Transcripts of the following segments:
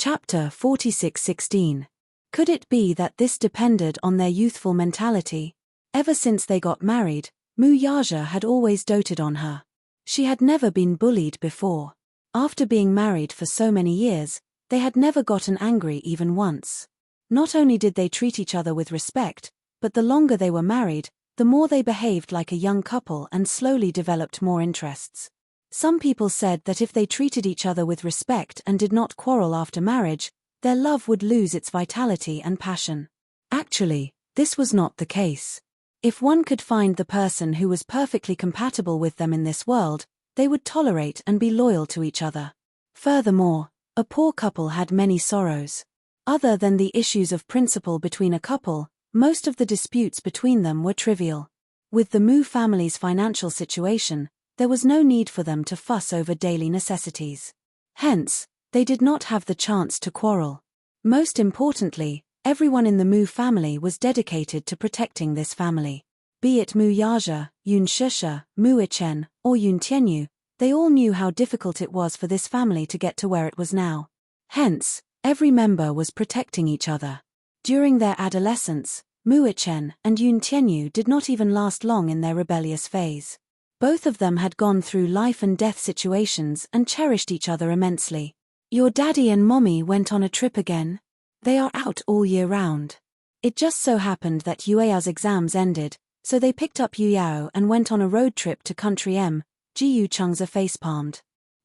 Chapter 46:16. Could it be that this depended on their youthful mentality? Ever since they got married, Muyaja had always doted on her. She had never been bullied before. After being married for so many years, they had never gotten angry even once. Not only did they treat each other with respect, but the longer they were married, the more they behaved like a young couple and slowly developed more interests. Some people said that if they treated each other with respect and did not quarrel after marriage, their love would lose its vitality and passion. Actually, this was not the case. If one could find the person who was perfectly compatible with them in this world, they would tolerate and be loyal to each other. Furthermore, a poor couple had many sorrows. Other than the issues of principle between a couple, most of the disputes between them were trivial. With the Mu family's financial situation, there was no need for them to fuss over daily necessities. Hence, they did not have the chance to quarrel. Most importantly, everyone in the Mu family was dedicated to protecting this family. Be it Muyaja, Yunshisha, Muichen, or Yuntianyu, they all knew how difficult it was for this family to get to where it was now. Hence, every member was protecting each other. During their adolescence, Muichen and Yuntianyu did not even last long in their rebellious phase. Both of them had gone through life and death situations and cherished each other immensely. Your daddy and mommy went on a trip again? They are out all year round. It just so happened that Yueyao's exams ended, so they picked up Yuyao and went on a road trip to Country M. Jiyu Changza facepalmed.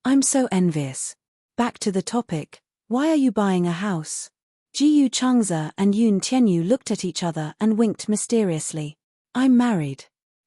I'm so envious. Back to the topic, why are you buying a house? Jiyu Changza and Yun Tianyu looked at each other and winked mysteriously. I'm married.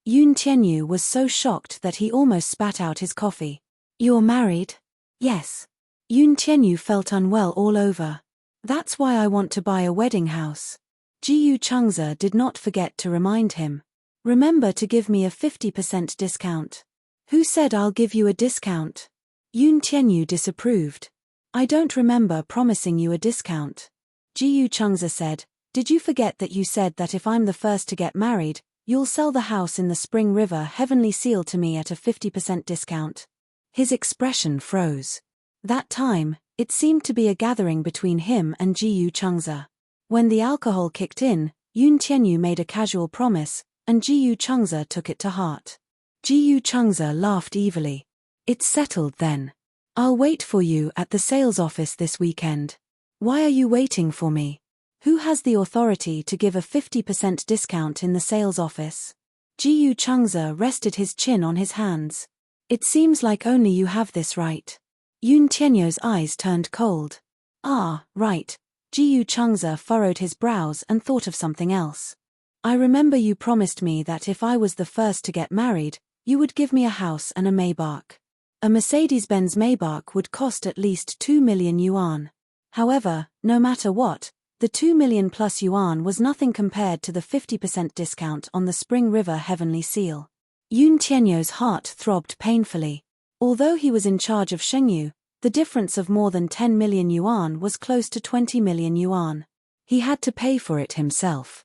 Yun Tianyu was so shocked that he almost spat out his coffee. You're married? Yes. Yun Tianyu felt unwell all over. That's why I want to buy a wedding house. Jiyu Changza did not forget to remind him. Remember to give me a 50% discount. Who said I'll give you a discount? Yun Tianyu disapproved. I don't remember promising you a discount. Jiyu Changza said, did you forget that you said that if I'm the first to get married, you'll sell the house in the Spring River Heavenly Seal to me at a 50% discount? His expression froze. That time, it seemed to be a gathering between him and Jiyu Changza. When the alcohol kicked in, Yun Tianyu made a casual promise, and Jiyu Changza took it to heart. Jiyu Changza laughed evilly. It's settled then. I'll wait for you at the sales office this weekend. Why are you waiting for me? Who has the authority to give a 50% discount in the sales office? Jiyu Changza rested his chin on his hands. It seems like only you have this right. Yun Tianyu's eyes turned cold. Ah, right. Jiyu Changza furrowed his brows and thought of something else. I remember you promised me that if I was the first to get married, you would give me a house and a Maybach. A Mercedes-Benz Maybach would cost at least 2 million yuan. However, no matter what, the 2 million plus yuan was nothing compared to the 50% discount on the Spring River Heavenly Seal. Yun Tianyu's heart throbbed painfully. Although he was in charge of Shengyu, the difference of more than 10 million yuan was close to 20 million yuan. He had to pay for it himself.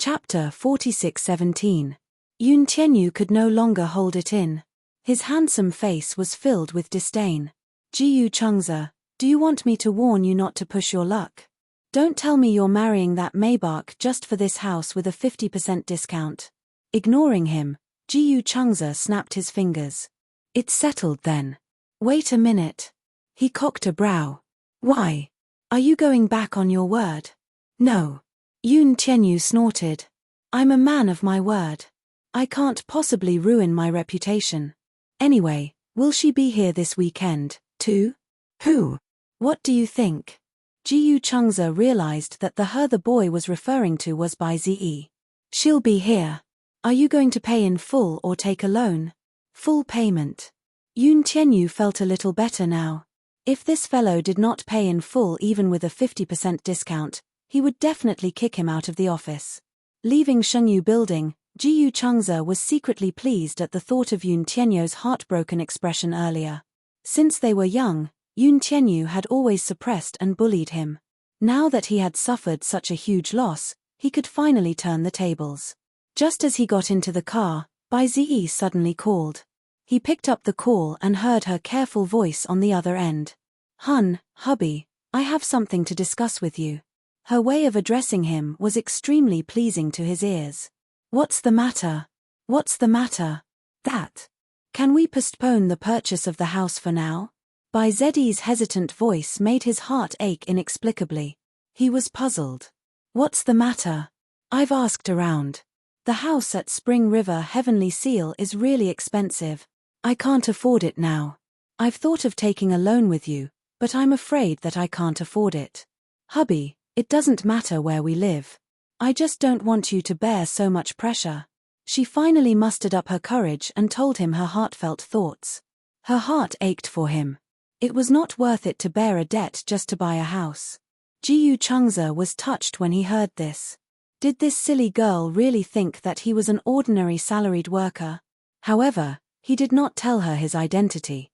Chapter 46:17. Yun Tianyu could no longer hold it in. His handsome face was filled with disdain. Jiyu Changza, do you want me to warn you not to push your luck? Don't tell me you're marrying that Maybach just for this house with a 50% discount. Ignoring him, Jiyu Changza snapped his fingers. It's settled then. Wait a minute. He cocked a brow. Why? Are you going back on your word? No. Yun Tianyu snorted. I'm a man of my word. I can't possibly ruin my reputation. Anyway, will she be here this weekend, too? Who? What do you think? Jiyu Changza realized that the her the boy was referring to was Bai Zi. She'll be here. Are you going to pay in full or take a loan? Full payment. Yun Tianyu felt a little better now. If this fellow did not pay in full even with a 50% discount, he would definitely kick him out of the office. Leaving Shengyu building, Jiyu Changza was secretly pleased at the thought of Yun Tianyu's heartbroken expression earlier. Since they were young, Yun Tianyu had always suppressed and bullied him. Now that he had suffered such a huge loss, he could finally turn the tables. Just as he got into the car, Bai Zi suddenly called. He picked up the call and heard her careful voice on the other end. Hun, hubby, I have something to discuss with you. Her way of addressing him was extremely pleasing to his ears. What's the matter? What's the matter? That. Can we postpone the purchase of the house for now? Zeddy's hesitant voice made his heart ache inexplicably. He was puzzled. What's the matter? I've asked around. The house at Spring River Heavenly Seal is really expensive. I can't afford it now. I've thought of taking a loan with you, but I'm afraid that I can't afford it. Hubby, it doesn't matter where we live. I just don't want you to bear so much pressure. She finally mustered up her courage and told him her heartfelt thoughts. Her heart ached for him. It was not worth it to bear a debt just to buy a house. Jiyu Changza was touched when he heard this. Did this silly girl really think that he was an ordinary salaried worker? However, he did not tell her his identity.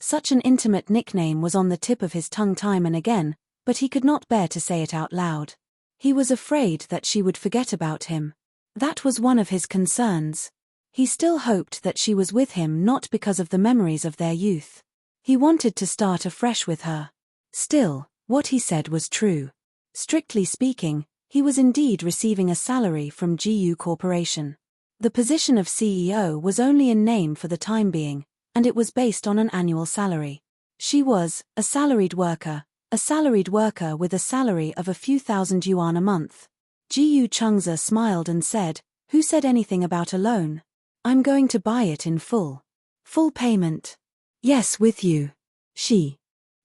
Such an intimate nickname was on the tip of his tongue time and again, but he could not bear to say it out loud. He was afraid that she would forget about him. That was one of his concerns. He still hoped that she was with him not because of the memories of their youth. He wanted to start afresh with her. Still, what he said was true. Strictly speaking, he was indeed receiving a salary from GU Corporation. The position of CEO was only in name for the time being, and it was based on an annual salary. She was a salaried worker with a salary of a few thousand yuan a month. Jiyu Changza smiled and said, "Who said anything about a loan? I'm going to buy it in full. Full payment. Yes, with you."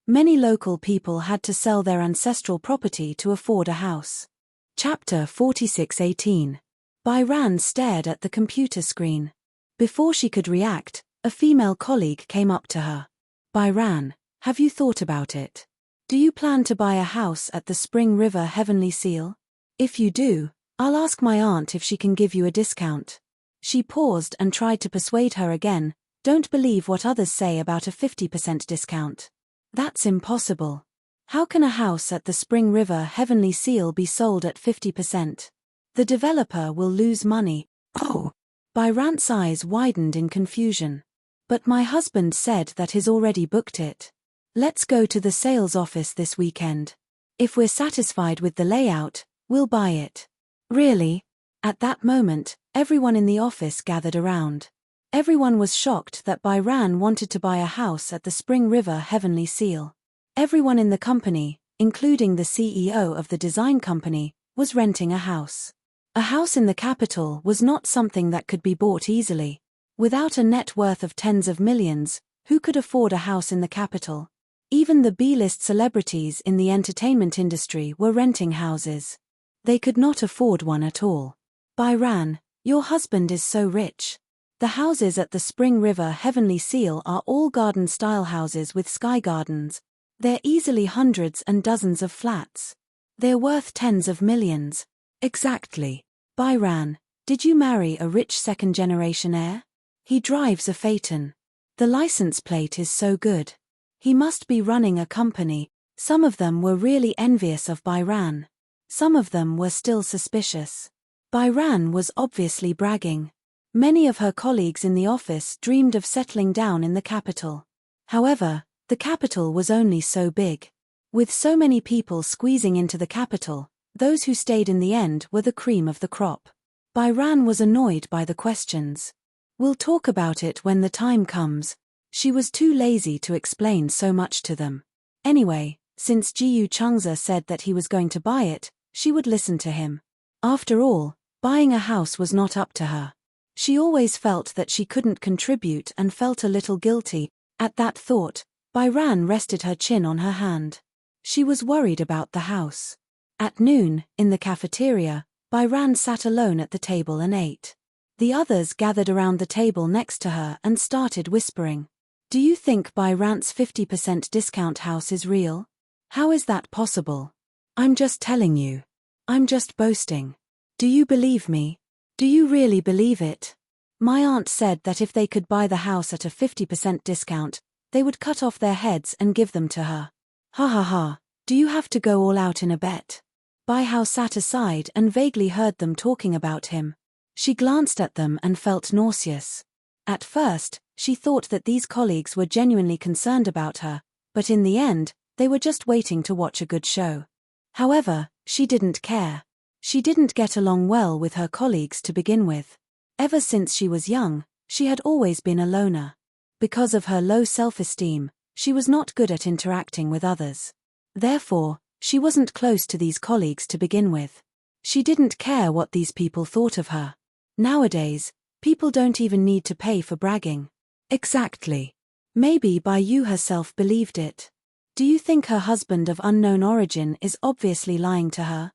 Many local people had to sell their ancestral property to afford a house. Chapter 46:18. Ran stared at the computer screen. Before she could react, a female colleague came up to her. "Ran, have you thought about it? Do you plan to buy a house at the Spring River Heavenly Seal? If you do, I'll ask my aunt if she can give you a discount." She paused and tried to persuade her again, "Don't believe what others say about a 50% discount. That's impossible. How can a house at the Spring River Heavenly Seal be sold at 50%? The developer will lose money." "Oh." Rant's eyes widened in confusion. "But my husband said that he's already booked it. Let's go to the sales office this weekend. If we're satisfied with the layout, we'll buy it." "Really?" At that moment, everyone in the office gathered around. Everyone was shocked that Ran wanted to buy a house at the Spring River Heavenly Seal. Everyone in the company, including the CEO of the design company, was renting a house. A house in the capital was not something that could be bought easily. Without a net worth of tens of millions, who could afford a house in the capital? Even the B-list celebrities in the entertainment industry were renting houses. They could not afford one at all. "Ran, your husband is so rich. The houses at the Spring River Heavenly Seal are all garden-style houses with sky gardens. They're easily hundreds and dozens of flats. They're worth tens of millions." "Exactly. Ran, did you marry a rich second-generation heir? He drives a Phaeton. The license plate is so good. He must be running a company." Some of them were really envious of Ran. Some of them were still suspicious. Ran was obviously bragging. Many of her colleagues in the office dreamed of settling down in the capital. However, the capital was only so big. With so many people squeezing into the capital, those who stayed in the end were the cream of the crop. Ran was annoyed by the questions. "We'll talk about it when the time comes." She was too lazy to explain so much to them. Anyway, since Jiyu Changza said that he was going to buy it, she would listen to him. After all, buying a house was not up to her. She always felt that she couldn't contribute and felt a little guilty. At that thought, Ran rested her chin on her hand. She was worried about the house. At noon, in the cafeteria, Ran sat alone at the table and ate. The others gathered around the table next to her and started whispering. "Do you think Rant's 50% discount house is real? How is that possible?" "I'm just telling you. I'm just boasting. Do you believe me? Do you really believe it? My aunt said that if they could buy the house at a 50% discount, they would cut off their heads and give them to her. Ha ha ha, do you have to go all out in a bet?" Hao sat aside and vaguely heard them talking about him. She glanced at them and felt nauseous. At first, she thought that these colleagues were genuinely concerned about her, but in the end, They were just waiting to watch a good show. However, she didn't care. She didn't get along well with her colleagues to begin with. Ever since she was young, she had always been a loner. Because of her low self-esteem, she was not good at interacting with others. Therefore, she wasn't close to these colleagues to begin with. She didn't care what these people thought of her. Nowadays, people don't even need to pay for bragging. Exactly. Maybe Bai Yu herself believed it. Do you think her husband of unknown origin is obviously lying to her?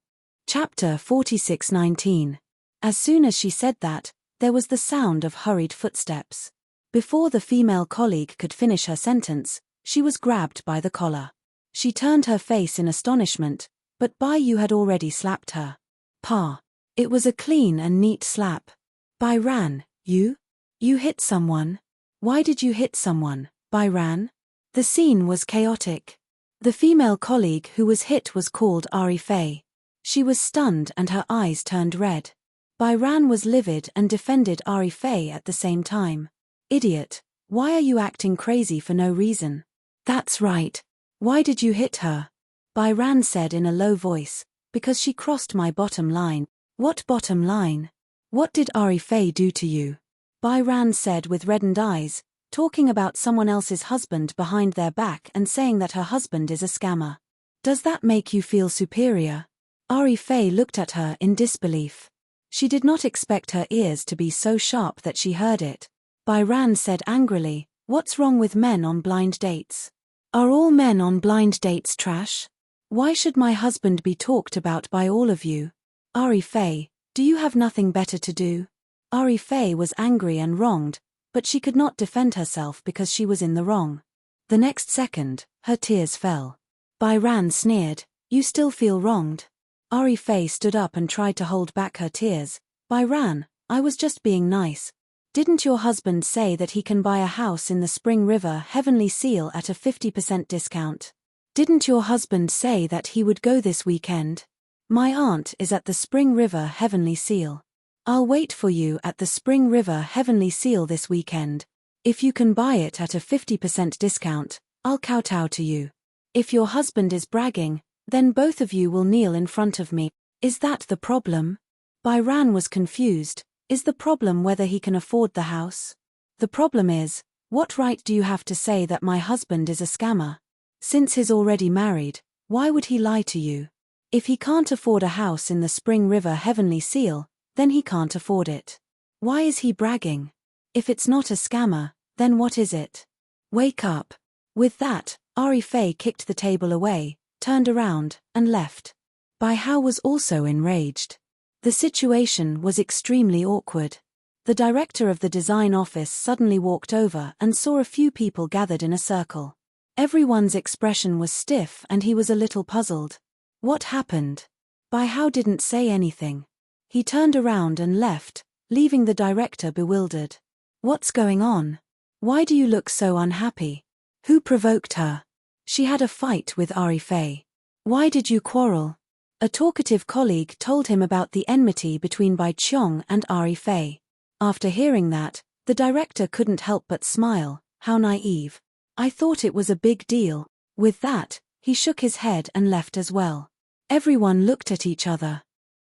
Chapter 46:19. As soon as she said that, there was the sound of hurried footsteps. Before the female colleague could finish her sentence, she was grabbed by the collar. She turned her face in astonishment, but Bai Yu had already slapped her. Pa. It was a clean and neat slap. Bai Ran, you hit someone? Why did you hit someone, Bai Ran? The scene was chaotic. The female colleague who was hit was called Ari Fei. She was stunned and her eyes turned red. Bai Ran was livid and defended Ari Fei at the same time. Idiot, why are you acting crazy for no reason? That's right. Why did you hit her? Bai Ran said in a low voice, because she crossed my bottom line. What bottom line? What did Ari Fei do to you? Bai Ran said with reddened eyes, talking about someone else's husband behind their back and saying that her husband is a scammer. Does that make you feel superior? Ari Fei looked at her in disbelief. She did not expect her ears to be so sharp that she heard it. Bai Ran said angrily, what's wrong with men on blind dates? Are all men on blind dates trash? Why should my husband be talked about by all of you? Ari Fei, do you have nothing better to do? Ari Fei was angry and wronged, but she could not defend herself because she was in the wrong. The next second, her tears fell. Bai Ran sneered, you still feel wronged? Ari Fei stood up and tried to hold back her tears. Bai Ran, I was just being nice. Didn't your husband say that he can buy a house in the Spring River Heavenly Seal at a 50% discount? Didn't your husband say that he would go this weekend? My aunt is at the Spring River Heavenly Seal. I'll wait for you at the Spring River Heavenly Seal this weekend. If you can buy it at a 50% discount, I'll kowtow to you. If your husband is bragging, then both of you will kneel in front of me. Is that the problem? Bai Ran was confused. Is the problem whether he can afford the house? The problem is, what right do you have to say that my husband is a scammer? Since he's already married, why would he lie to you? If he can't afford a house in the Spring River Heavenly Seal, then he can't afford it. Why is he bragging? If it's not a scammer, then what is it? Wake up. With that, Ari Fei kicked the table away, turned around, and left. Bai Hao was also enraged. The situation was extremely awkward. The director of the design office suddenly walked over and saw a few people gathered in a circle. Everyone's expression was stiff and he was a little puzzled. What happened? Bai Hao didn't say anything. He turned around and left, leaving the director bewildered. What's going on? Why do you look so unhappy? Who provoked her? She had a fight with Ari Fei. Why did you quarrel? A talkative colleague told him about the enmity between Bai Qiong and Ari Fei. After hearing that, the director couldn't help but smile. How naive. I thought it was a big deal. With that, he shook his head and left as well. Everyone looked at each other.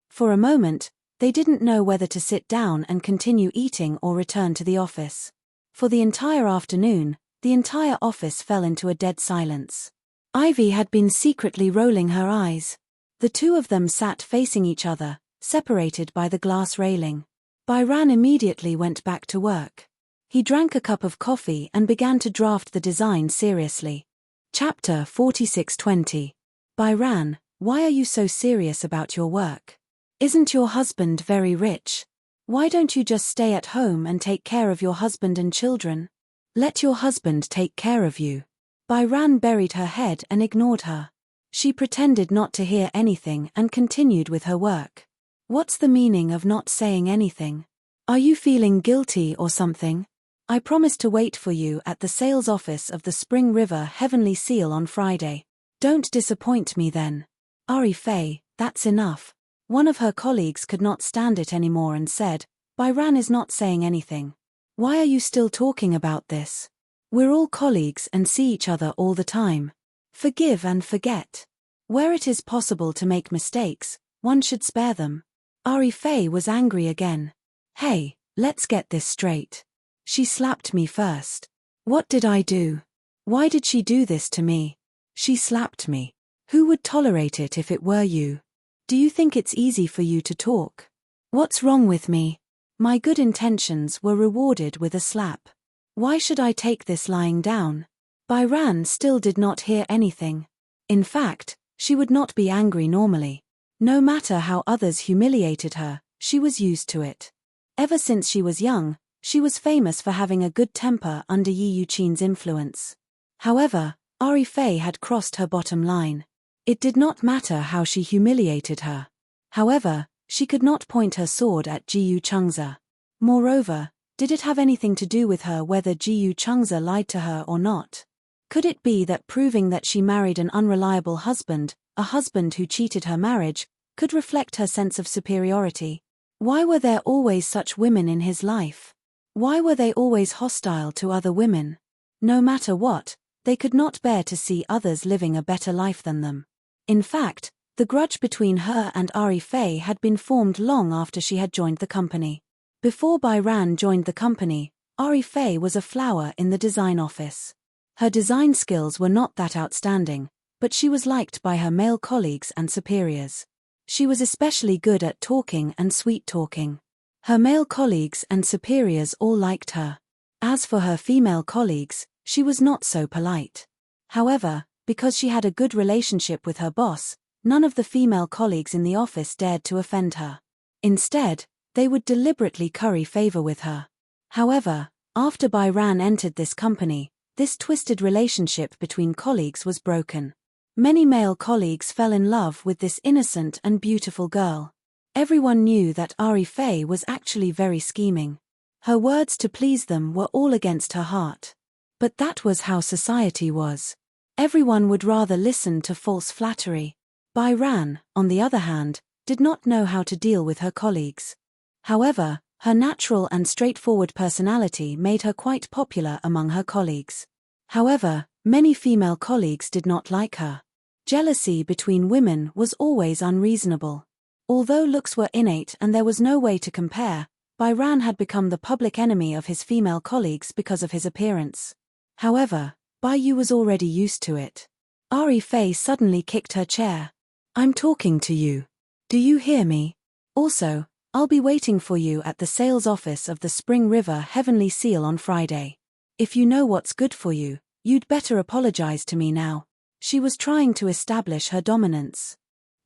For a moment, they didn't know whether to sit down and continue eating or return to the office. For the entire afternoon, the entire office fell into a dead silence. Ivy had been secretly rolling her eyes. The two of them sat facing each other, separated by the glass railing. Bai Ran immediately went back to work. He drank a cup of coffee and began to draft the design seriously. Chapter 46:20. Bai Ran, why are you so serious about your work? Isn't your husband very rich? Why don't you just stay at home and take care of your husband and children? Let your husband take care of you. Bai Ran buried her head and ignored her. She pretended not to hear anything and continued with her work. What's the meaning of not saying anything? Are you feeling guilty or something? I promised to wait for you at the sales office of the Spring River Heavenly Seal on Friday. Don't disappoint me then. Ari Fei, that's enough. One of her colleagues could not stand it anymore and said, Bai Ran is not saying anything. Why are you still talking about this? We're all colleagues and see each other all the time. Forgive and forget. Where it is possible to make mistakes, one should spare them. Ari Fei was angry again. Hey, let's get this straight. She slapped me first. What did I do? Why did she do this to me? She slapped me. Who would tolerate it if it were you? Do you think it's easy for you to talk? What's wrong with me? My good intentions were rewarded with a slap. Why should I take this lying down? Byran still did not hear anything. In fact, she would not be angry normally. No matter how others humiliated her, she was used to it. Ever since she was young, she was famous for having a good temper under Yi Yuqin's influence. However, Ari Fei had crossed her bottom line. It did not matter how she humiliated her. However, she could not point her sword at Ji Yuchengze. Moreover, did it have anything to do with her whether Ji Yuchengze lied to her or not? Could it be that proving that she married an unreliable husband, a husband who cheated her marriage, could reflect her sense of superiority? Why were there always such women in his life? Why were they always hostile to other women? No matter what, they could not bear to see others living a better life than them. In fact, the grudge between her and Ari Fei had been formed long after she had joined the company. Before Byran joined the company, Ari Fei was a flower in the design office. Her design skills were not that outstanding, but she was liked by her male colleagues and superiors. She was especially good at talking and sweet-talking. Her male colleagues and superiors all liked her. As for her female colleagues, she was not so polite. However, because she had a good relationship with her boss, none of the female colleagues in the office dared to offend her. Instead, they would deliberately curry favor with her. However, after Byran entered this company, this twisted relationship between colleagues was broken. Many male colleagues fell in love with this innocent and beautiful girl. Everyone knew that Ari Fei was actually very scheming. Her words to please them were all against her heart. But that was how society was. Everyone would rather listen to false flattery. Byran, on the other hand, did not know how to deal with her colleagues. However, her natural and straightforward personality made her quite popular among her colleagues. However, many female colleagues did not like her. Jealousy between women was always unreasonable. Although looks were innate and there was no way to compare, Byran had become the public enemy of his female colleagues because of his appearance. However, Bai Yu was already used to it. Ari Fei suddenly kicked her chair. I'm talking to you. Do you hear me? Also, I'll be waiting for you at the sales office of the Spring River Heavenly Seal on Friday. If you know what's good for you, you'd better apologize to me now. She was trying to establish her dominance.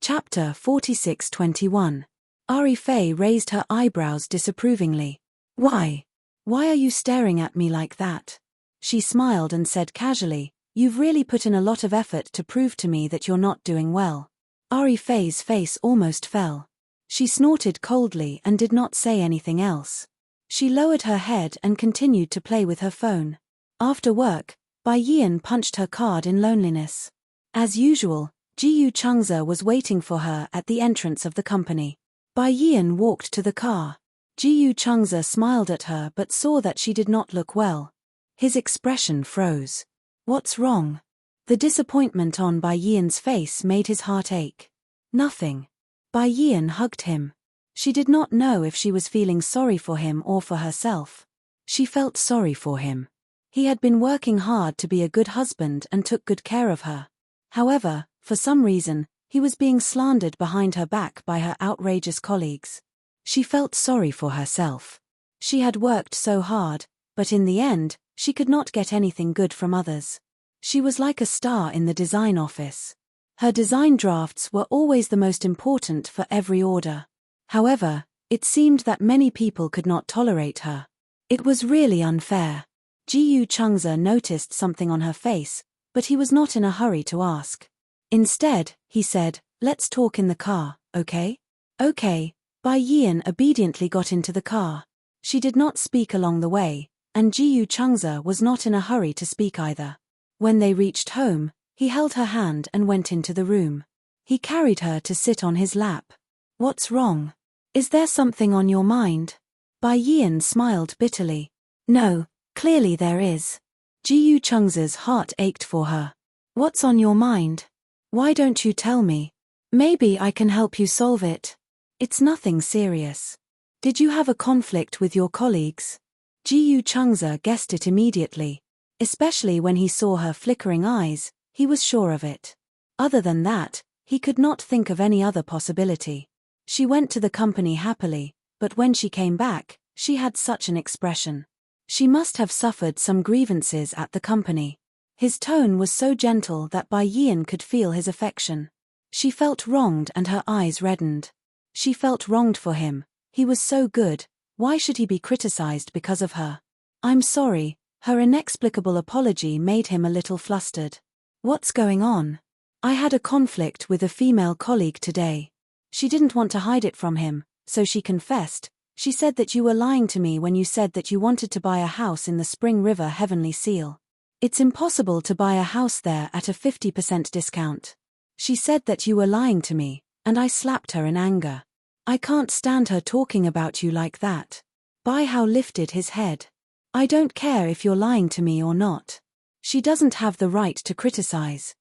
Chapter 46:21. Ari Fei raised her eyebrows disapprovingly. Why? Why are you staring at me like that? She smiled and said casually, you've really put in a lot of effort to prove to me that you're not doing well. Ari Fei's face almost fell. She snorted coldly and did not say anything else. She lowered her head and continued to play with her phone. After work, Bai Yian punched her card in loneliness. As usual, Ji Yuchengze was waiting for her at the entrance of the company. Bai Yian walked to the car. Ji Yuchengze smiled at her but saw that she did not look well. His expression froze. What's wrong? The disappointment on Bai Yian's face made his heart ache. Nothing. Bai Yian hugged him. She did not know if she was feeling sorry for him or for herself. She felt sorry for him. He had been working hard to be a good husband and took good care of her. However, for some reason, he was being slandered behind her back by her outrageous colleagues. She felt sorry for herself. She had worked so hard, but in the end, she could not get anything good from others. She was like a star in the design office. Her design drafts were always the most important for every order. However, it seemed that many people could not tolerate her. It was really unfair. Ji Yuchengze noticed something on her face, but he was not in a hurry to ask. Instead, he said, let's talk in the car, okay? Okay. Bai Yian obediently got into the car. She did not speak along the way, and Ji Yuchengze was not in a hurry to speak either. When they reached home, he held her hand and went into the room. He carried her to sit on his lap. What's wrong? Is there something on your mind? Bai Yian smiled bitterly. No, clearly there is. Ji Yuchengze's heart ached for her. What's on your mind? Why don't you tell me? Maybe I can help you solve it. It's nothing serious. Did you have a conflict with your colleagues? Ji Chungza guessed it immediately. Especially when he saw her flickering eyes, he was sure of it. Other than that, he could not think of any other possibility. She went to the company happily, but when she came back, she had such an expression. She must have suffered some grievances at the company. His tone was so gentle that Bai Yian could feel his affection. She felt wronged and her eyes reddened. She felt wronged for him. He was so good, why should he be criticized because of her? I'm sorry. Her inexplicable apology made him a little flustered. What's going on? I had a conflict with a female colleague today. She didn't want to hide it from him, so she confessed. She said that you were lying to me when you said that you wanted to buy a house in the Spring River Heavenly Seal. It's impossible to buy a house there at a 50% discount. She said that you were lying to me, and I slapped her in anger. I can't stand her talking about you like that. Bai Hao lifted his head. I don't care if you're lying to me or not. She doesn't have the right to criticize.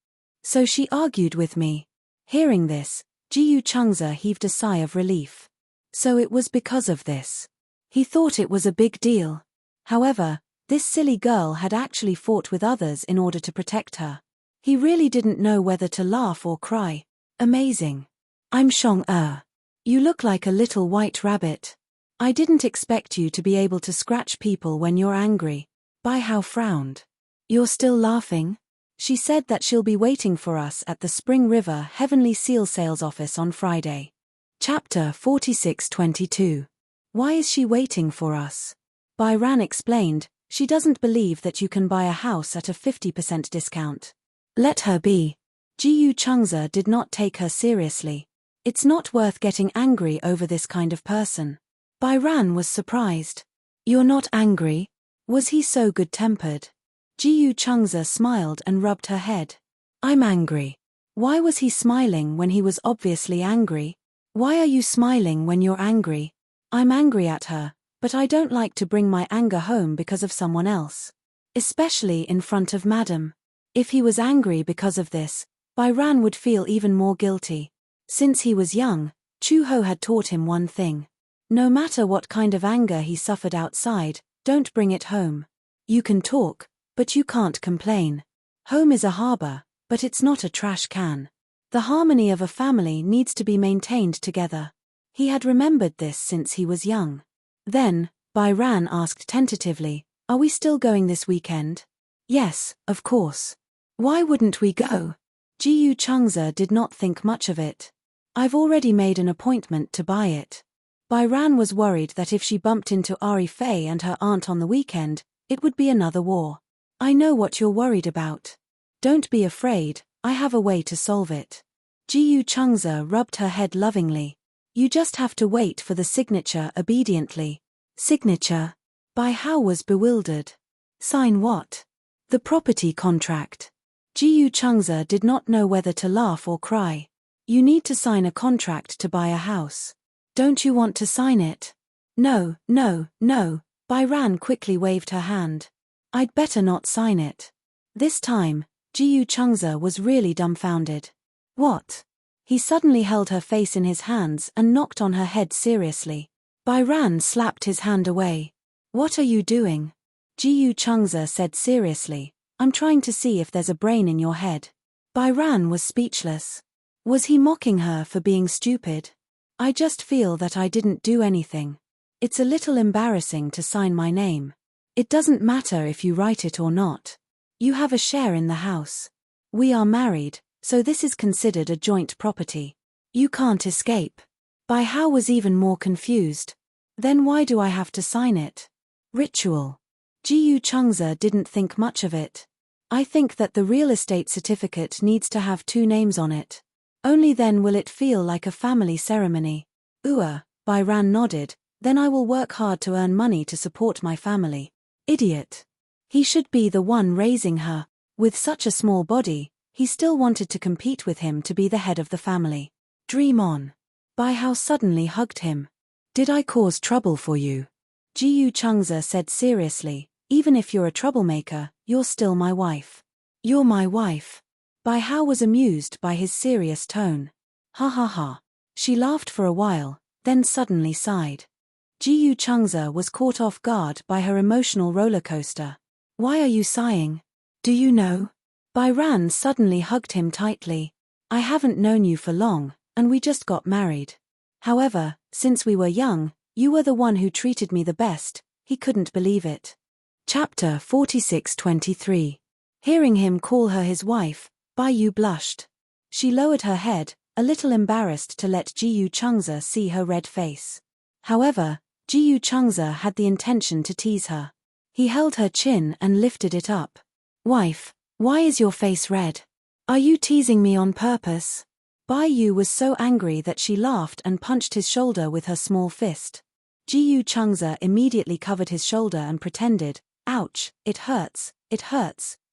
So she argued with me. Hearing this, Ji Chungza heaved a sigh of relief. So it was because of this. He thought it was a big deal. However, this silly girl had actually fought with others in order to protect her. He really didn't know whether to laugh or cry. Amazing. I'm Shong-er. You look like a little white rabbit. I didn't expect you to be able to scratch people when you're angry. Bai Hao frowned. You're still laughing? She said that she'll be waiting for us at the Spring River Heavenly Seal sales office on Friday. Chapter 46:22. Why is she waiting for us? Bai Ran explained, she doesn't believe that you can buy a house at a 50% discount. Let her be. Ji Chungza did not take her seriously. It's not worth getting angry over this kind of person. Bai Ran was surprised. You're not angry? Was he so good-tempered? Ji Chungza smiled and rubbed her head. I'm angry. Why was he smiling when he was obviously angry? Why are you smiling when you're angry? I'm angry at her, but I don't like to bring my anger home because of someone else. Especially in front of Madam. If he was angry because of this, Bai Ran would feel even more guilty. Since he was young, Chu Ho had taught him one thing. No matter what kind of anger he suffered outside, don't bring it home. You can talk, but you can't complain. Home is a harbor, but it's not a trash can. The harmony of a family needs to be maintained together. He had remembered this since he was young. Then, Bai Ran asked tentatively, are we still going this weekend? Yes, of course. Why wouldn't we go? Ji Chungza did not think much of it. I've already made an appointment to buy it. Bai Ran was worried that if she bumped into Ari Fei and her aunt on the weekend, it would be another war. I know what you're worried about. Don't be afraid, I have a way to solve it. Ji Chungza rubbed her head lovingly. You just have to wait for the signature obediently. Signature? Bai Hao was bewildered. Sign what? The property contract. Ji Chungza did not know whether to laugh or cry. You need to sign a contract to buy a house. Don't you want to sign it? No, no, no. Bai Ran quickly waved her hand. I'd better not sign it. This time, Ji Chungza was really dumbfounded. What? He suddenly held her face in his hands and knocked on her head seriously. Bai Ran slapped his hand away. What are you doing? Ji Chungza said seriously, I'm trying to see if there's a brain in your head. Bai Ran was speechless. Was he mocking her for being stupid? I just feel that I didn't do anything. It's a little embarrassing to sign my name. It doesn't matter if you write it or not. You have a share in the house. We are married, so this is considered a joint property. You can't escape. Bai Hao was even more confused. Then why do I have to sign it? Ritual. Ji Chungza didn't think much of it. I think that the real estate certificate needs to have 2 names on it. Only then will it feel like a family ceremony. Bai Ran nodded, then I will work hard to earn money to support my family. Idiot. He should be the one raising her. With such a small body, he still wanted to compete with him to be the head of the family. Dream on. Bai Hao suddenly hugged him. Did I cause trouble for you? Ji Chungza said seriously, even if you're a troublemaker, you're still my wife. You're my wife. Bai Hao was amused by his serious tone. Ha ha ha. She laughed for a while, then suddenly sighed. Ji Changze was caught off guard by her emotional roller coaster. Why are you sighing? Do you know? Bai Ran suddenly hugged him tightly. I haven't known you for long, and we just got married. However, since we were young, you were the one who treated me the best. He couldn't believe it. Chapter 46-23. Hearing him call her his wife, Bai Yu blushed. She lowered her head, a little embarrassed to let Ji Changze see her red face. However, Ji Changze had the intention to tease her. He held her chin and lifted it up. Wife, why is your face red? Are you teasing me on purpose? Bai Yu was so angry that she laughed and punched his shoulder with her small fist. Ji Changze immediately covered his shoulder and pretended, ouch, it hurts,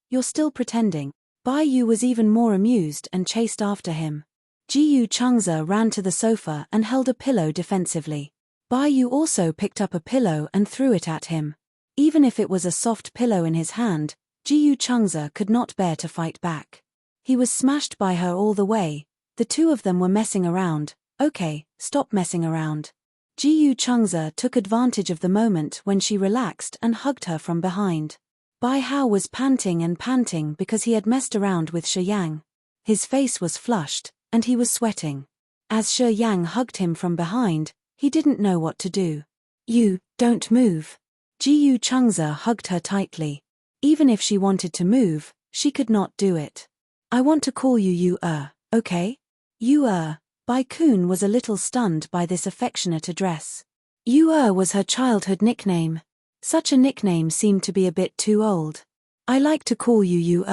you're still pretending. Bai Yu was even more amused and chased after him. Ji Changze ran to the sofa and held a pillow defensively. Bai Yu also picked up a pillow and threw it at him. Even if it was a soft pillow in his hand, Ji Changze could not bear to fight back. He was smashed by her all the way. The two of them were messing around. Okay, stop messing around. Ji Changze took advantage of the moment when she relaxed and hugged her from behind. Bai Hao was panting because he had messed around with Shi Yang. His face was flushed, and he was sweating. As Shi Yang hugged him from behind, he didn't know what to do. You, don't move. Ji Changze hugged her tightly. Even if she wanted to move, she could not do it. I want to call you Yu, okay? Yu. Bai Kun was a little stunned by this affectionate address. Yu was her childhood nickname. Such a nickname seemed to be a bit too old. I like to call you Yu.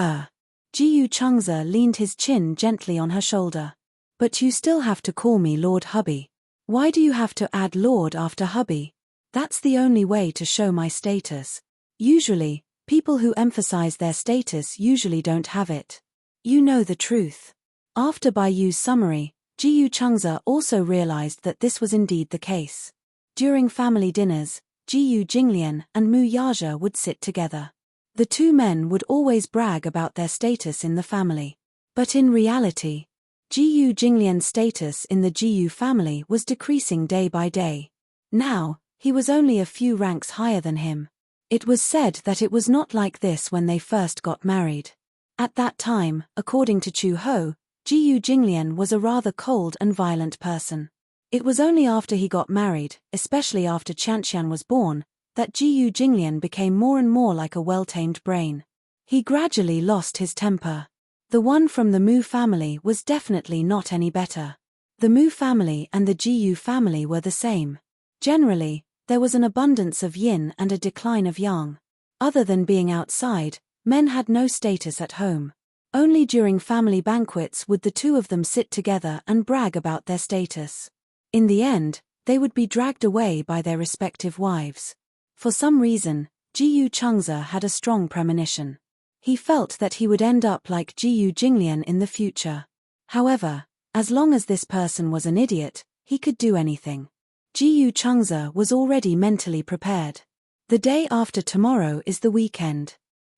Ji Changze leaned his chin gently on her shoulder. But you still have to call me Lord Hubby. Why do you have to add Lord after Hubby? That's the only way to show my status. Usually, people who emphasize their status usually don't have it. You know the truth. After Bai Yu's summary, Ji Changze also realized that this was indeed the case. During family dinners, Ji Jinglian and Mu Yaja would sit together. The two men would always brag about their status in the family. But in reality, Ji Jinglian's status in the Ji family was decreasing day by day. Now, he was only a few ranks higher than him. It was said that it was not like this when they first got married. At that time, according to Chu Ho, Ji Jinglian was a rather cold and violent person. It was only after he got married, especially after Qianqian was born, that Ji Jinglian became more and more like a well-tamed brain. He gradually lost his temper. The one from the Mu family was definitely not any better. The Mu family and the Ji family were the same. Generally, there was an abundance of yin and a decline of yang. Other than being outside, men had no status at home. Only during family banquets would the two of them sit together and brag about their status. In the end, they would be dragged away by their respective wives. For some reason, Ji Changze had a strong premonition. He felt that he would end up like Ji Jinglian in the future. However, as long as this person was an idiot, he could do anything. Ji Changze was already mentally prepared. The day after tomorrow is the weekend.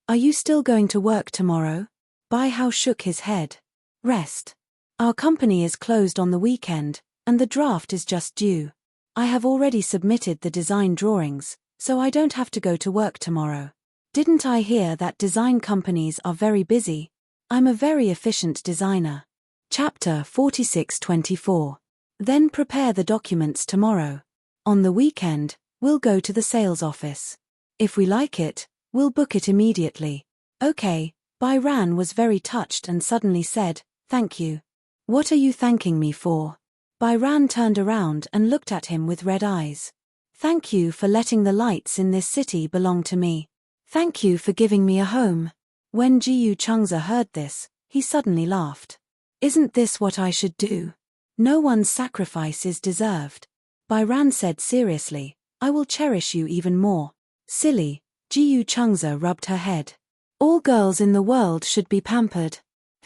Are you still going to work tomorrow? Bai Hao shook his head. Rest. Our company is closed on the weekend, and the draft is just due. I have already submitted the design drawings, so I don't have to go to work tomorrow. Didn't I hear that design companies are very busy? I'm a very efficient designer. Chapter 46-24. Then prepare the documents tomorrow. On the weekend, we'll go to the sales office. If we like it, we'll book it immediately. Okay. Bai Ran was very touched and suddenly said, thank you. What are you thanking me for? Bai Ran turned around and looked at him with red eyes. Thank you for letting the lights in this city belong to me. Thank you for giving me a home. When Ji Changze heard this, he suddenly laughed. Isn't this what I should do? No one's sacrifice is deserved. Bai Ran said seriously, I will cherish you even more. Silly. Ji Changze rubbed her head. All girls in the world should be pampered.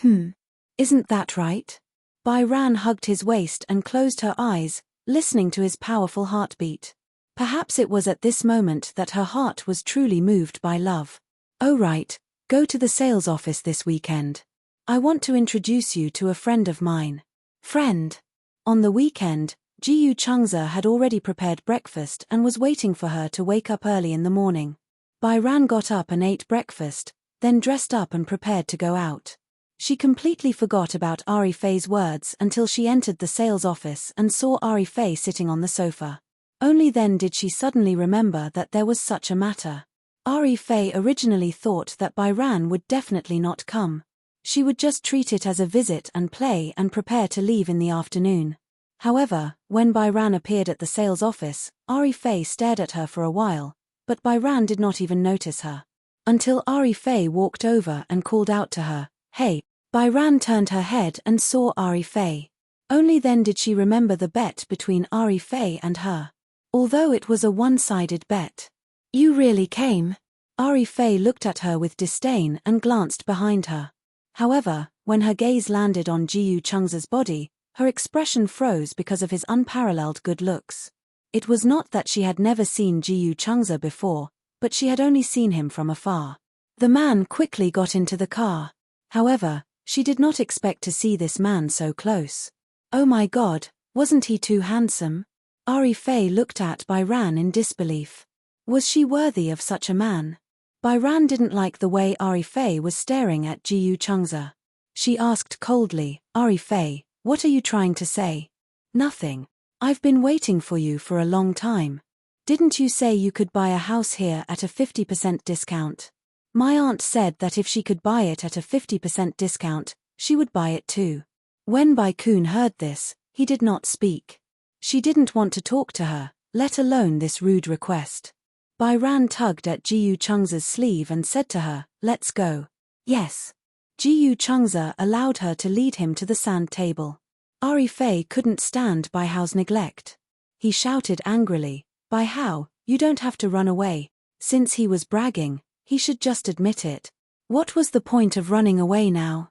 Isn't that right? Bai Ran hugged his waist and closed her eyes, listening to his powerful heartbeat. Perhaps it was at this moment that her heart was truly moved by love. Oh right, go to the sales office this weekend. I want to introduce you to a friend of mine. Friend. On the weekend, Jiyu Changza had already prepared breakfast and was waiting for her to wake up early in the morning. Bairan got up and ate breakfast, then dressed up and prepared to go out. She completely forgot about Ari Fei's words until she entered the sales office and saw Ari Fei sitting on the sofa. Only then did she suddenly remember that there was such a matter. Ari Fei originally thought that Bairan would definitely not come. She would just treat it as a visit and play and prepare to leave in the afternoon. However, when Bairan appeared at the sales office, Ari Fei stared at her for a while, but Bairan did not even notice her. Until Ari Fei walked over and called out to her, "Hey." Bairan turned her head and saw Ari Fei. Only then did she remember the bet between Ari Fei and her. Although it was a one-sided bet. "You really came?" Ari Fei looked at her with disdain and glanced behind her. However, when her gaze landed on Jiyu Changza's body, her expression froze because of his unparalleled good looks. It was not that she had never seen Jiyu Changza before, but she had only seen him from afar. The man quickly got into the car. However, she did not expect to see this man so close. Oh my God, wasn't he too handsome? Ari Fei looked at Bairan in disbelief. Was she worthy of such a man? Bairan didn't like the way Ari Fei was staring at Jiyu Changza. She asked coldly, "Ari Fei, what are you trying to say?" "Nothing. I've been waiting for you for a long time. Didn't you say you could buy a house here at a 50% discount? My aunt said that if she could buy it at a 50% discount, she would buy it too." When Bai Kun heard this, he did not speak. She didn't want to talk to her, let alone this rude request. Bairan tugged at Jiyu Changza's sleeve and said to her, "Let's go." "Yes." Jiyu Changza allowed her to lead him to the sand table. Ari Fei couldn't stand Bai Hao's neglect. He shouted angrily, "Bai Hao, you don't have to run away." Since he was bragging, he should just admit it. What was the point of running away now?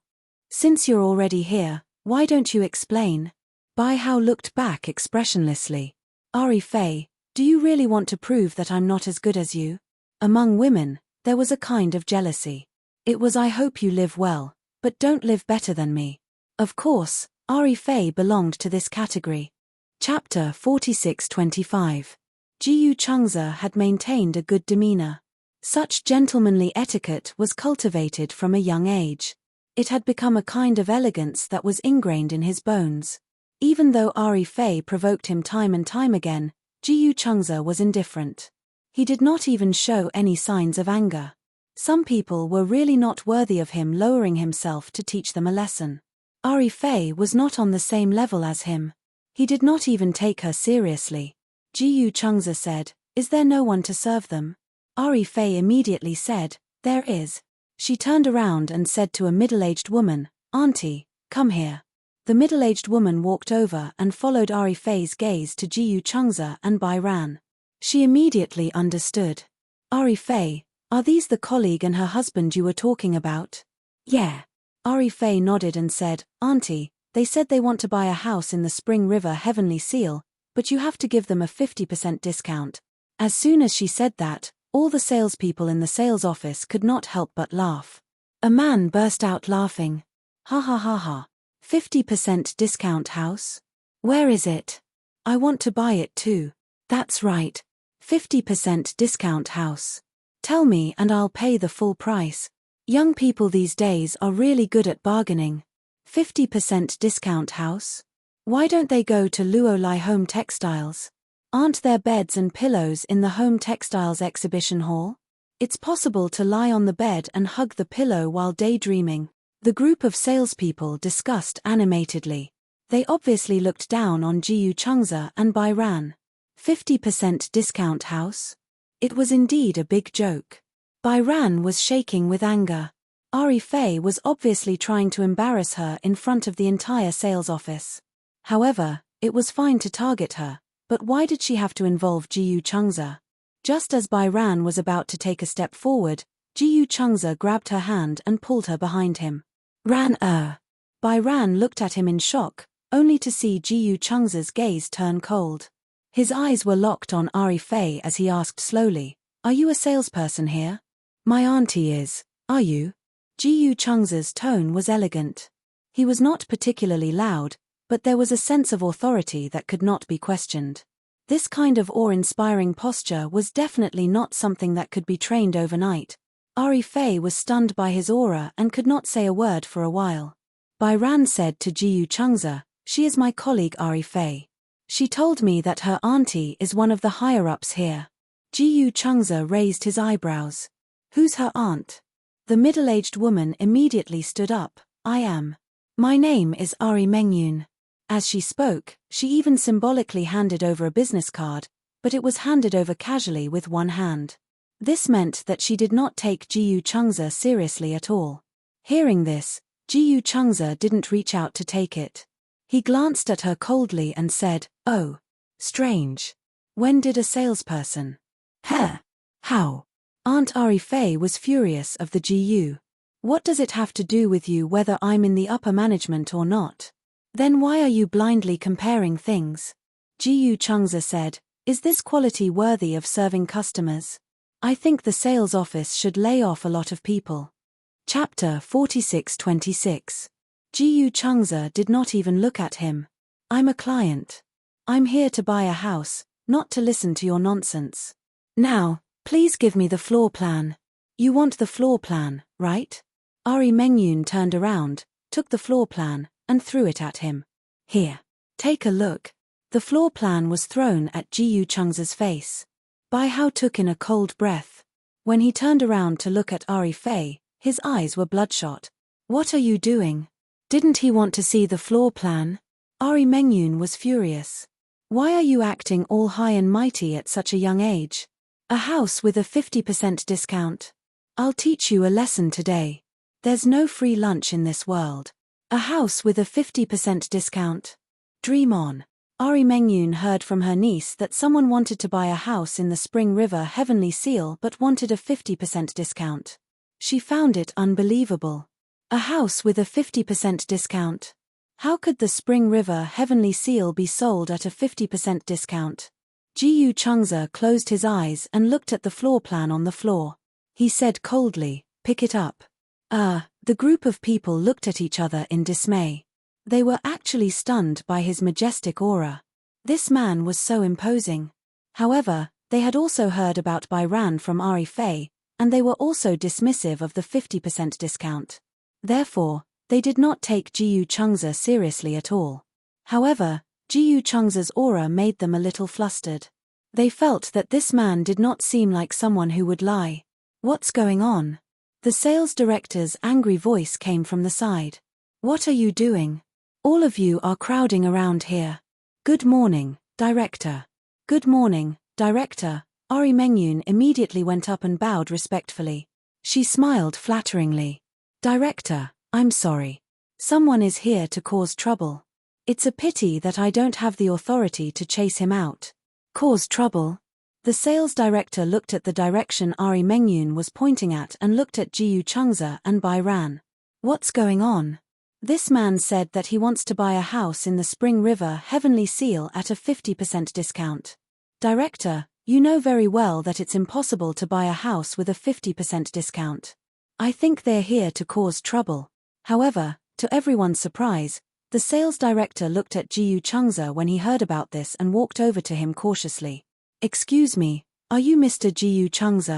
"Since you're already here, why don't you explain?" Bai Hao looked back expressionlessly. "Ari Fei, do you really want to prove that I'm not as good as you?" Among women, there was a kind of jealousy. It was "I hope you live well, but don't live better than me." Of course, Ari Fei belonged to this category. Chapter 46-25. Jiyu Changza had maintained a good demeanor. Such gentlemanly etiquette was cultivated from a young age. It had become a kind of elegance that was ingrained in his bones. Even though Ari Fei provoked him time and time again, Jiyu Changza was indifferent. He did not even show any signs of anger. Some people were really not worthy of him lowering himself to teach them a lesson. Ari Fei was not on the same level as him. He did not even take her seriously. Jiyu Changza said, "Is there no one to serve them?" Ari Fei immediately said, "There is." She turned around and said to a middle-aged woman, "Auntie, come here." The middle-aged woman walked over and followed Ari Fei's gaze to Jiyu Changza and Bairan. She immediately understood. "Ari Fei, are these the colleague and her husband you were talking about?" "Yeah." Ari Fei nodded and said, "Auntie, they said they want to buy a house in the Spring River Heavenly Seal, but you have to give them a 50% discount." As soon as she said that, all the salespeople in the sales office could not help but laugh. A man burst out laughing. "Ha ha ha ha. 50% discount house? Where is it? I want to buy it too." "That's right. 50% discount house. Tell me and I'll pay the full price." Young people these days are really good at bargaining. 50% discount house? Why don't they go to Luolai Home Textiles? Aren't there beds and pillows in the Home Textiles exhibition hall? It's possible to lie on the bed and hug the pillow while daydreaming. The group of salespeople discussed animatedly. They obviously looked down on Jiyu Changza and Bairan. 50% discount house? It was indeed a big joke. Bairan was shaking with anger. Ari Fei was obviously trying to embarrass her in front of the entire sales office. However, it was fine to target her, but why did she have to involve Jiyu Changza? Just as Bairan was about to take a step forward, Jiyu Changza grabbed her hand and pulled her behind him. Bairan looked at him in shock, only to see Jiyu Changza's gaze turn cold. His eyes were locked on Ari Fei as he asked slowly, "Are you a salesperson here?" "My auntie is. Are you?" Ji Chung's tone was elegant. He was not particularly loud, but there was a sense of authority that could not be questioned. This kind of awe-inspiring posture was definitely not something that could be trained overnight. Ari Fei was stunned by his aura and could not say a word for a while. Bai Ran said to Ji Chung's, "She is my colleague Ari Fei. She told me that her auntie is one of the higher-ups here." Ji Chung's raised his eyebrows. "Who's her aunt?" The middle-aged woman immediately stood up. "I am. My name is Ari Mengyun." As she spoke, she even symbolically handed over a business card, but it was handed over casually with one hand. This meant that she did not take Ji Chung's seriously at all. Hearing this, Ji Chung's didn't reach out to take it. He glanced at her coldly and said, "Oh. Strange. When did a salesperson?" "Huh? How?" Aunt Ari Fei was furious of the GU. "What does it have to do with you whether I'm in the upper management or not? Then why are you blindly comparing things?" Ji Chung's said, "Is this quality worthy of serving customers? I think the sales office should lay off a lot of people." Chapter 46-26. Ji Chung's did not even look at him. "I'm a client. I'm here to buy a house, not to listen to your nonsense. Now, please give me the floor plan." "You want the floor plan, right?" Ari Mengyun turned around, took the floor plan, and threw it at him. "Here. Take a look." The floor plan was thrown at Ji Chung's face. Bai Hao took in a cold breath. When he turned around to look at Ari Fei, his eyes were bloodshot. "What are you doing? Didn't he want to see the floor plan?" Ari Mengyun was furious. "Why are you acting all high and mighty at such a young age? A house with a 50% discount. I'll teach you a lesson today. There's no free lunch in this world. A house with a 50% discount. Dream on." Ari Mengyun heard from her niece that someone wanted to buy a house in the Spring River Heavenly Seal but wanted a 50% discount. She found it unbelievable. A house with a 50% discount. How could the Spring River Heavenly Seal be sold at a 50% discount? Ji Chung's closed his eyes and looked at the floor plan on the floor. He said coldly, "Pick it up." The group of people looked at each other in dismay. They were actually stunned by his majestic aura. This man was so imposing. However, they had also heard about Bai Ran from Ari Fei, and they were also dismissive of the 50% discount. Therefore, they did not take Ji Chung's seriously at all. However, Ji Chung's aura made them a little flustered. They felt that this man did not seem like someone who would lie. "What's going on?" The sales director's angry voice came from the side. "What are you doing? All of you are crowding around here." "Good morning, Director." "Good morning, Director." Ari Mengyun immediately went up and bowed respectfully. She smiled flatteringly. "Director, I'm sorry. Someone is here to cause trouble. It's a pity that I don't have the authority to chase him out." "Cause trouble?" The sales director looked at the direction Ari Mengyun was pointing at and looked at Ji Chung's and Bai Ran. "What's going on?" "This man said that he wants to buy a house in the Spring River Heavenly Seal at a 50% discount." "Director, you know very well that it's impossible to buy a house with a 50% discount. I think they're here to cause trouble." However, to everyone's surprise, the sales director looked at Ji Chung's when he heard about this and walked over to him cautiously. "Excuse me, are you Mr. Ji Chung's?"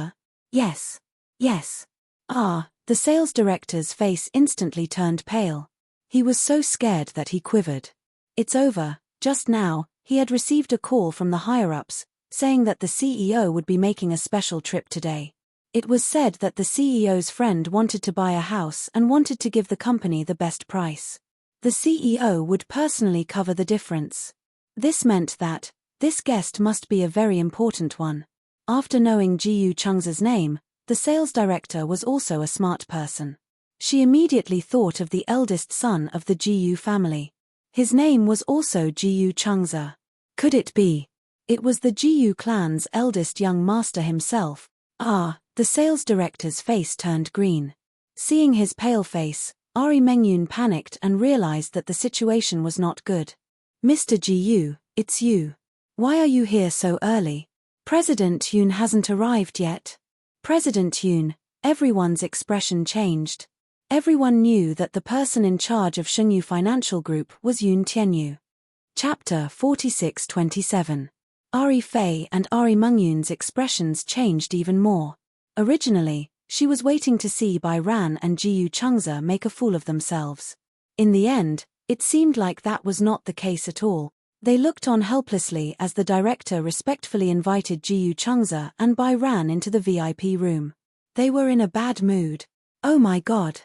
"Yes. Yes." The sales director's face instantly turned pale. He was so scared that he quivered. It's over. Just now, he had received a call from the higher-ups, saying that the CEO would be making a special trip today. It was said that the CEO's friend wanted to buy a house and wanted to give the company the best price. The CEO would personally cover the difference. This meant that this guest must be a very important one. After knowing Ji Chung's name, the sales director was also a smart person. She immediately thought of the eldest son of the Ji family. His name was also Ji Chung's. Could it be? It was the Ji clan's eldest young master himself. The sales director's face turned green. Seeing his pale face, Ari Mengyun panicked and realized that the situation was not good. "Mr. Ji, it's you. Why are you here so early? President Yoon hasn't arrived yet." "President Yoon," everyone's expression changed. Everyone knew that the person in charge of Shengyu Financial Group was Yun Tianyu. Chapter 46-27. Ari Fei and Ari Mengyun's expressions changed even more. Originally, she was waiting to see Bai Ran and Jiyu Chengze make a fool of themselves. In the end, it seemed like that was not the case at all. They looked on helplessly as the director respectfully invited Jiyu Chengze and Bai Ran into the VIP room. They were in a bad mood. Oh my God!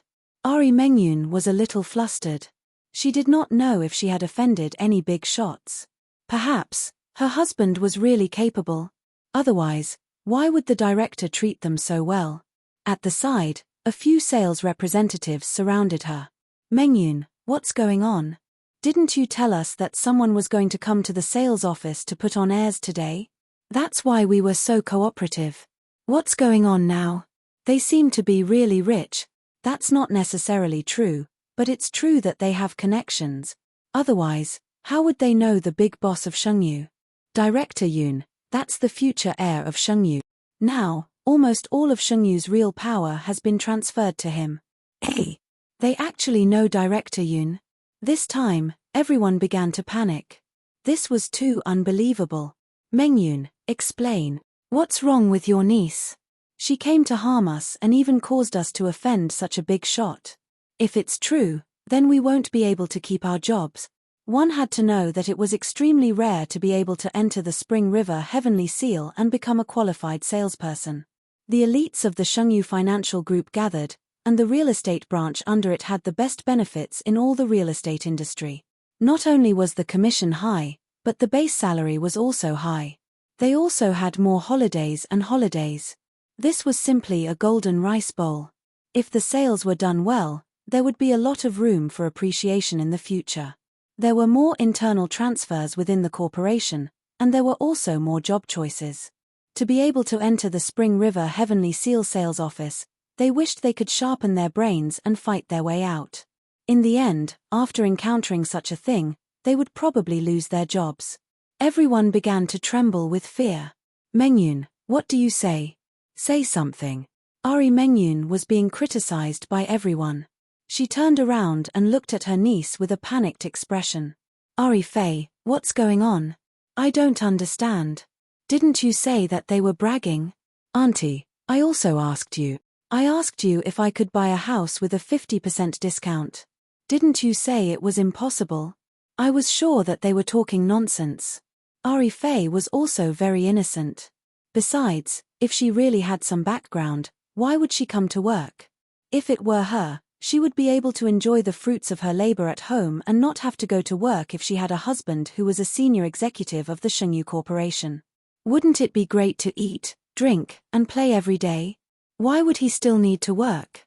Ari Mengyun was a little flustered. She did not know if she had offended any big shots. Perhaps her husband was really capable. Otherwise, why would the director treat them so well? At the side, a few sales representatives surrounded her. Mengyun, what's going on? Didn't you tell us that someone was going to come to the sales office to put on airs today? That's why we were so cooperative. What's going on now? They seem to be really rich. That's not necessarily true, but it's true that they have connections. Otherwise, how would they know the big boss of Shengyu? Director Yun, that's the future heir of Shengyu. Now, almost all of Shengyu's real power has been transferred to him. Hey! They actually know Director Yun. This time, everyone began to panic. This was too unbelievable. Mengyun, explain. What's wrong with your niece? She came to harm us and even caused us to offend such a big shot. If it's true, then we won't be able to keep our jobs. One had to know that it was extremely rare to be able to enter the Spring River Heavenly Seal and become a qualified salesperson. The elites of the Shengyu Financial Group gathered, and the real estate branch under it had the best benefits in all the real estate industry. Not only was the commission high, but the base salary was also high. They also had more holidays and holidays. This was simply a golden rice bowl. If the sales were done well, there would be a lot of room for appreciation in the future. There were more internal transfers within the corporation, and there were also more job choices. To be able to enter the Spring River Heavenly Seal sales office, they wished they could sharpen their brains and fight their way out. In the end, after encountering such a thing, they would probably lose their jobs. Everyone began to tremble with fear. Mengyun, what do you say? Say something. Ari Mengyun was being criticized by everyone. She turned around and looked at her niece with a panicked expression. Ari Fei, what's going on? I don't understand. Didn't you say that they were bragging? Auntie, I also asked you. I asked you if I could buy a house with a 50% discount. Didn't you say it was impossible? I was sure that they were talking nonsense. Ari Fei was also very innocent. Besides, if she really had some background, why would she come to work? If it were her, she would be able to enjoy the fruits of her labor at home and not have to go to work if she had a husband who was a senior executive of the Shengyu Corporation. Wouldn't it be great to eat, drink, and play every day? Why would he still need to work?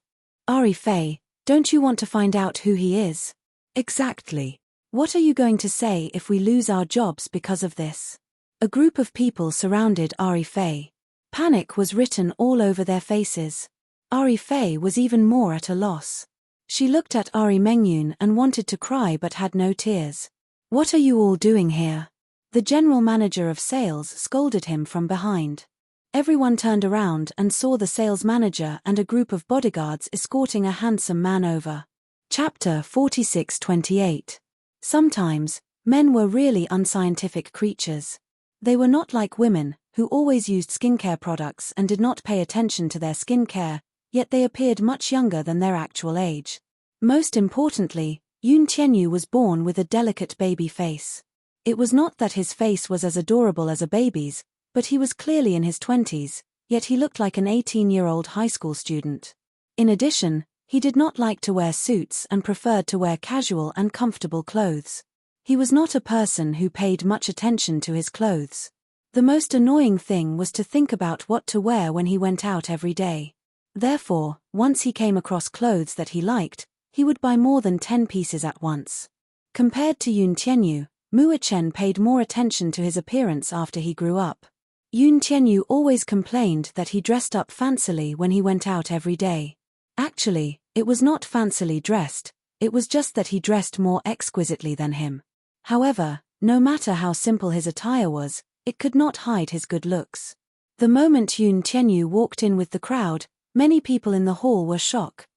Ari Fei, don't you want to find out who he is? Exactly. What are you going to say if we lose our jobs because of this? A group of people surrounded Ari Fei. Panic was written all over their faces. Ari Fei was even more at a loss. She looked at Ari Mengyun and wanted to cry but had no tears. What are you all doing here? The general manager of sales scolded him from behind. Everyone turned around and saw the sales manager and a group of bodyguards escorting a handsome man over. Chapter 46-28. Sometimes, men were really unscientific creatures. They were not like women, who always used skincare products and did not pay attention to their skincare, yet they appeared much younger than their actual age. Most importantly, Yun Tianyu was born with a delicate baby face. It was not that his face was as adorable as a baby's, but he was clearly in his 20s, yet he looked like an 18-year-old high school student. In addition, he did not like to wear suits and preferred to wear casual and comfortable clothes. He was not a person who paid much attention to his clothes. The most annoying thing was to think about what to wear when he went out every day. Therefore, once he came across clothes that he liked, he would buy more than 10 pieces at once. Compared to Yun Tianyu, Mu Chen paid more attention to his appearance after he grew up. Yun Tianyu always complained that he dressed up fancily when he went out every day. Actually, it was not fancily dressed, it was just that he dressed more exquisitely than him. However, no matter how simple his attire was, it could not hide his good looks. The moment Yun Tianyu walked in with the crowd, many people in the hall were shocked.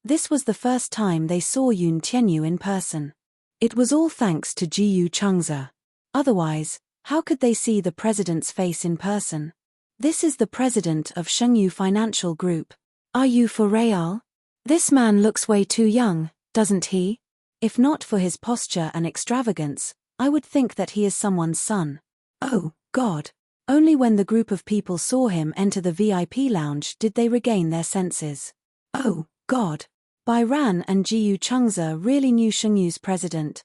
This was the first time they saw Yoon Tianyu in person. It was all thanks to Jiyu Changze. Otherwise, how could they see the president's face in person? This is the president of Shengyu Financial Group. Are you for real? This man looks way too young, doesn't he? If not for his posture and extravagance, I would think that he is someone's son. Oh, God. Only when the group of people saw him enter the VIP lounge did they regain their senses. Oh, God. Bai Ran and Jiyu Changze really knew Shengyu's president.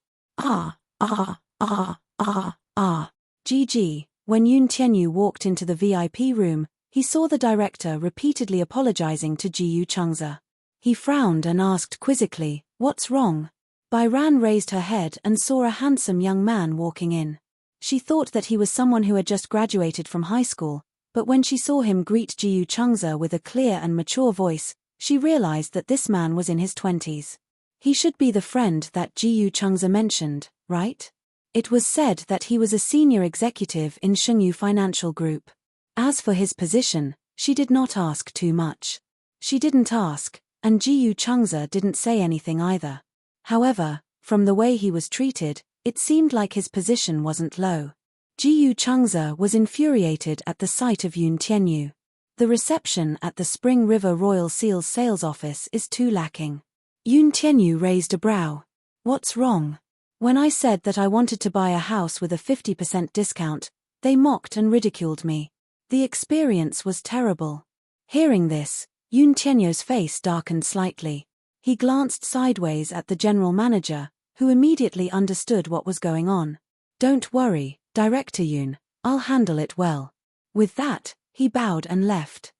GG. When Yoon Tianyu walked into the VIP room, he saw the director repeatedly apologizing to Jiyu Changze. He frowned and asked quizzically, "What's wrong?" Bai Ran raised her head and saw a handsome young man walking in. She thought that he was someone who had just graduated from high school, but when she saw him greet Jiyu Changze with a clear and mature voice, she realized that this man was in his 20s. He should be the friend that Jiyu Changze mentioned, right? It was said that he was a senior executive in Shengyu Financial Group. As for his position, she did not ask too much. She didn't ask, and Jiyu Changze didn't say anything either. However, from the way he was treated, it seemed like his position wasn't low. Jiyu Changze was infuriated at the sight of Yoon Tianyu. The reception at the Spring River Royal Seals sales office is too lacking. Yoon Tianyu raised a brow. What's wrong? When I said that I wanted to buy a house with a 50% discount, they mocked and ridiculed me. The experience was terrible. Hearing this, Yoon Tianyu's face darkened slightly. He glanced sideways at the general manager, who immediately understood what was going on. Don't worry, Director Yoon, I'll handle it well. With that, he bowed and left.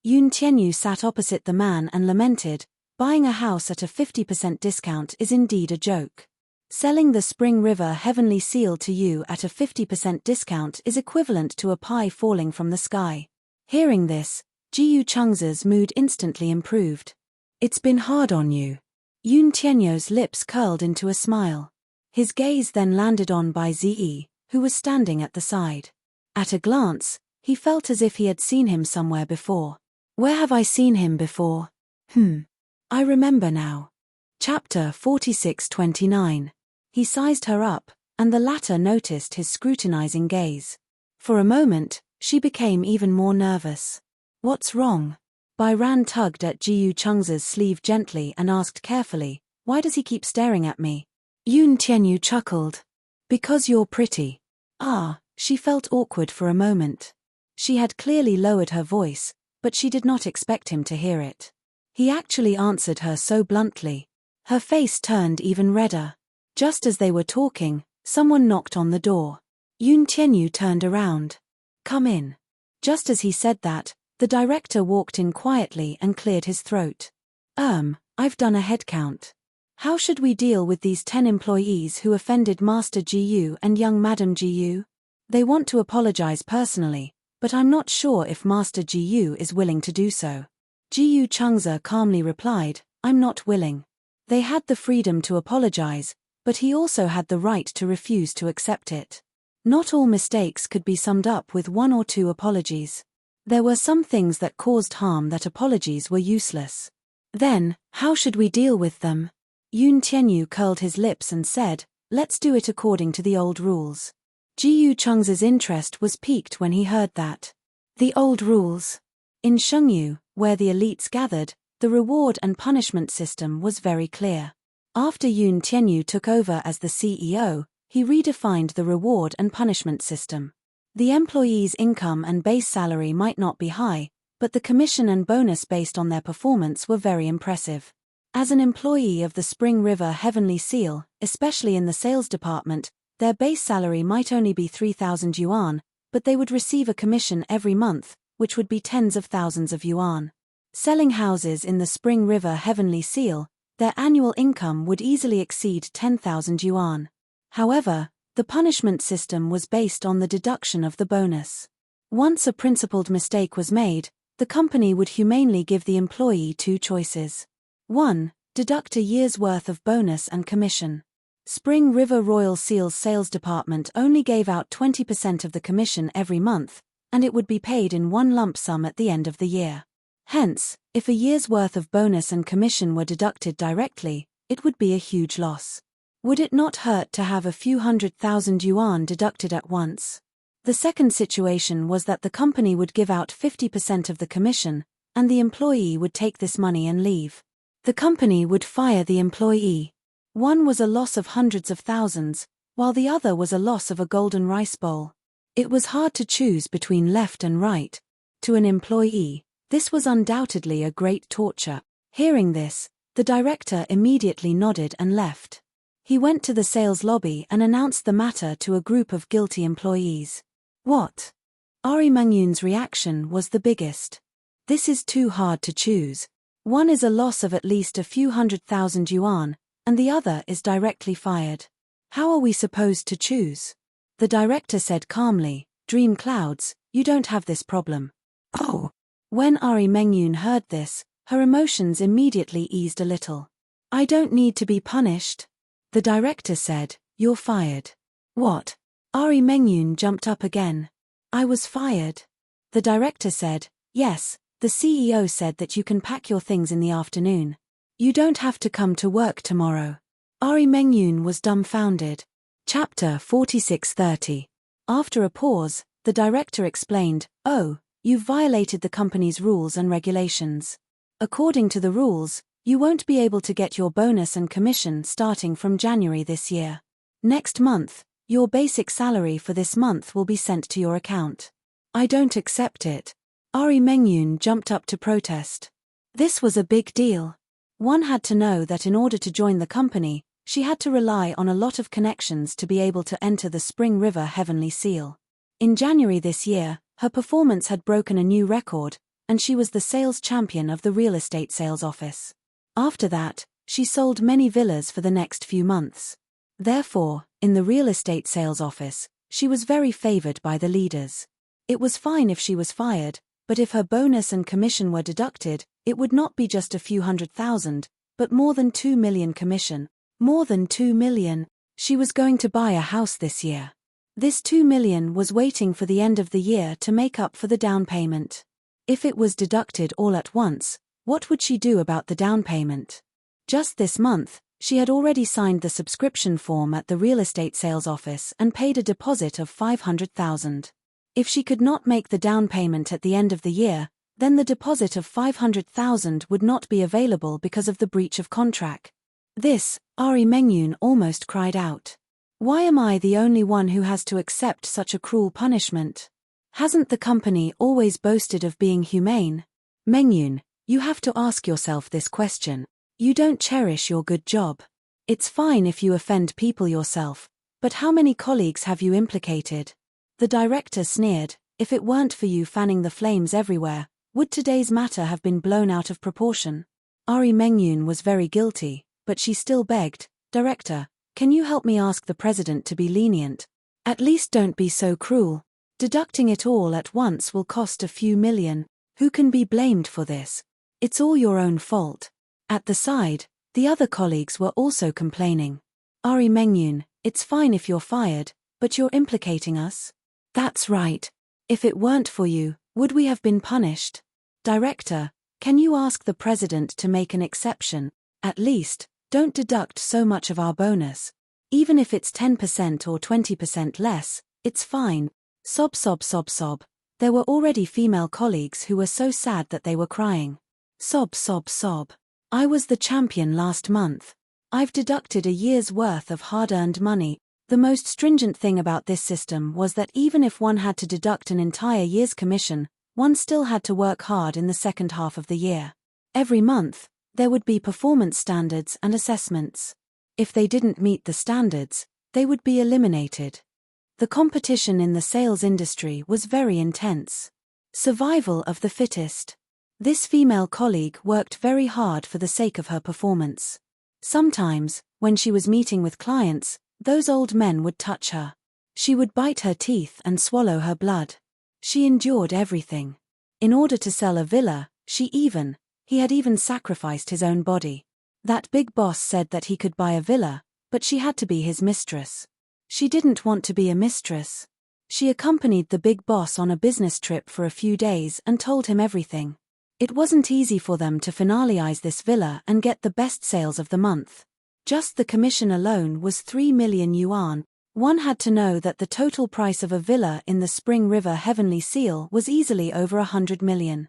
Yoon Tianyu sat opposite the man and lamented, buying a house at a 50% discount is indeed a joke. Selling the Spring River Heavenly Seal to you at a 50% discount is equivalent to a pie falling from the sky. Hearing this, Jiyu Changze's mood instantly improved. It's been hard on you. Yoon Tianyu's lips curled into a smile. His gaze then landed on Bai Zi, who was standing at the side. At a glance, he felt as if he had seen him somewhere before. Where have I seen him before? I remember now. Chapter 46-29. He sized her up, and the latter noticed his scrutinizing gaze. For a moment, she became even more nervous. What's wrong? Bai Ran tugged at Jiyu Changze's sleeve gently and asked carefully, why does he keep staring at me? Yoon Tianyu chuckled. Because you're pretty. She felt awkward for a moment. She had clearly lowered her voice, but she did not expect him to hear it. He actually answered her so bluntly. Her face turned even redder. Just as they were talking, someone knocked on the door. Yoon Tianyu turned around. Come in. Just as he said that, the director walked in quietly and cleared his throat. I've done a head count. How should we deal with these 10 employees who offended Master Jiyu and young Madam Jiyu? They want to apologize personally, but I'm not sure if Master Jiyu is willing to do so. Jiyu Changze calmly replied, I'm not willing. They had the freedom to apologize, but he also had the right to refuse to accept it. Not all mistakes could be summed up with 1 or 2 apologies. There were some things that caused harm that apologies were useless. Then, how should we deal with them? Yoon Tianyu curled his lips and said, let's do it according to the old rules. Jiyu Changze's interest was piqued when he heard that. The old rules. In Shengyu, where the elites gathered, the reward and punishment system was very clear. After Yoon Tianyu took over as the CEO, he redefined the reward and punishment system. The employee's income and base salary might not be high, but the commission and bonus based on their performance were very impressive. As an employee of the Spring River Heavenly Seal, especially in the sales department, their base salary might only be 3,000 yuan, but they would receive a commission every month, which would be tens of thousands of yuan. Selling houses in the Spring River Heavenly Seal, their annual income would easily exceed 10,000 yuan. However, the punishment system was based on the deduction of the bonus. Once a principled mistake was made, the company would humanely give the employee 2 choices. 1. Deduct a year's worth of bonus and commission. Spring River Royal Seals sales department only gave out 20% of the commission every month, and it would be paid in one lump sum at the end of the year. Hence, if a year's worth of bonus and commission were deducted directly, it would be a huge loss. Would it not hurt to have a few 100,000 yuan deducted at once? The second situation was that the company would give out 50% of the commission, and the employee would take this money and leave. The company would fire the employee. One was a loss of hundreds of thousands, while the other was a loss of a golden rice bowl. It was hard to choose between left and right. To an employee, this was undoubtedly a great torture. Hearing this, the director immediately nodded and left. He went to the sales lobby and announced the matter to a group of guilty employees. What? Ari Mangyun's reaction was the biggest. This is too hard to choose. One is a loss of at least a few 100,000 yuan, and the other is directly fired. How are we supposed to choose? The director said calmly, "Dream Clouds, you don't have this problem." Oh! When Ari Mengyun heard this, her emotions immediately eased a little. "I don't need to be punished." The director said, "You're fired." What? Ari Mengyun jumped up again. "I was fired." The director said, "Yes, the CEO said that you can pack your things in the afternoon. You don't have to come to work tomorrow." Ari Mengyun was dumbfounded. Chapter 46:30. After a pause, the director explained, "Oh, you've violated the company's rules and regulations. According to the rules, you won't be able to get your bonus and commission starting from January this year. Next month, your basic salary for this month will be sent to your account." "I don't accept it." Ari Mengyun jumped up to protest. This was a big deal. One had to know that in order to join the company, she had to rely on a lot of connections to be able to enter the Spring River Heavenly Seal. In January this year, her performance had broken a new record, and she was the sales champion of the real estate sales office. After that, she sold many villas for the next few months. Therefore, in the real estate sales office, she was very favored by the leaders. It was fine if she was fired, but if her bonus and commission were deducted, it would not be just a few 100,000, but more than 2 million commission. More than 2 million. She was going to buy a house this year. This 2 million was waiting for the end of the year to make up for the down payment. If it was deducted all at once, what would she do about the down payment? Just this month, she had already signed the subscription form at the real estate sales office and paid a deposit of 500,000. If she could not make the down payment at the end of the year, then the deposit of 500,000 would not be available because of the breach of contract. This, Ari Mengyun almost cried out. "Why am I the only one who has to accept such a cruel punishment? Hasn't the company always boasted of being humane?" Mengyun, you have to ask yourself this question. You don't cherish your good job. It's fine if you offend people yourself, but how many colleagues have you implicated? The director sneered, "If it weren't for you fanning the flames everywhere, would today's matter have been blown out of proportion?" Ari Mengyun was very guilty, but she still begged, "Director, can you help me ask the president to be lenient? At least don't be so cruel. Deducting it all at once will cost a few million. Who can be blamed for this? It's all your own fault." At the side, the other colleagues were also complaining. "Ari Mengyun, it's fine if you're fired, but you're implicating us." "That's right. If it weren't for you, would we have been punished? Director, can you ask the president to make an exception? At least, don't deduct so much of our bonus. Even if it's 10% or 20% less, it's fine." Sob sob sob sob. There were already female colleagues who were so sad that they were crying. Sob sob sob. "I was the champion last month. I've deducted a year's worth of hard-earned money." The most stringent thing about this system was that even if one had to deduct an entire year's commission, one still had to work hard in the second half of the year. Every month, there would be performance standards and assessments. If they didn't meet the standards, they would be eliminated. The competition in the sales industry was very intense. Survival of the fittest. This female colleague worked very hard for the sake of her performance. Sometimes, when she was meeting with clients, those old men would touch her. She would bite her teeth and swallow her blood. She endured everything. In order to sell a villa, he had even sacrificed his own body. That big boss said that he could buy a villa, but she had to be his mistress. She didn't want to be a mistress. She accompanied the big boss on a business trip for a few days and told him everything. It wasn't easy for them to finalize this villa and get the best sales of the month. Just the commission alone was 3 million yuan. One had to know that the total price of a villa in the Spring River Heavenly Seal was easily over 100 million.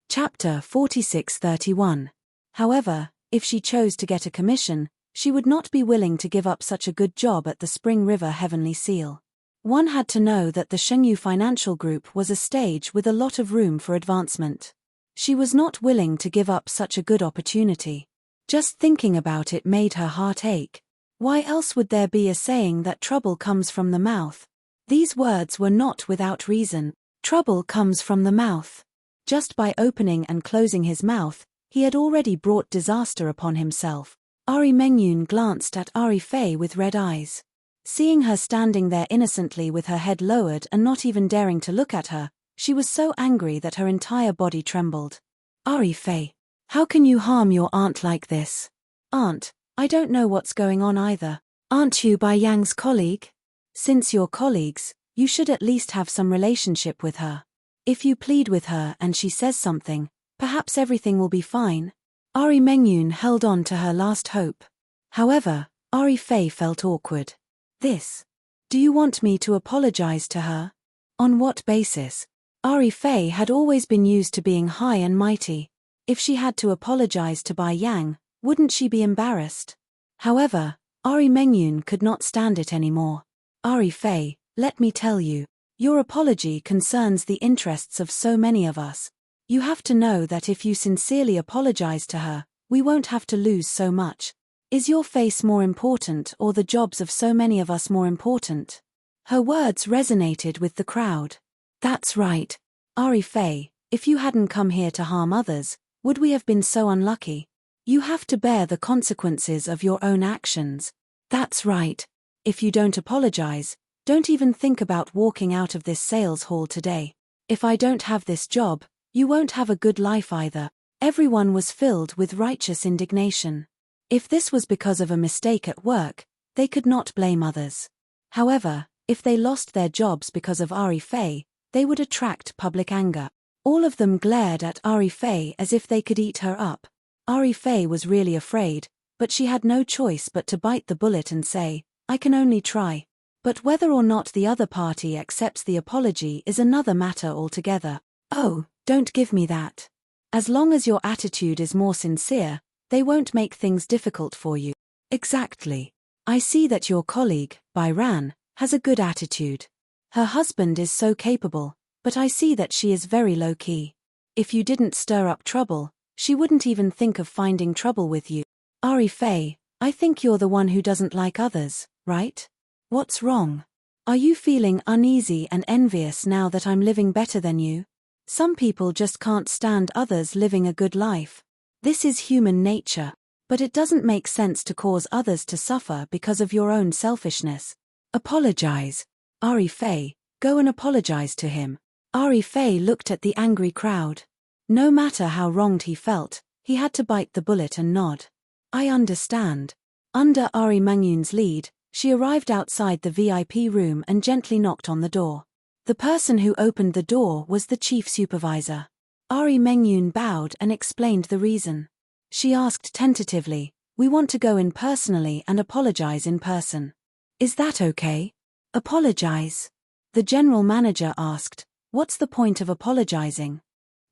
Chapter 46:31. However, if she chose to get a commission, she would not be willing to give up such a good job at the Spring River Heavenly Seal. One had to know that the Shengyu Financial Group was a stage with a lot of room for advancement. She was not willing to give up such a good opportunity. Just thinking about it made her heart ache. Why else would there be a saying that trouble comes from the mouth? These words were not without reason. Trouble comes from the mouth. Just by opening and closing his mouth, he had already brought disaster upon himself. Ari Mengyun glanced at Ari Fei with red eyes. Seeing her standing there innocently with her head lowered and not even daring to look at her, she was so angry that her entire body trembled. Ari Fei, how can you harm your aunt like this? Aunt, I don't know what's going on either. Aren't you Bai Yang's colleague? Since you're colleagues, you should at least have some relationship with her. If you plead with her and she says something, perhaps everything will be fine. Ari Mengyun held on to her last hope. However, Ari Fei felt awkward. Do you want me to apologize to her? On what basis? Ari Fei had always been used to being high and mighty. If she had to apologize to Bai Yang, wouldn't she be embarrassed? However, Ari Mengyun could not stand it anymore. Ari Fei, let me tell you, your apology concerns the interests of so many of us. You have to know that if you sincerely apologize to her, we won't have to lose so much. Is your face more important or the jobs of so many of us more important? Her words resonated with the crowd. That's right. Ari Fei, if you hadn't come here to harm others, would we have been so unlucky? You have to bear the consequences of your own actions. That's right. If you don't apologize, don't even think about walking out of this sales hall today. If I don't have this job, you won't have a good life either. Everyone was filled with righteous indignation. If this was because of a mistake at work, they could not blame others. However, if they lost their jobs because of Ari Fei, they would attract public anger. All of them glared at Ari Fei as if they could eat her up. Ari Fei was really afraid, but she had no choice but to bite the bullet and say, I can only try. But whether or not the other party accepts the apology is another matter altogether. Oh, don't give me that. As long as your attitude is more sincere, they won't make things difficult for you. Exactly. I see that your colleague, Bai Ran, has a good attitude. Her husband is so capable, but I see that she is very low-key. If you didn't stir up trouble, she wouldn't even think of finding trouble with you. Ari Fei, I think you're the one who doesn't like others, right? What's wrong? Are you feeling uneasy and envious now that I'm living better than you? Some people just can't stand others living a good life. This is human nature, but it doesn't make sense to cause others to suffer because of your own selfishness. Apologize. Ari Fei, go and apologize to him. Ari Fei looked at the angry crowd. No matter how wronged he felt, he had to bite the bullet and nod. I understand. Under Ari Mengyun's lead, she arrived outside the VIP room and gently knocked on the door. The person who opened the door was the chief supervisor. Ari Mengyun bowed and explained the reason. She asked tentatively, we want to go in personally and apologize in person. Is that okay? Apologize? The general manager asked, what's the point of apologizing?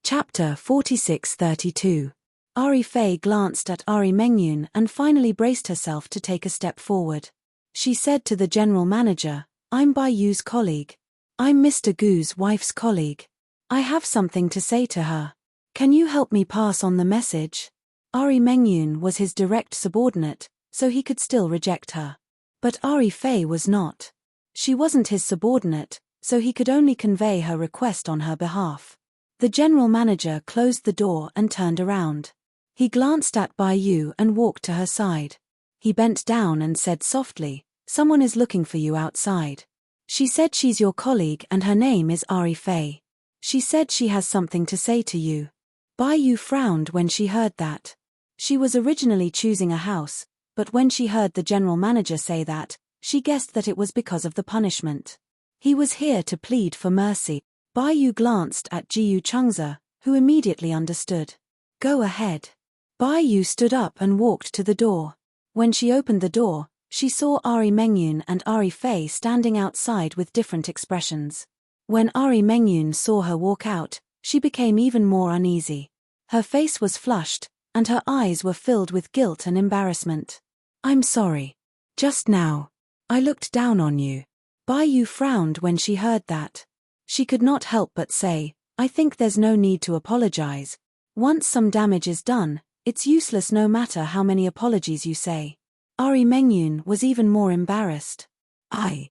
Chapter 46:32. Ari Fei glanced at Ari Mengyun and finally braced herself to take a step forward. She said to the general manager, I'm Bai Yu's colleague. I'm Mr. Gu's wife's colleague. I have something to say to her. Can you help me pass on the message? Ari Mengyun was his direct subordinate, so he could still reject her. But Ari Fei was not. She wasn't his subordinate, so he could only convey her request on her behalf. The general manager closed the door and turned around. He glanced at Bai Yu and walked to her side. He bent down and said softly, someone is looking for you outside. She said she's your colleague and her name is Ari Fei. She said she has something to say to you. Bai Yu frowned when she heard that. She was originally choosing a house, but when she heard the general manager say that, she guessed that it was because of the punishment. He was here to plead for mercy. Bai Yu glanced at Jiyu Chengze, who immediately understood. Go ahead. Bai Yu stood up and walked to the door. When she opened the door, she saw Ari Mengyun and Ari Fei standing outside with different expressions. When Ari Mengyun saw her walk out, she became even more uneasy. Her face was flushed, and her eyes were filled with guilt and embarrassment. I'm sorry. Just now, I looked down on you. Bai Yu frowned when she heard that. She could not help but say, I think there's no need to apologize. Once some damage is done, it's useless no matter how many apologies you say. Ari Mengyun was even more embarrassed. I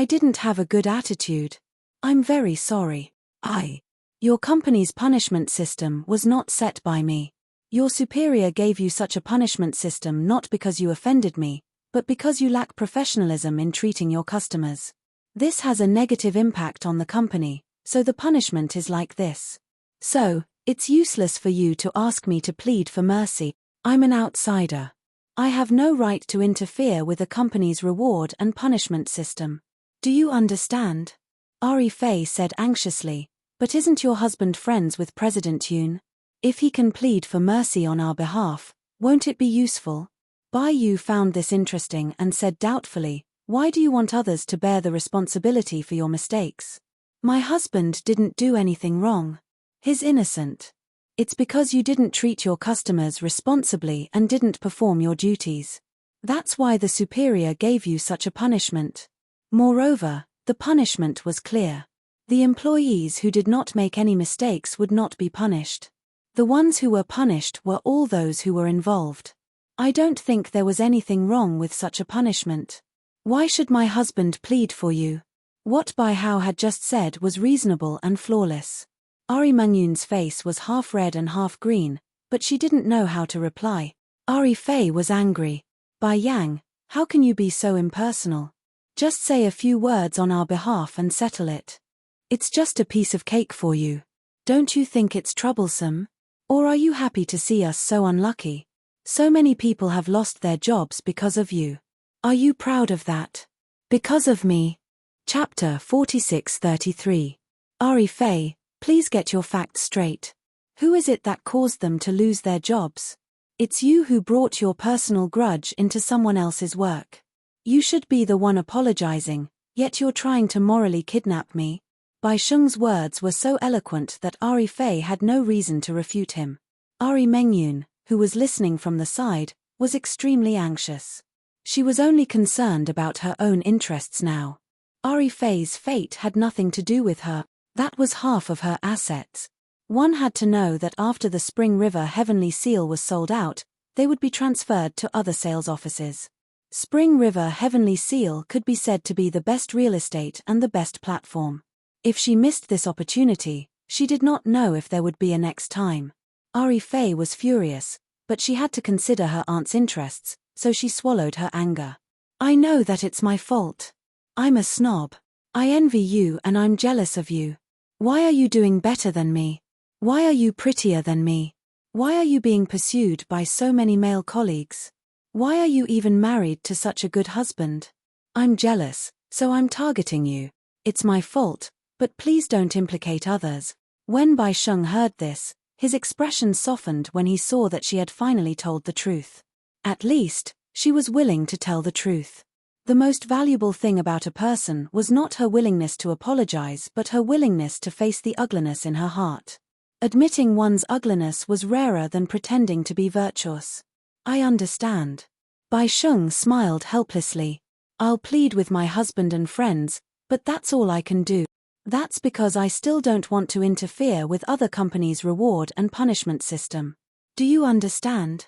didn't have a good attitude. I'm very sorry. Your company's punishment system was not set by me. Your superior gave you such a punishment system not because you offended me, but because you lack professionalism in treating your customers. This has a negative impact on the company, so the punishment is like this. So, it's useless for you to ask me to plead for mercy. I'm an outsider. I have no right to interfere with a company's reward and punishment system. Do you understand? Ari Fei said anxiously, but isn't your husband friends with President Yoon? If he can plead for mercy on our behalf, won't it be useful? Bai Yu found this interesting and said doubtfully, why do you want others to bear the responsibility for your mistakes? My husband didn't do anything wrong. He's innocent. It's because you didn't treat your customers responsibly and didn't perform your duties. That's why the superior gave you such a punishment. Moreover, the punishment was clear. The employees who did not make any mistakes would not be punished. The ones who were punished were all those who were involved. I don't think there was anything wrong with such a punishment. Why should my husband plead for you? What Bai Hao had just said was reasonable and flawless. Ari Mengyun's face was half red and half green, but she didn't know how to reply. Ari Fei was angry. Bai Yang, how can you be so impersonal? Just say a few words on our behalf and settle it. It's just a piece of cake for you. Don't you think it's troublesome? Or are you happy to see us so unlucky? So many people have lost their jobs because of you. Are you proud of that? Because of me. Chapter 46-33. Ari Fei, please get your facts straight. Who is it that caused them to lose their jobs? It's you who brought your personal grudge into someone else's work. You should be the one apologizing, yet you're trying to morally kidnap me. Bai Sheng's words were so eloquent that Ari Fei had no reason to refute him. Ari Mengyun, who was listening from the side, was extremely anxious. She was only concerned about her own interests now. Ari Fei's fate had nothing to do with her, that was half of her assets. One had to know that after the Spring River Heavenly Seal was sold out, they would be transferred to other sales offices. Spring River Heavenly Seal could be said to be the best real estate and the best platform. If she missed this opportunity, she did not know if there would be a next time. Ari Fei was furious, but she had to consider her aunt's interests, so she swallowed her anger. I know that it's my fault. I'm a snob. I envy you and I'm jealous of you. Why are you doing better than me? Why are you prettier than me? Why are you being pursued by so many male colleagues? Why are you even married to such a good husband? I'm jealous, so I'm targeting you. It's my fault, but please don't implicate others. When Bai Sheng heard this, his expression softened when he saw that she had finally told the truth. At least, she was willing to tell the truth. The most valuable thing about a person was not her willingness to apologize but her willingness to face the ugliness in her heart. Admitting one's ugliness was rarer than pretending to be virtuous. I understand. Bai Sheng smiled helplessly. I'll plead with my husband and friends, but that's all I can do. That's because I still don't want to interfere with other companies' reward and punishment system. Do you understand?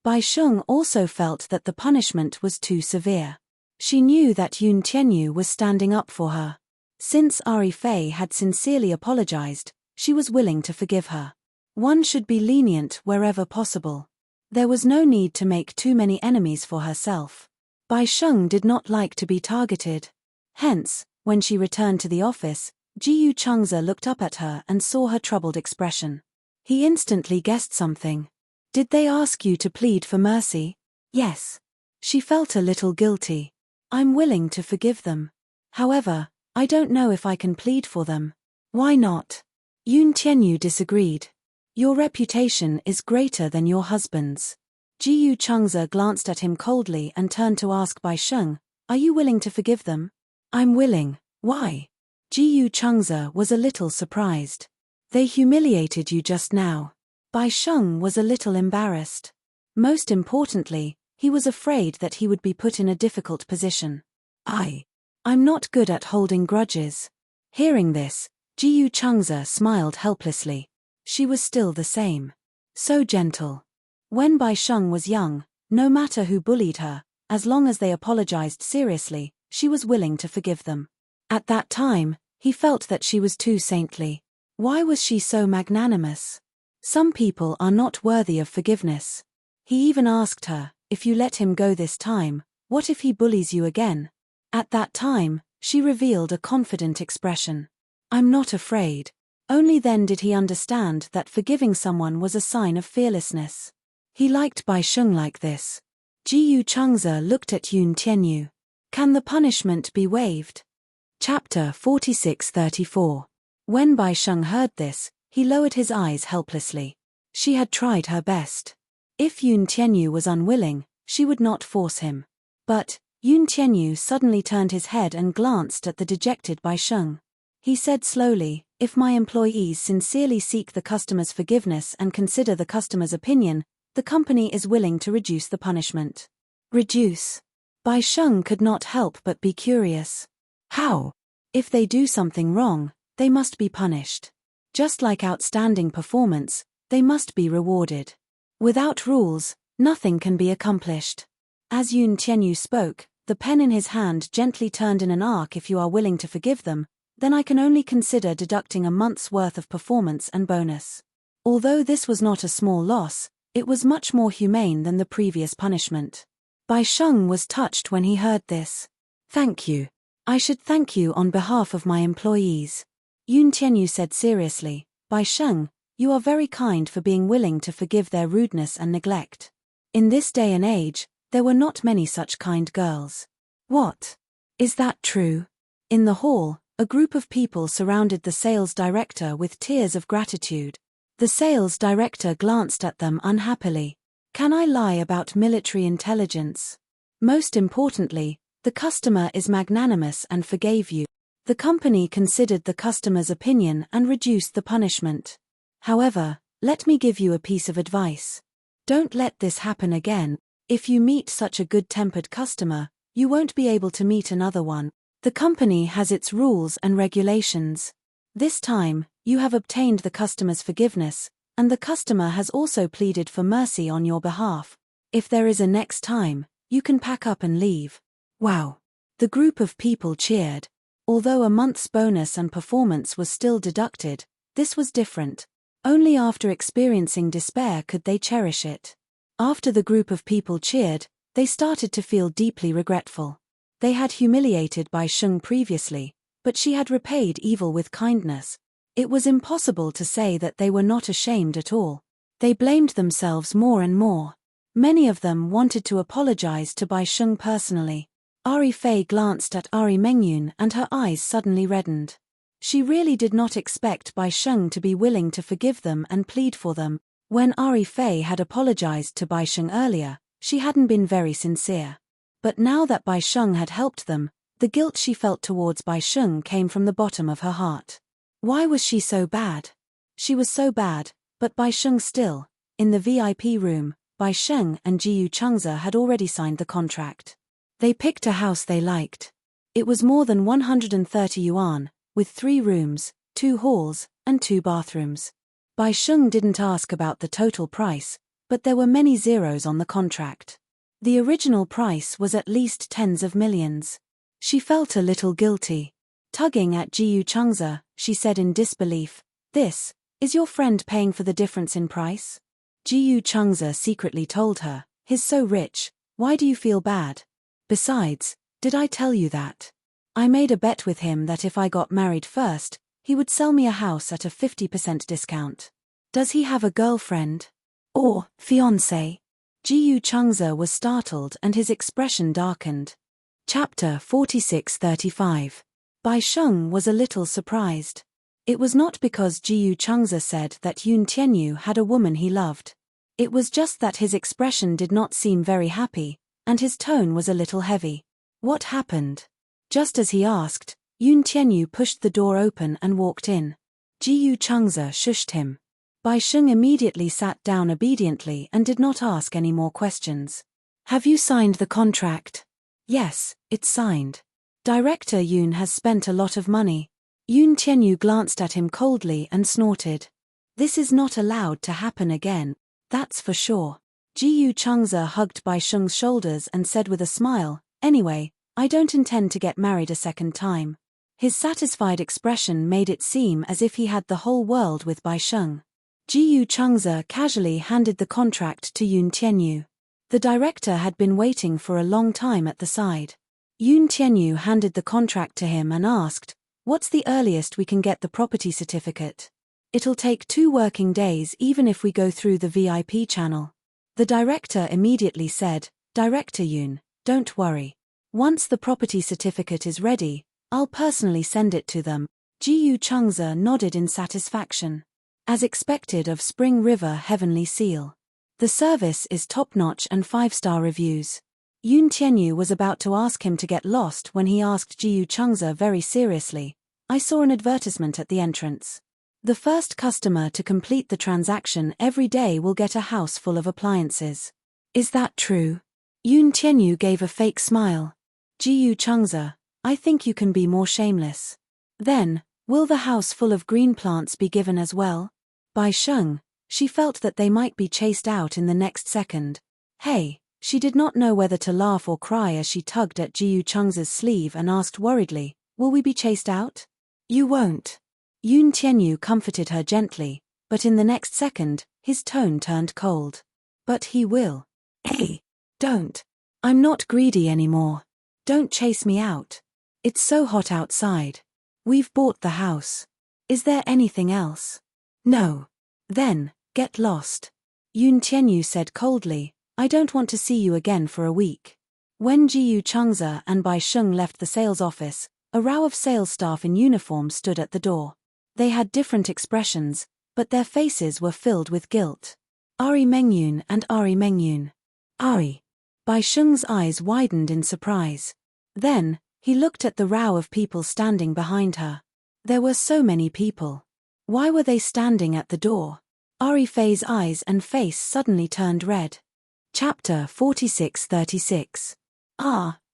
Bai Sheng also felt that the punishment was too severe. She knew that Yoon Tianyu was standing up for her. Since Ari Fei had sincerely apologized, she was willing to forgive her. One should be lenient wherever possible. There was no need to make too many enemies for herself. Bai Sheng did not like to be targeted. Hence, when she returned to the office, Jiyu Changze looked up at her and saw her troubled expression. He instantly guessed something. Did they ask you to plead for mercy? Yes. She felt a little guilty. I'm willing to forgive them. However, I don't know if I can plead for them. Why not? Yoon Tianyu disagreed. Your reputation is greater than your husband's. Jiyu Changze glanced at him coldly and turned to ask Bai Sheng, are you willing to forgive them? I'm willing. Why? Jiyu Changze was a little surprised. They humiliated you just now. Bai Sheng was a little embarrassed. Most importantly, he was afraid that he would be put in a difficult position. I'm not good at holding grudges. Hearing this, Jiyu Changze smiled helplessly. She was still the same. So gentle. When Bai Sheng was young, no matter who bullied her, as long as they apologized seriously, she was willing to forgive them. At that time, he felt that she was too saintly. Why was she so magnanimous? Some people are not worthy of forgiveness. He even asked her, if you let him go this time, what if he bullies you again? At that time, she revealed a confident expression. I'm not afraid. Only then did he understand that forgiving someone was a sign of fearlessness. He liked Bai Sheng like this. Jiyu Changze looked at Yun Tianyu. Can the punishment be waived? Chapter 46-34. When Bai Sheng heard this, he lowered his eyes helplessly. She had tried her best. If Yun Tianyu was unwilling, she would not force him. But Yun Tianyu suddenly turned his head and glanced at the dejected Bai Sheng. He said slowly, if my employees sincerely seek the customer's forgiveness and consider the customer's opinion, the company is willing to reduce the punishment. Reduce? Bai Sheng could not help but be curious. How? If they do something wrong, they must be punished. Just like outstanding performance, they must be rewarded. Without rules, nothing can be accomplished. As Yun Tianyu spoke, the pen in his hand gently turned in an arc. If you are willing to forgive them, then I can only consider deducting a month's worth of performance and bonus. Although this was not a small loss, it was much more humane than the previous punishment. Bai Sheng was touched when he heard this. Thank you. I should thank you on behalf of my employees. Yun Tianyu said seriously, Bai Sheng, you are very kind for being willing to forgive their rudeness and neglect. In this day and age, there were not many such kind girls. What? Is that true? In the hall, a group of people surrounded the sales director with tears of gratitude. The sales director glanced at them unhappily. Can I lie about military intelligence? Most importantly, the customer is magnanimous and forgave you. The company considered the customer's opinion and reduced the punishment. However, let me give you a piece of advice. Don't let this happen again. If you meet such a good-tempered customer, you won't be able to meet another one. The company has its rules and regulations. This time, you have obtained the customer's forgiveness, and the customer has also pleaded for mercy on your behalf. If there is a next time, you can pack up and leave. Wow! The group of people cheered. Although a month's bonus and performance was still deducted, this was different. Only after experiencing despair could they cherish it. After the group of people cheered, they started to feel deeply regretful. They had humiliated Bai Sheng previously, but she had repaid evil with kindness. It was impossible to say that they were not ashamed at all. They blamed themselves more and more. Many of them wanted to apologize to Bai Sheng personally. Ari Fei glanced at Ari Mengyun and her eyes suddenly reddened. She really did not expect Bai Sheng to be willing to forgive them and plead for them. When Ari Fei had apologized to Bai Sheng earlier, she hadn't been very sincere. But now that Bai Sheng had helped them, the guilt she felt towards Bai Sheng came from the bottom of her heart. Why was she so bad? She was so bad, but Bai Sheng still. In the VIP room, Bai Sheng and Jiyu Changze had already signed the contract. They picked a house they liked. It was more than 130 yuan, with 3 rooms, 2 halls, and 2 bathrooms. Bai Sheng didn't ask about the total price, but there were many zeros on the contract. The original price was at least tens of millions. She felt a little guilty. Tugging at Jiyu Changze, she said in disbelief, "This, is your friend paying for the difference in price?" Jiyu Changze secretly told her, "He's so rich, why do you feel bad? Besides, did I tell you that? I made a bet with him that if I got married first, he would sell me a house at a 50% discount. Does he have a girlfriend? Or fiancé?" Jiyu Changze was startled and his expression darkened. Chapter 46-35. Bai Sheng was a little surprised. It was not because Jiyu Changza said that Yun Tianyu had a woman he loved. It was just that his expression did not seem very happy, and his tone was a little heavy. What happened? Just as he asked, Yun Tianyu pushed the door open and walked in. Jiyu Changza shushed him. Bai Sheng immediately sat down obediently and did not ask any more questions. Have you signed the contract? Yes, it's signed. Director Yun has spent a lot of money. Yun Tianyu glanced at him coldly and snorted. This is not allowed to happen again, that's for sure. Jiyu Changza hugged Bai Sheng's shoulders and said with a smile, anyway, I don't intend to get married a second time. His satisfied expression made it seem as if he had the whole world with Bai Sheng. Jiyu Changza casually handed the contract to Yun Tianyu. The director had been waiting for a long time at the side. Yun Tianyu handed the contract to him and asked, what's the earliest we can get the property certificate? It'll take 2 working days even if we go through the VIP channel. The director immediately said, Director Yun, don't worry. Once the property certificate is ready, I'll personally send it to them. Jiyu Changza nodded in satisfaction. As expected of Spring River Heavenly Seal. The service is top-notch and 5-star reviews. Yun Tianyu was about to ask him to get lost when he asked Jiyu Changza very seriously, I saw an advertisement at the entrance. The first customer to complete the transaction every day will get a house full of appliances. Is that true? Yun Tianyu gave a fake smile. Jiyu Changza, I think you can be more shameless. Then, will the house full of green plants be given as well? Bai Sheng, she felt that they might be chased out in the next second. Hey, she did not know whether to laugh or cry as she tugged at Jiyu Changza's sleeve and asked worriedly, will we be chased out? You won't. Yun Tianyu comforted her gently, but in the next second, his tone turned cold. But he will. Hey, don't. I'm not greedy anymore. Don't chase me out. It's so hot outside. We've bought the house. Is there anything else? No. Then, get lost. Yun Tianyu said coldly, I don't want to see you again for a week. When Jiyu Changza and Bai Sheng left the sales office, a row of sales staff in uniform stood at the door. They had different expressions, but their faces were filled with guilt. Ari Mengyun and Ari Mengyun. Ari. Bai Sheng's eyes widened in surprise. Then, he looked at the row of people standing behind her. There were so many people. Why were they standing at the door? Ari Fei's eyes and face suddenly turned red. Chapter 46-36.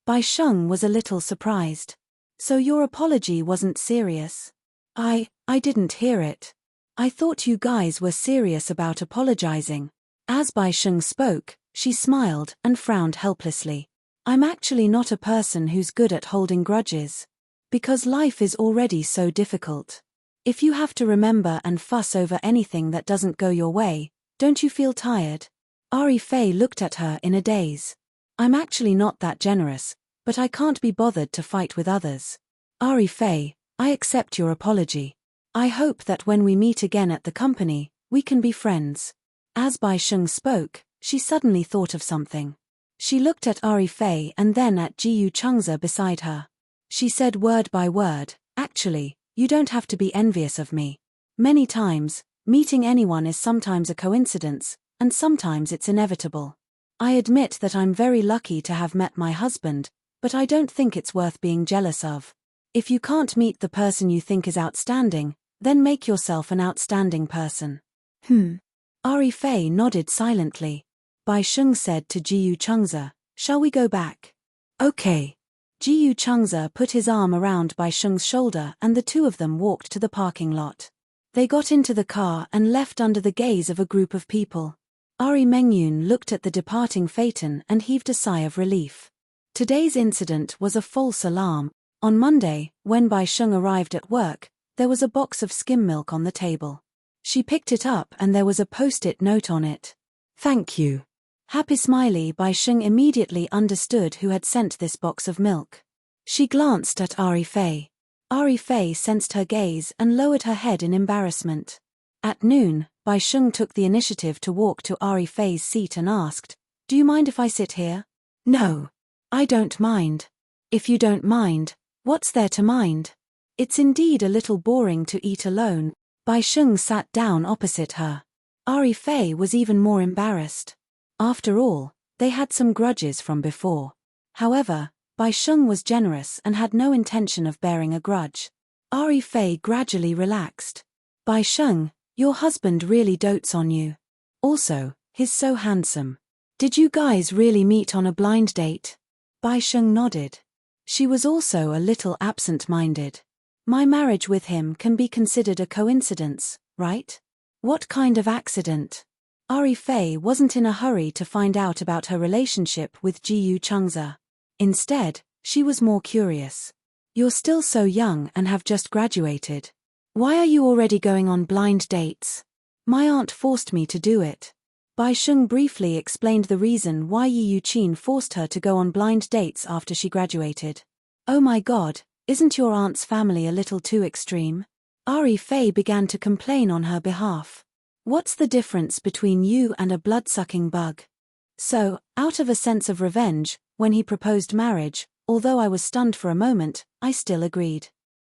Bai Sheng was a little surprised. So your apology wasn't serious? I didn't hear it. I thought you guys were serious about apologizing. As Bai Sheng spoke, she smiled and frowned helplessly. I'm actually not a person who's good at holding grudges. Because life is already so difficult. If you have to remember and fuss over anything that doesn't go your way, don't you feel tired? Ari Fei looked at her in a daze. I'm actually not that generous, but I can't be bothered to fight with others. Ari Fei, I accept your apology. I hope that when we meet again at the company, we can be friends. As Bai Sheng spoke, she suddenly thought of something. She looked at Ari Fei and then at Jiyu Changza beside her. She said word by word, actually, you don't have to be envious of me. Many times, meeting anyone is sometimes a coincidence, and sometimes it's inevitable. I admit that I'm very lucky to have met my husband, but I don't think it's worth being jealous of. If you can't meet the person you think is outstanding, then make yourself an outstanding person. Ari Fei nodded silently. Bai Sheng said to Jiyu Changza, shall we go back? Okay. Jiyu Changza put his arm around Bai Sheng's shoulder and the two of them walked to the parking lot. They got into the car and left under the gaze of a group of people. Ari Mengyun looked at the departing phaeton and heaved a sigh of relief. Today's incident was a false alarm. On Monday, when Bai Sheng arrived at work, there was a box of skim milk on the table. She picked it up and there was a post-it note on it. Thank you. Happy Smiley. Bai Sheng immediately understood who had sent this box of milk. She glanced at Ari Fei. Ari Fei sensed her gaze and lowered her head in embarrassment. At noon, Bai Sheng took the initiative to walk to Ari Fei's seat and asked, do you mind if I sit here? No. I don't mind. If you don't mind, what's there to mind? It's indeed a little boring to eat alone. Bai Sheng sat down opposite her. Ari Fei was even more embarrassed. After all, they had some grudges from before. However, Bai Sheng was generous and had no intention of bearing a grudge. Ari Fei gradually relaxed. Bai Sheng, your husband really dotes on you. Also, he's so handsome. Did you guys really meet on a blind date? Bai Sheng nodded. She was also a little absent-minded. My marriage with him can be considered a coincidence, right? What kind of accident? Ari Fei wasn't in a hurry to find out about her relationship with Jiyu Changze. Instead, she was more curious. You're still so young and have just graduated. Why are you already going on blind dates? My aunt forced me to do it. Bai Sheng briefly explained the reason why Yi Yuqin forced her to go on blind dates after she graduated. Oh my god, isn't your aunt's family a little too extreme? Ari Fei began to complain on her behalf. What's the difference between you and a blood-sucking bug? So, out of a sense of revenge, when he proposed marriage, although I was stunned for a moment, I still agreed.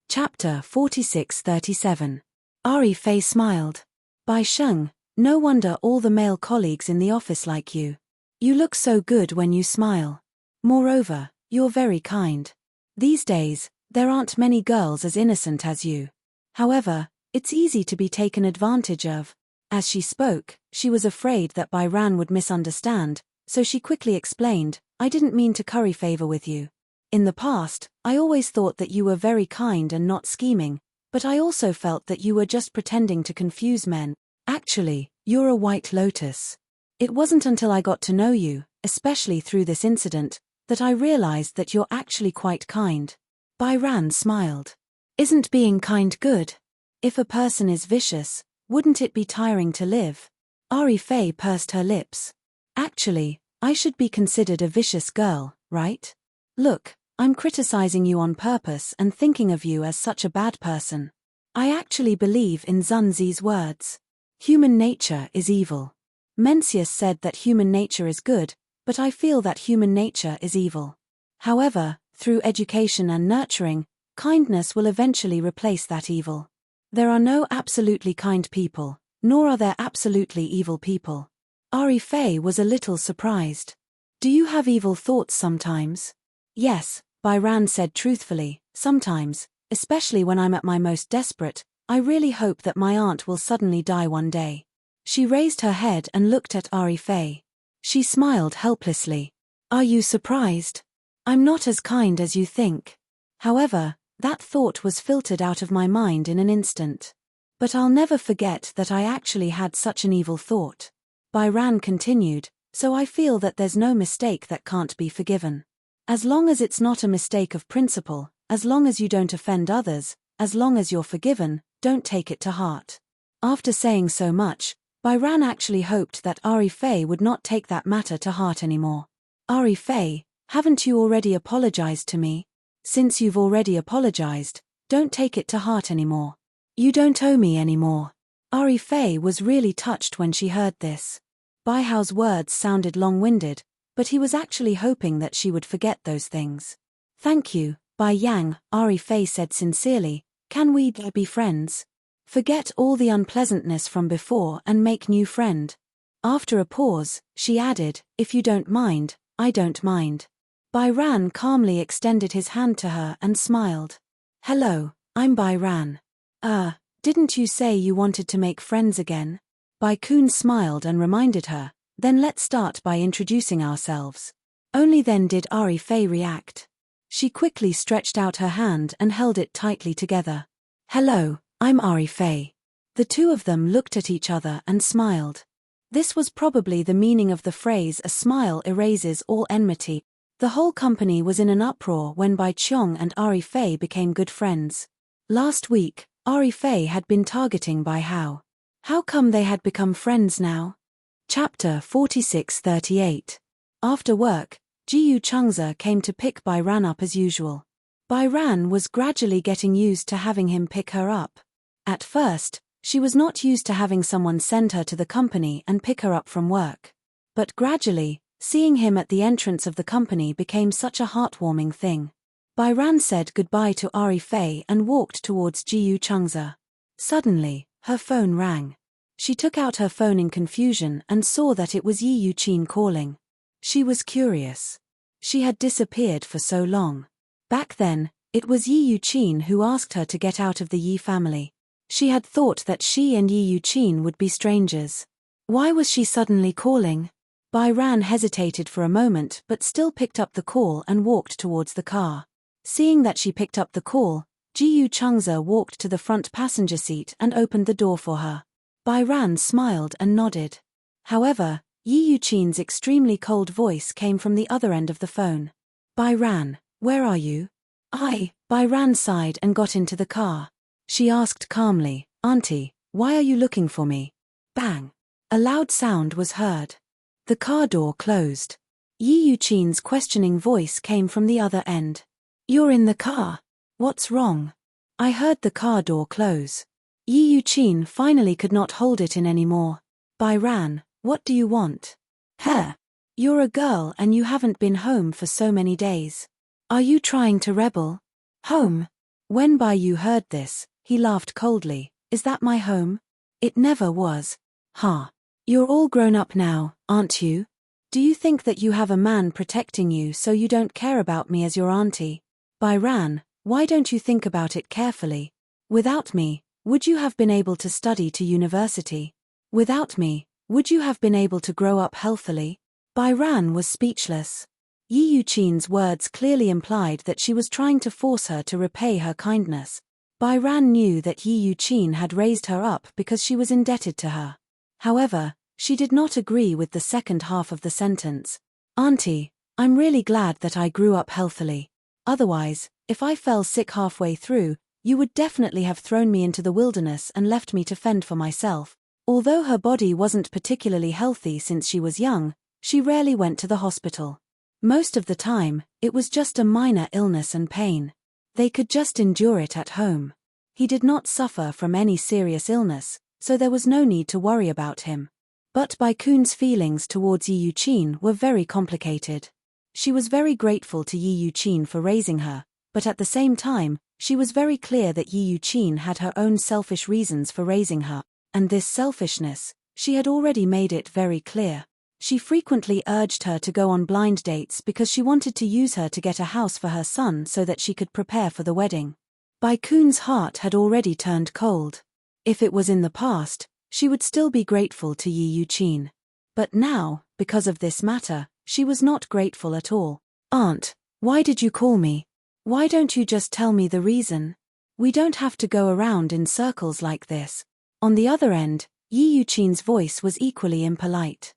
Chapter 46-37. Ari Fei smiled. Bai Sheng, no wonder all the male colleagues in the office like you. You look so good when you smile. Moreover, you're very kind. These days, there aren't many girls as innocent as you. However, it's easy to be taken advantage of. As she spoke, she was afraid that Bai Ran would misunderstand, so she quickly explained, I didn't mean to curry favor with you. In the past, I always thought that you were very kind and not scheming, but I also felt that you were just pretending to confuse men. Actually, you're a white lotus. It wasn't until I got to know you, especially through this incident, that I realized that you're actually quite kind. Bai Ran smiled. Isn't being kind good? If a person is vicious, wouldn't it be tiring to live? Ari Fei pursed her lips. Actually, I should be considered a vicious girl, right? Look, I'm criticizing you on purpose and thinking of you as such a bad person. I actually believe in Zunzi's words. Human nature is evil. Mencius said that human nature is good, but I feel that human nature is evil. However, through education and nurturing, kindness will eventually replace that evil. There are no absolutely kind people, nor are there absolutely evil people. Ari Fei was a little surprised. Do you have evil thoughts sometimes? Yes, Bai Ran said truthfully, sometimes, especially when I'm at my most desperate, I really hope that my aunt will suddenly die one day. She raised her head and looked at Ari Fei. She smiled helplessly. Are you surprised? I'm not as kind as you think. However, that thought was filtered out of my mind in an instant. But I'll never forget that I actually had such an evil thought. Bai Ran continued, so I feel that there's no mistake that can't be forgiven. As long as it's not a mistake of principle, as long as you don't offend others, as long as you're forgiven, don't take it to heart. After saying so much, Bai Ran actually hoped that Ari Fei would not take that matter to heart anymore. Ari Fei, haven't you already apologized to me? Since you've already apologized, don't take it to heart anymore. You don't owe me anymore. Ari Fei was really touched when she heard this. Bai Hao's words sounded long-winded, but he was actually hoping that she would forget those things. Thank you, Bai Yang, Ari Fei said sincerely, can we be friends? Forget all the unpleasantness from before and make new friend. After a pause, she added, if you don't mind, I don't mind. Bai Ran calmly extended his hand to her and smiled. Hello, I'm Bai Ran. Didn't you say you wanted to make friends again? Bai Kun smiled and reminded her, then let's start by introducing ourselves. Only then did Ari Fei react. She quickly stretched out her hand and held it tightly together. Hello, I'm Ari Fei. The two of them looked at each other and smiled. This was probably the meaning of the phrase a smile erases all enmity. The whole company was in an uproar when Bai Qiong and Ari Fei became good friends. Last week, Ari Fei had been targeting Bai Hao. How come they had become friends now? Chapter 46-38. After work, Jiyu Changze came to pick Bai Ran up as usual. Bai Ran was gradually getting used to having him pick her up. At first, she was not used to having someone send her to the company and pick her up from work. But gradually, seeing him at the entrance of the company became such a heartwarming thing. Bai Ran said goodbye to Ari Fei and walked towards Jiyu Changza. Suddenly, her phone rang. She took out her phone in confusion and saw that it was Yi Yuqin calling. She was curious. She had disappeared for so long. Back then, it was Yi Yuqin who asked her to get out of the Yi family. She had thought that she and Yi Yuqin would be strangers. Why was she suddenly calling? Bai Ran hesitated for a moment but still picked up the call and walked towards the car. Seeing that she picked up the call, Jiyu Changza walked to the front passenger seat and opened the door for her. Bai Ran smiled and nodded. However, Yi Yuqin's extremely cold voice came from the other end of the phone. Bai Ran, where are you? Bai Ran sighed and got into the car. She asked calmly, Auntie, why are you looking for me? Bang! A loud sound was heard. The car door closed. Yi Yuqin's questioning voice came from the other end. You're in the car. What's wrong? I heard the car door close. Yi Yuqin finally could not hold it in anymore. Bai Ran, what do you want? You're a girl and you haven't been home for so many days. Are you trying to rebel? Home? When Bai Yu heard this, he laughed coldly. Is that my home? It never was. You're all grown up now, aren't you? Do you think that you have a man protecting you so you don't care about me as your auntie? Bai Ran, why don't you think about it carefully? Without me, would you have been able to study to university? Without me, would you have been able to grow up healthily? Bai Ran was speechless. Yi Yuqin's words clearly implied that she was trying to force her to repay her kindness. Bai Ran knew that Yi Yuqin had raised her up because she was indebted to her. However, she did not agree with the second half of the sentence. Auntie, I'm really glad that I grew up healthily. Otherwise, if I fell sick halfway through, you would definitely have thrown me into the wilderness and left me to fend for myself. Although her body wasn't particularly healthy since she was young, she rarely went to the hospital. Most of the time, it was just a minor illness and pain. They could just endure it at home. He did not suffer from any serious illness, so there was no need to worry about him. But Bai Kun's feelings towards Yi Yuqin were very complicated. She was very grateful to Yi Yuqin for raising her, but at the same time, she was very clear that Yi Yuqin had her own selfish reasons for raising her, and this selfishness, she had already made it very clear. She frequently urged her to go on blind dates because she wanted to use her to get a house for her son so that she could prepare for the wedding. Bai Kun's heart had already turned cold. If it was in the past, she would still be grateful to Yi Yuqin. But now, because of this matter, she was not grateful at all. Aunt, why did you call me? Why don't you just tell me the reason? We don't have to go around in circles like this. On the other end, Yi Yuqin's voice was equally impolite.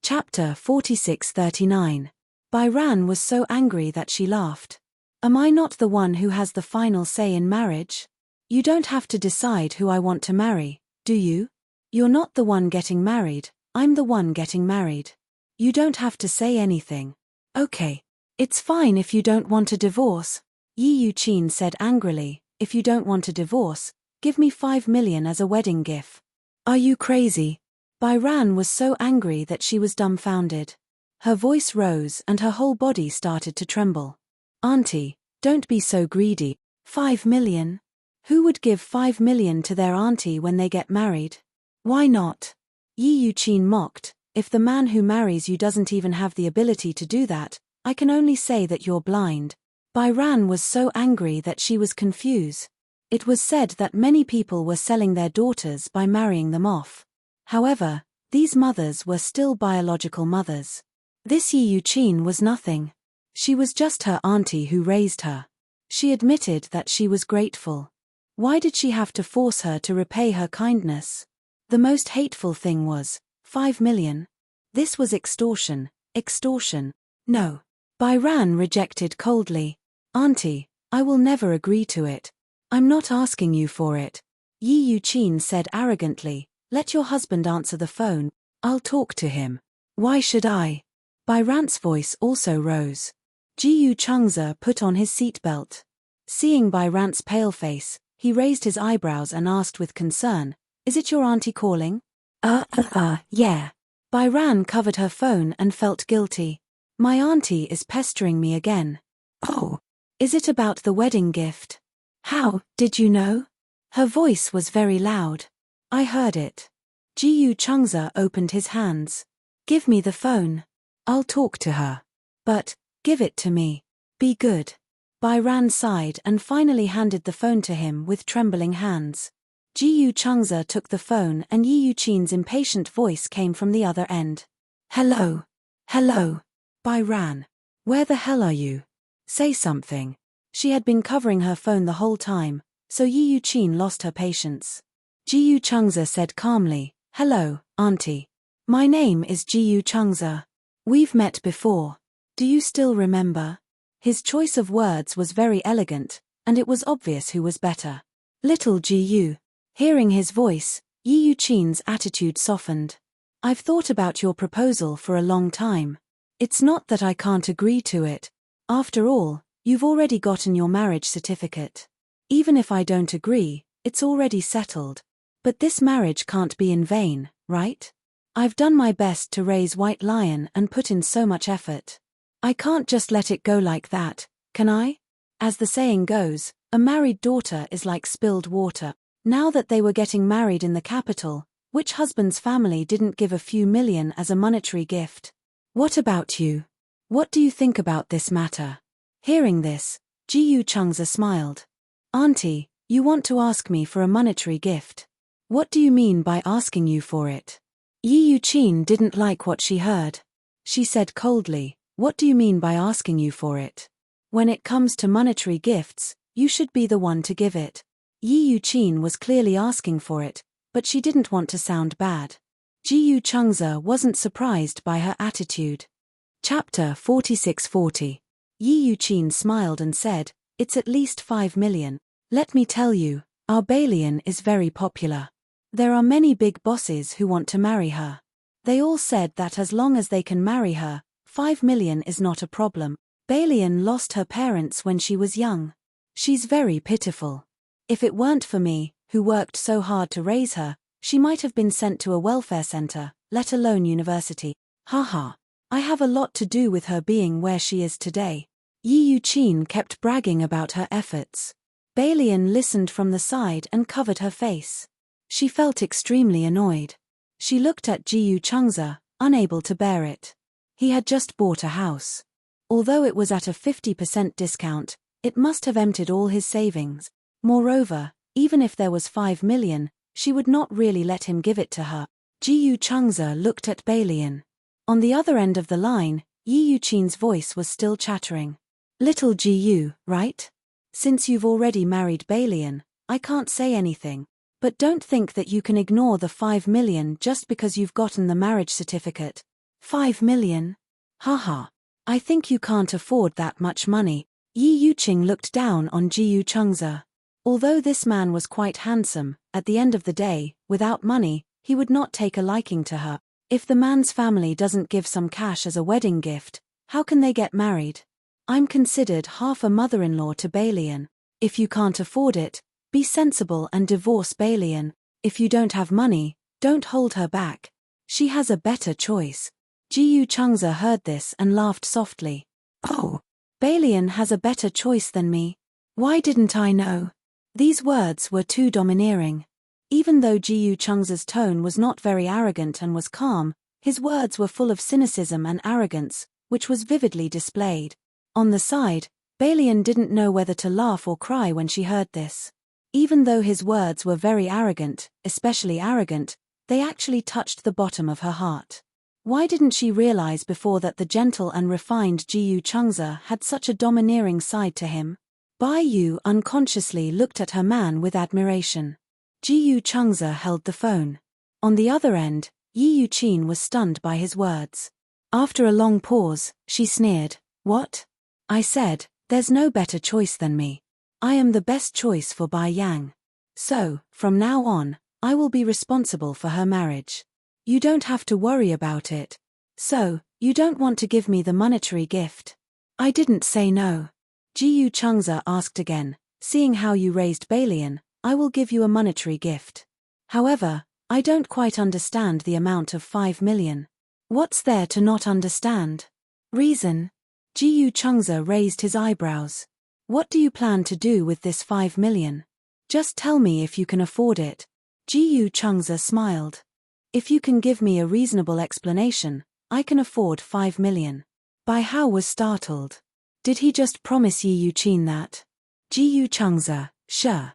Chapter 46-39. Bai Ran was so angry that she laughed. Am I not the one who has the final say in marriage? You don't have to decide who I want to marry, do you? You're not the one getting married, I'm the one getting married. You don't have to say anything. Okay. It's fine if you don't want a divorce. Yi Yuqin said angrily, if you don't want a divorce, give me 5 million as a wedding gift. Are you crazy? Bai Ran was so angry that she was dumbfounded. Her voice rose and her whole body started to tremble. Auntie, don't be so greedy. 5 million? Who would give 5 million to their auntie when they get married? Why not? Yi Yuqin mocked, if the man who marries you doesn't even have the ability to do that, I can only say that you're blind. Bai Ran was so angry that she was confused. It was said that many people were selling their daughters by marrying them off. However, these mothers were still biological mothers. This Yi Yuqin was nothing. She was just her auntie who raised her. She admitted that she was grateful. Why did she have to force her to repay her kindness? The most hateful thing was, 5 million. This was extortion. No. Bai Ran rejected coldly. Auntie, I will never agree to it. I'm not asking you for it. Yi Yuqin said arrogantly, let your husband answer the phone, I'll talk to him. Why should I? Bai Ran's voice also rose. Jiyu Changza put on his seatbelt. Seeing Bai Ran's pale face, he raised his eyebrows and asked with concern, is it your auntie calling? Yeah. Bai Ran covered her phone and felt guilty. My auntie is pestering me again. Oh. Is it about the wedding gift? How did you know? Her voice was very loud. I heard it. Ji Chungza opened his hands. Give me the phone. I'll talk to her. But, give it to me. Be good. Bai Ran sighed and finally handed the phone to him with trembling hands. Ji Chungza took the phone and Yi Yuqin's impatient voice came from the other end. Hello. Hello. Bai Ran. Where the hell are you? Say something. She had been covering her phone the whole time, so Yi Yuqin lost her patience. Ji Chungza said calmly, Hello, Auntie. My name is Ji Chungza. We've met before. Do you still remember? His choice of words was very elegant, and it was obvious who was better. Little Ji. Hearing his voice, Yi Yuqin's attitude softened. I've thought about your proposal for a long time. It's not that I can't agree to it. After all, you've already gotten your marriage certificate. Even if I don't agree, it's already settled. But this marriage can't be in vain, right? I've done my best to raise White Lion and put in so much effort. I can't just let it go like that, can I? As the saying goes, a married daughter is like spilled water. Now that they were getting married in the capital, which husband's family didn't give a few million as a monetary gift? What about you? What do you think about this matter? Hearing this, Ji Chungza smiled. Auntie, you want to ask me for a monetary gift. What do you mean by asking you for it? Yi Yuqin didn't like what she heard. She said coldly, What do you mean by asking you for it? When it comes to monetary gifts, you should be the one to give it. Yi Yuqin was clearly asking for it, but she didn't want to sound bad. Ji Chungza wasn't surprised by her attitude. Chapter 4640. Yi Yuqin smiled and said, It's at least 5 million. Let me tell you, our Balian is very popular. There are many big bosses who want to marry her. They all said that as long as they can marry her, 5 million is not a problem. Balian lost her parents when she was young. She's very pitiful. If it weren't for me, who worked so hard to raise her, she might have been sent to a welfare center, let alone university. Haha. I have a lot to do with her being where she is today. Yi Yuqin kept bragging about her efforts. Balian listened from the side and covered her face. She felt extremely annoyed. She looked at Ji Chungza, unable to bear it. He had just bought a house. Although it was at a 50% discount, it must have emptied all his savings. Moreover, even if there was 5 million, she would not really let him give it to her. Ji Chungza looked at Balian. On the other end of the line, Yi Yuqin's voice was still chattering. Little Ji, right? Since you've already married Balian, I can't say anything. But don't think that you can ignore the 5 million just because you've gotten the marriage certificate. 5 million? Haha. I think you can't afford that much money. Yi Yuqin looked down on Ji Chungza. Although this man was quite handsome, at the end of the day, without money, he would not take a liking to her. If the man's family doesn't give some cash as a wedding gift, how can they get married? I'm considered half a mother-in-law to Balian. If you can't afford it, be sensible and divorce Balian. If you don't have money, don't hold her back. She has a better choice. Ji Chungza heard this and laughed softly. Oh, Balian has a better choice than me. Why didn't I know? These words were too domineering. Even though Ji Chungza's tone was not very arrogant and was calm, his words were full of cynicism and arrogance, which was vividly displayed. On the side, Balian didn't know whether to laugh or cry when she heard this. Even though his words were very arrogant, especially arrogant, they actually touched the bottom of her heart. Why didn't she realize before that the gentle and refined Ji Chungza had such a domineering side to him? Bai Yu unconsciously looked at her man with admiration. Ji Chungza held the phone. On the other end, Yi Yuqin was stunned by his words. After a long pause, she sneered. What? I said, there's no better choice than me. I am the best choice for Bai Yang. So, from now on, I will be responsible for her marriage. You don't have to worry about it. So, you don't want to give me the monetary gift? I didn't say no. Ji Chungza asked again, seeing how you raised Balian, I will give you a monetary gift. However, I don't quite understand the amount of 5 million. What's there to not understand? Reason? Ji Chungza raised his eyebrows. What do you plan to do with this 5 million? Just tell me if you can afford it. Ji Chungza smiled. If you can give me a reasonable explanation, I can afford 5 million. Bai Hao was startled. Did he just promise Yi Yuqin that? Ji Chungza, sure.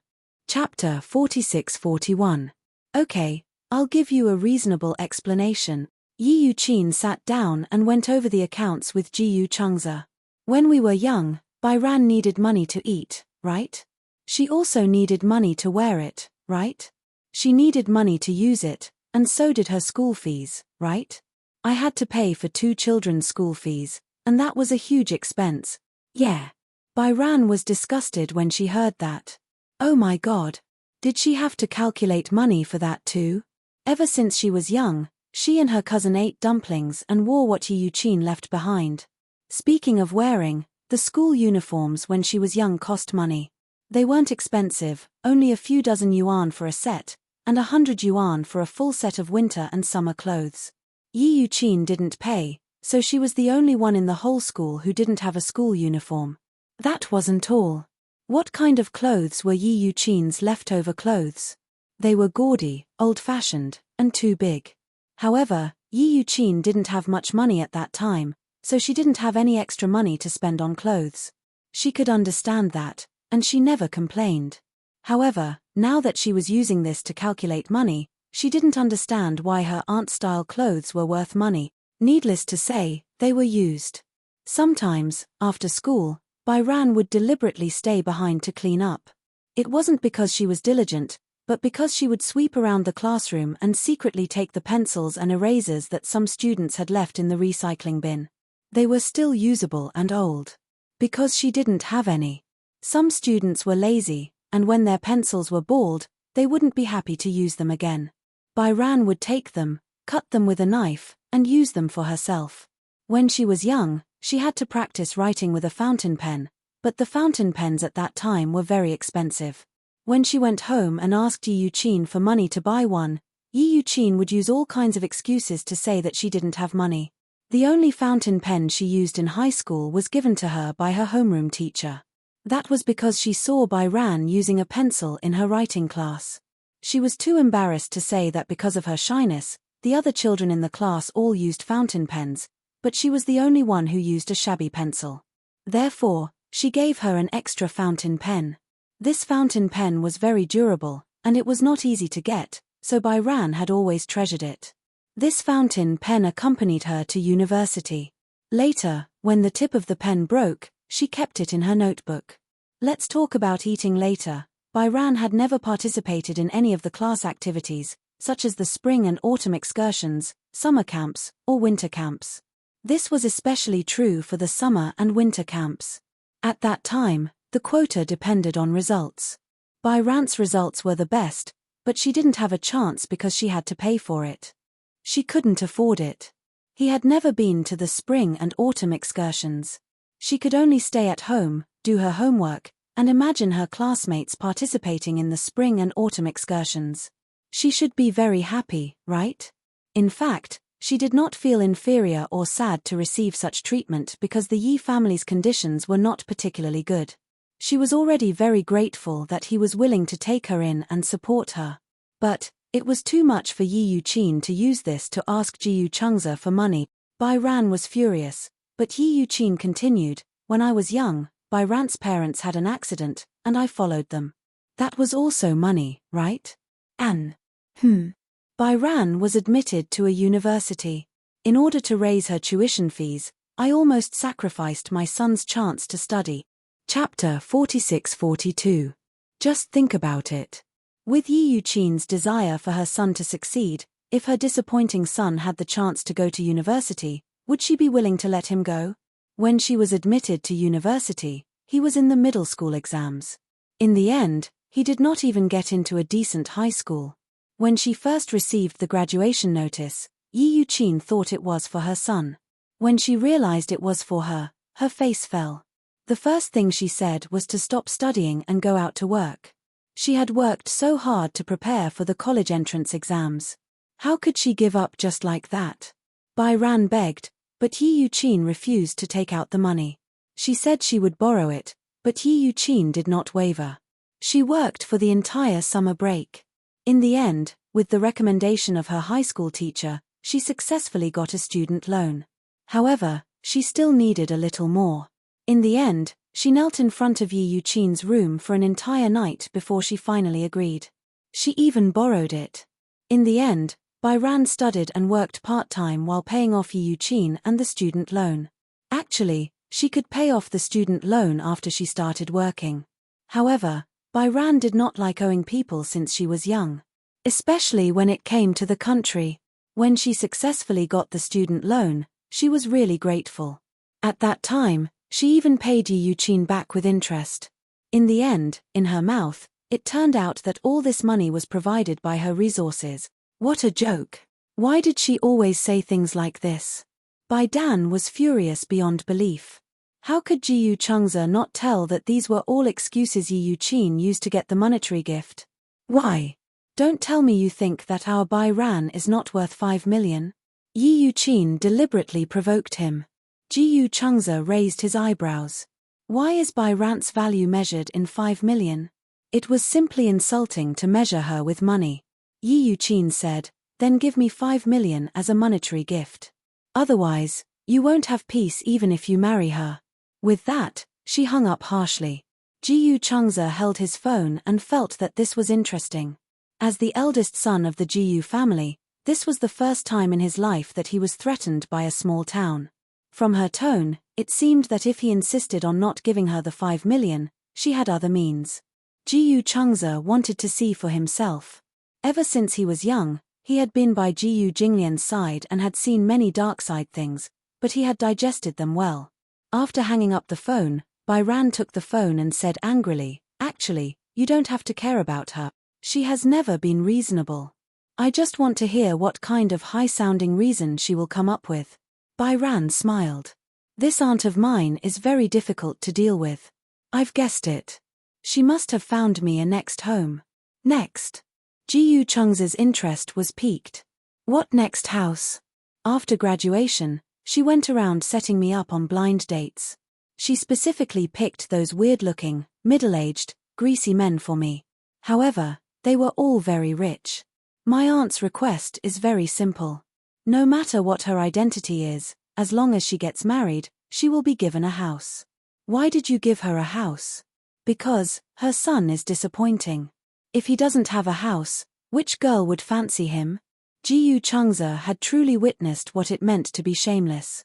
Chapter 46-41. Okay, I'll give you a reasonable explanation. Yi Yuqin sat down and went over the accounts with Ji Chungza. When we were young, Bai Ran needed money to eat, right? She also needed money to wear it, right? She needed money to use it, and so did her school fees, right? I had to pay for 2 children's school fees, and that was a huge expense. Yeah. Bai Ran was disgusted when she heard that. Oh my God. Did she have to calculate money for that too? Ever since she was young, she and her cousin ate dumplings and wore what Yi Yuqin left behind. Speaking of wearing, the school uniforms when she was young cost money. They weren't expensive, only a few dozen yuan for a set, and 100 yuan for a full set of winter and summer clothes. Yi Yuqin didn't pay, so she was the only one in the whole school who didn't have a school uniform. That wasn't all. What kind of clothes were Yi Yuqin's leftover clothes? They were gaudy, old-fashioned, and too big. However, Yi Yuqin didn't have much money at that time, so she didn't have any extra money to spend on clothes. She could understand that, and she never complained. However, now that she was using this to calculate money, she didn't understand why her aunt-style clothes were worth money. Needless to say, they were used. Sometimes, after school, Bai Ran would deliberately stay behind to clean up. It wasn't because she was diligent, but because she would sweep around the classroom and secretly take the pencils and erasers that some students had left in the recycling bin. They were still usable and old. Because she didn't have any. Some students were lazy, and when their pencils were bald, they wouldn't be happy to use them again. Bai Ran would take them, cut them with a knife, and use them for herself. When she was young, she had to practice writing with a fountain pen, but the fountain pens at that time were very expensive. When she went home and asked Yi Yuqin for money to buy one, Yi Yuqin would use all kinds of excuses to say that she didn't have money. The only fountain pen she used in high school was given to her by her homeroom teacher. That was because she saw Bai Ran using a pencil in her writing class. She was too embarrassed to say that because of her shyness, the other children in the class all used fountain pens, but she was the only one who used a shabby pencil. Therefore, she gave her an extra fountain pen. This fountain pen was very durable, and it was not easy to get, so Bai Ran had always treasured it. This fountain pen accompanied her to university. Later, when the tip of the pen broke, she kept it in her notebook. Let's talk about eating later. Bai Ran had never participated in any of the class activities, such as the spring and autumn excursions, summer camps, or winter camps. This was especially true for the summer and winter camps. At that time, the quota depended on results. Bai Ran's results were the best, but she didn't have a chance because she had to pay for it. She couldn't afford it. He had never been to the spring and autumn excursions. She could only stay at home, do her homework, and imagine her classmates participating in the spring and autumn excursions. She should be very happy, right? In fact, she did not feel inferior or sad to receive such treatment because the Yi family's conditions were not particularly good. She was already very grateful that he was willing to take her in and support her. But it was too much for Yi Yuqin to use this to ask Ji Chungza for money. Bai Ran was furious, but Yi Yuqin continued, "When I was young, Bai Ran's parents had an accident, and I followed them. That was also money, right? Bai Ran was admitted to a university. In order to raise her tuition fees, I almost sacrificed my son's chance to study." Chapter 46-42. Just think about it. With Yi Yuqin's desire for her son to succeed, if her disappointing son had the chance to go to university, would she be willing to let him go? When she was admitted to university, he was in the middle school exams. In the end, he did not even get into a decent high school. When she first received the graduation notice, Yi Yuqin thought it was for her son. When she realized it was for her, her face fell. The first thing she said was to stop studying and go out to work. She had worked so hard to prepare for the college entrance exams. How could she give up just like that? Bai Ran begged, but Yi Yuqin refused to take out the money. She said she would borrow it, But Yi Yuqin did not waver. She worked for the entire summer break. In the end, with the recommendation of her high school teacher, she successfully got a student loan. However, she still needed a little more. In the end, she knelt in front of Yi Yuqin's room for an entire night before she finally agreed. She even borrowed it. In the end, Byran studied and worked part-time while paying off Yi Yuqin and the student loan. Actually, she could pay off the student loan after she started working. However, Byran did not like owing people since she was young. Especially when it came to the country. When she successfully got the student loan, she was really grateful. At that time, she even paid Yi Yuqin back with interest. In the end, in her mouth, it turned out that all this money was provided by her resources. What a joke! Why did she always say things like this? Byran was furious beyond belief. How could Ji Chungza not tell that these were all excuses Yi Yuqin used to get the monetary gift? Why? Don't tell me you think that our Byran is not worth 5 million? Yi Yuqin deliberately provoked him. Ji Chungza raised his eyebrows. Why is Byran's value measured in 5 million? It was simply insulting to measure her with money. Yi Yuqin said, then give me 5 million as a monetary gift. Otherwise, you won't have peace even if you marry her. With that, she hung up harshly. Ji Chungza held his phone and felt that this was interesting. As the eldest son of the Ji family, this was the first time in his life that he was threatened by a small town. From her tone, it seemed that if he insisted on not giving her the 5 million, she had other means. Ji Chungza wanted to see for himself. Ever since he was young, he had been by Ji Jinglian's side and had seen many dark side things, but he had digested them well. After hanging up the phone, Byran took the phone and said angrily, actually, you don't have to care about her. She has never been reasonable. I just want to hear what kind of high-sounding reason she will come up with. Byran smiled. This aunt of mine is very difficult to deal with. I've guessed it. She must have found me a next home. Next. Ji Chungza's interest was piqued. What next house? After graduation, she went around setting me up on blind dates. She specifically picked those weird-looking, middle-aged, greasy men for me. However, they were all very rich. My aunt's request is very simple. No matter what her identity is, as long as she gets married, she will be given a house. Why did you give her a house? Because her son is disappointing. If he doesn't have a house, which girl would fancy him? Ji Chungza had truly witnessed what it meant to be shameless.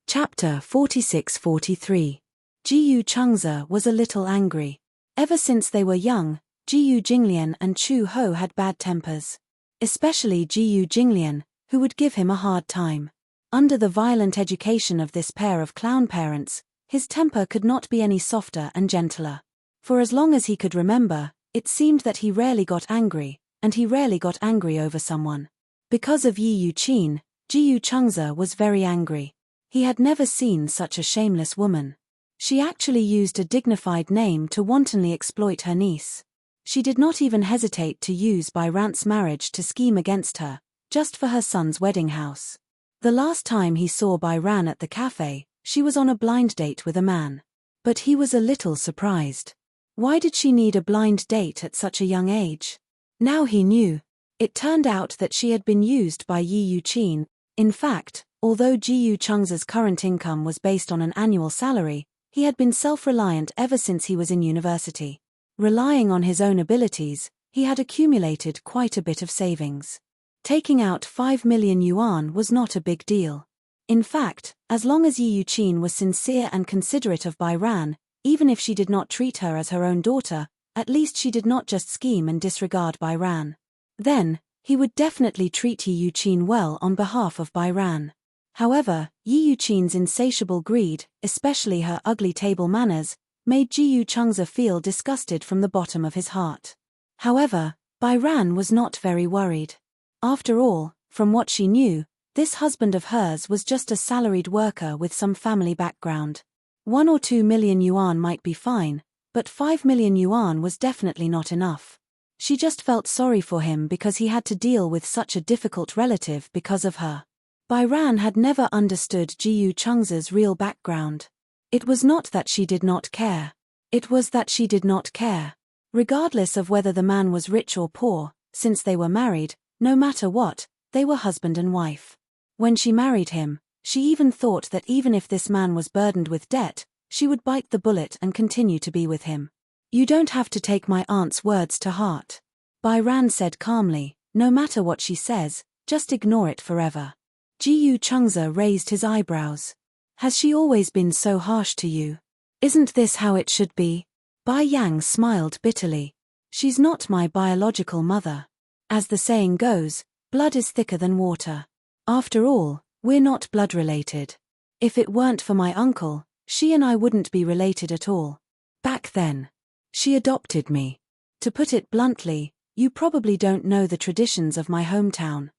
Chapter 46-43. Ji Chungza was a little angry. Ever since they were young, Ji Jinglian and Chu Ho had bad tempers. Especially Ji Jinglian, who would give him a hard time. Under the violent education of this pair of clown parents, his temper could not be any softer and gentler. For as long as he could remember, it seemed that he rarely got angry, and he rarely got angry over someone. Because of Yi Yuqin, Ji Chungza was very angry. He had never seen such a shameless woman. She actually used a dignified name to wantonly exploit her niece. She did not even hesitate to use Byran's marriage to scheme against her, just for her son's wedding house. The last time he saw Byran at the cafe, she was on a blind date with a man. But he was a little surprised. Why did she need a blind date at such a young age? Now he knew. It turned out that she had been used by Yi Yuqin. In fact, although Ji Chungza's current income was based on an annual salary, he had been self-reliant ever since he was in university. Relying on his own abilities, he had accumulated quite a bit of savings. Taking out 5 million yuan was not a big deal. In fact, as long as Yi Yuqin was sincere and considerate of Byran, even if she did not treat her as her own daughter, at least she did not just scheme and disregard Byran. Then, he would definitely treat Yi Yuqin well on behalf of Byran. However, Yi Yuqin's insatiable greed, especially her ugly table manners, made Ji Chungza feel disgusted from the bottom of his heart. However, Byran was not very worried. After all, from what she knew, this husband of hers was just a salaried worker with some family background. 1 or 2 million yuan might be fine, but 5 million yuan was definitely not enough. She just felt sorry for him because he had to deal with such a difficult relative because of her. Byran had never understood Ji Chungza's real background. It was not that she did not care. It was that she did not care. Regardless of whether the man was rich or poor, since they were married, no matter what, they were husband and wife. When she married him, she even thought that even if this man was burdened with debt, she would bite the bullet and continue to be with him. You don't have to take my aunt's words to heart. Byran said calmly, no matter what she says, just ignore it forever. Jiyu Changza raised his eyebrows. Has she always been so harsh to you? Isn't this how it should be? Bai Yang smiled bitterly. She's not my biological mother. As the saying goes, blood is thicker than water. After all, we're not blood related. If it weren't for my uncle, she and I wouldn't be related at all. Back then, she adopted me. To put it bluntly, you probably don't know the traditions of my hometown.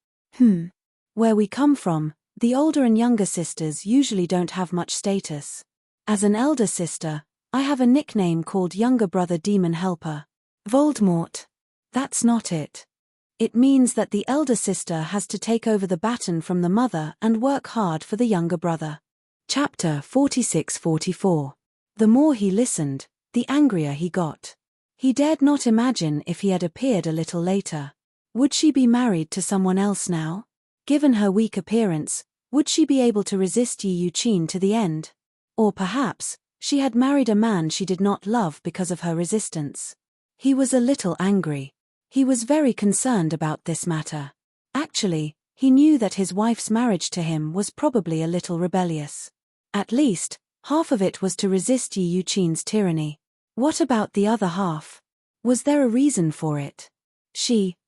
Where we come from, the older and younger sisters usually don't have much status. As an elder sister, I have a nickname called Younger Brother Demon Helper. Voldemort. That's not it. It means that the elder sister has to take over the baton from the mother and work hard for the younger brother. Chapter 46-44. The more he listened, the angrier he got. He dared not imagine if he had appeared a little later. Would she be married to someone else now? Given her weak appearance, would she be able to resist Yi Yuqin to the end? Or perhaps, she had married a man she did not love because of her resistance. He was a little angry. He was very concerned about this matter. Actually, he knew that his wife's marriage to him was probably a little rebellious. At least, half of it was to resist Yi Yuqin's tyranny. What about the other half? Was there a reason for it?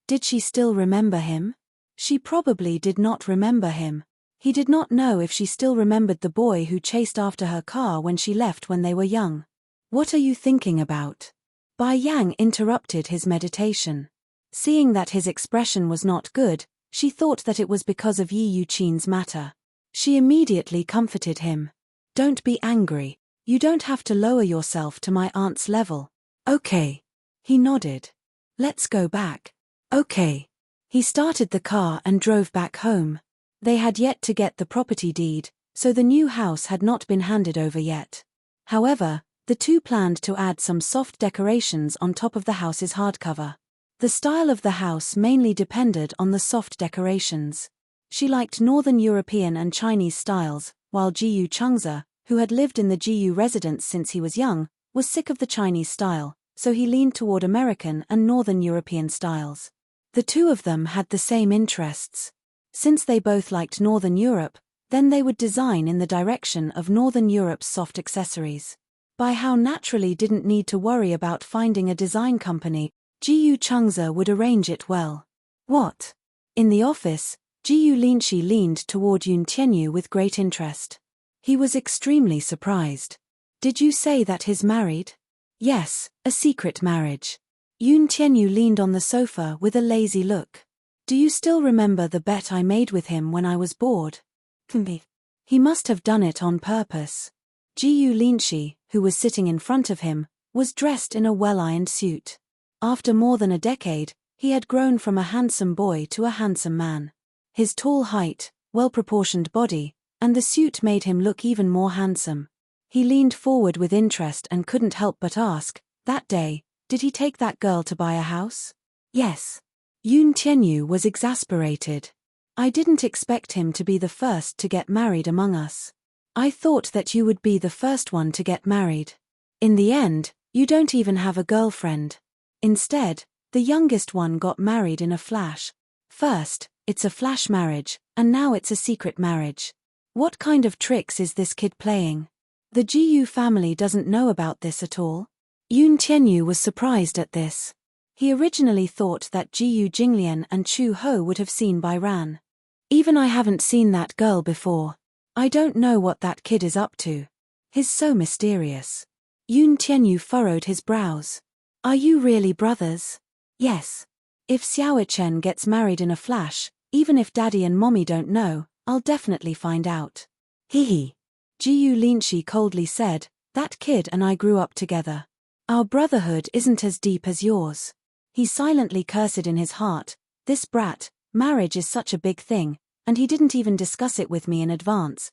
Did she still remember him? She probably did not remember him. He did not know if she still remembered the boy who chased after her car when she left when they were young. What are you thinking about? Bai Yang interrupted his meditation. Seeing that his expression was not good, she thought that it was because of Yi Yuqin's matter. She immediately comforted him. Don't be angry. You don't have to lower yourself to my aunt's level. Okay. He nodded. Let's go back. Okay. He started the car and drove back home. They had yet to get the property deed, so the new house had not been handed over yet. However, the two planned to add some soft decorations on top of the house's hardcover. The style of the house mainly depended on the soft decorations. She liked Northern European and Chinese styles, while Jiyu Changza, who had lived in the Jiyu residence since he was young, was sick of the Chinese style, so he leaned toward American and Northern European styles. The two of them had the same interests. Since they both liked Northern Europe, then they would design in the direction of Northern Europe's soft accessories. By how naturally didn't need to worry about finding a design company, Jiyu Changza would arrange it well. What? In the office, Jiyu Linshi leaned toward Yun Tianyu with great interest. He was extremely surprised. Did you say that he's married? Yes, a secret marriage. Yun Tianyu leaned on the sofa with a lazy look. Do you still remember the bet I made with him when I was bored? He must have done it on purpose. Jiyu Linshi, who was sitting in front of him, was dressed in a well-ironed suit. After more than a decade, he had grown from a handsome boy to a handsome man. His tall height, well-proportioned body, and the suit made him look even more handsome. He leaned forward with interest and couldn't help but ask, that day, did he take that girl to buy a house? Yes. Yun Tianyu was exasperated. I didn't expect him to be the first to get married among us. I thought that you would be the first one to get married. In the end, you don't even have a girlfriend. Instead, the youngest one got married in a flash. First, it's a flash marriage, and now it's a secret marriage. What kind of tricks is this kid playing? The Jiyu family doesn't know about this at all. Yun Tianyu was surprised at this. He originally thought that Jiyu Jinglian and Chu Ho would have seen Byran. Even I haven't seen that girl before. I don't know what that kid is up to. He's so mysterious. Yun Tianyu furrowed his brows. Are you really brothers? Yes. If Xiaochen gets married in a flash, even if Daddy and Mommy don't know, I'll definitely find out. Hee. Jiyu Linshi coldly said, that kid and I grew up together. Our brotherhood isn't as deep as yours. He silently cursed in his heart, this brat, marriage is such a big thing, and he didn't even discuss it with me in advance.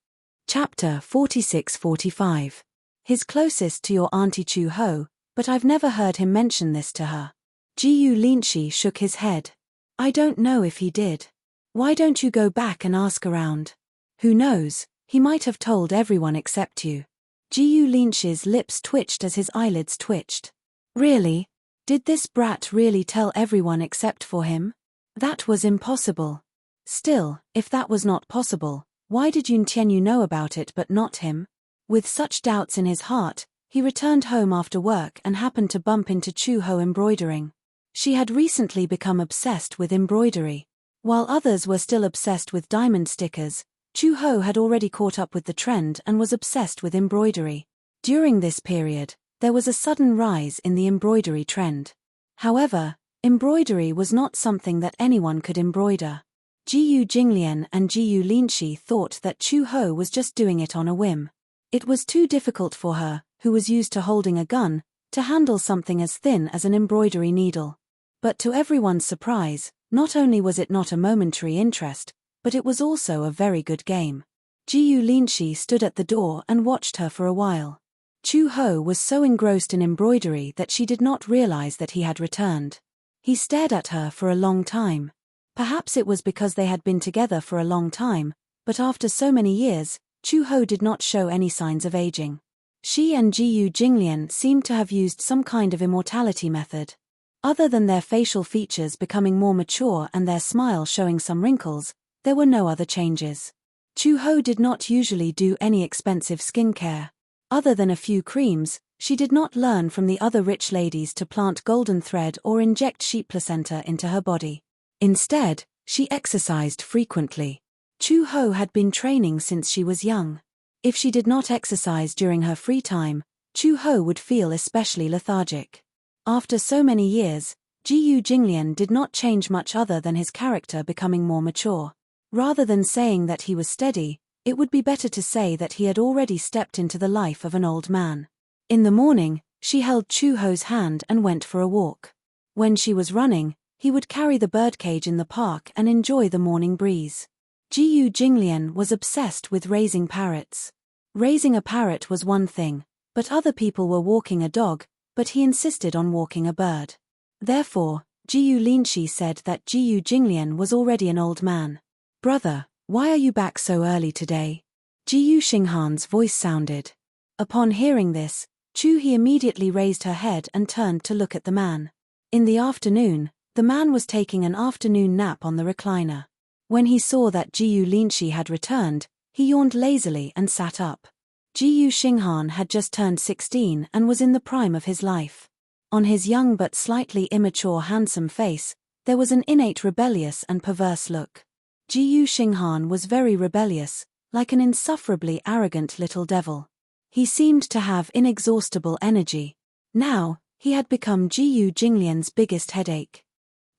Chapter 46-45. His closest to your Auntie Chu Ho, but I've never heard him mention this to her. Jiyu Linshi shook his head. I don't know if he did. Why don't you go back and ask around? Who knows, he might have told everyone except you. Jiyu Linshi's lips twitched as his eyelids twitched. Really? Did this brat really tell everyone except for him? That was impossible. Still, if that was not possible, why did Yun Tianyu know about it but not him? With such doubts in his heart, he returned home after work and happened to bump into Chu Ho embroidering. She had recently become obsessed with embroidery. While others were still obsessed with diamond stickers, Chu Ho had already caught up with the trend and was obsessed with embroidery. During this period, there was a sudden rise in the embroidery trend. However, embroidery was not something that anyone could embroider. Jiyu Jinglian and Jiyu Linshi thought that Chu Ho was just doing it on a whim. It was too difficult for her, who was used to holding a gun, to handle something as thin as an embroidery needle. But to everyone's surprise, not only was it not a momentary interest, but it was also a very good game. Jiyu Linshi stood at the door and watched her for a while. Chu Ho was so engrossed in embroidery that she did not realize that he had returned. He stared at her for a long time. Perhaps it was because they had been together for a long time, but after so many years, Chu Ho did not show any signs of aging. She and Jiyu Jinglian seemed to have used some kind of immortality method. Other than their facial features becoming more mature and their smile showing some wrinkles, there were no other changes. Chu Ho did not usually do any expensive skincare. Other than a few creams, she did not learn from the other rich ladies to plant golden thread or inject sheep placenta into her body. Instead, she exercised frequently. Chu Ho had been training since she was young. If she did not exercise during her free time, Chu Ho would feel especially lethargic. After so many years, Jiyu Jinglian did not change much other than his character becoming more mature. Rather than saying that he was steady, it would be better to say that he had already stepped into the life of an old man. In the morning, she held Chu Ho's hand and went for a walk. When she was running, he would carry the birdcage in the park and enjoy the morning breeze. Jiyu Jinglian was obsessed with raising parrots. Raising a parrot was one thing, but other people were walking a dog, but he insisted on walking a bird. Therefore, Jiyu Linshi said that Jiyu Jinglian was already an old man. Brother, why are you back so early today? Jiyu Xinghan's voice sounded. Upon hearing this, Chu He immediately raised her head and turned to look at the man. In the afternoon, the man was taking an afternoon nap on the recliner. When he saw that Jiyu Linshi had returned, he yawned lazily and sat up. Jiyu Xinghan had just turned 16 and was in the prime of his life. On his young but slightly immature handsome face, there was an innate rebellious and perverse look. Jiyu Xinghan was very rebellious, like an insufferably arrogant little devil. He seemed to have inexhaustible energy. Now, he had become Jiyu Jinglian's biggest headache.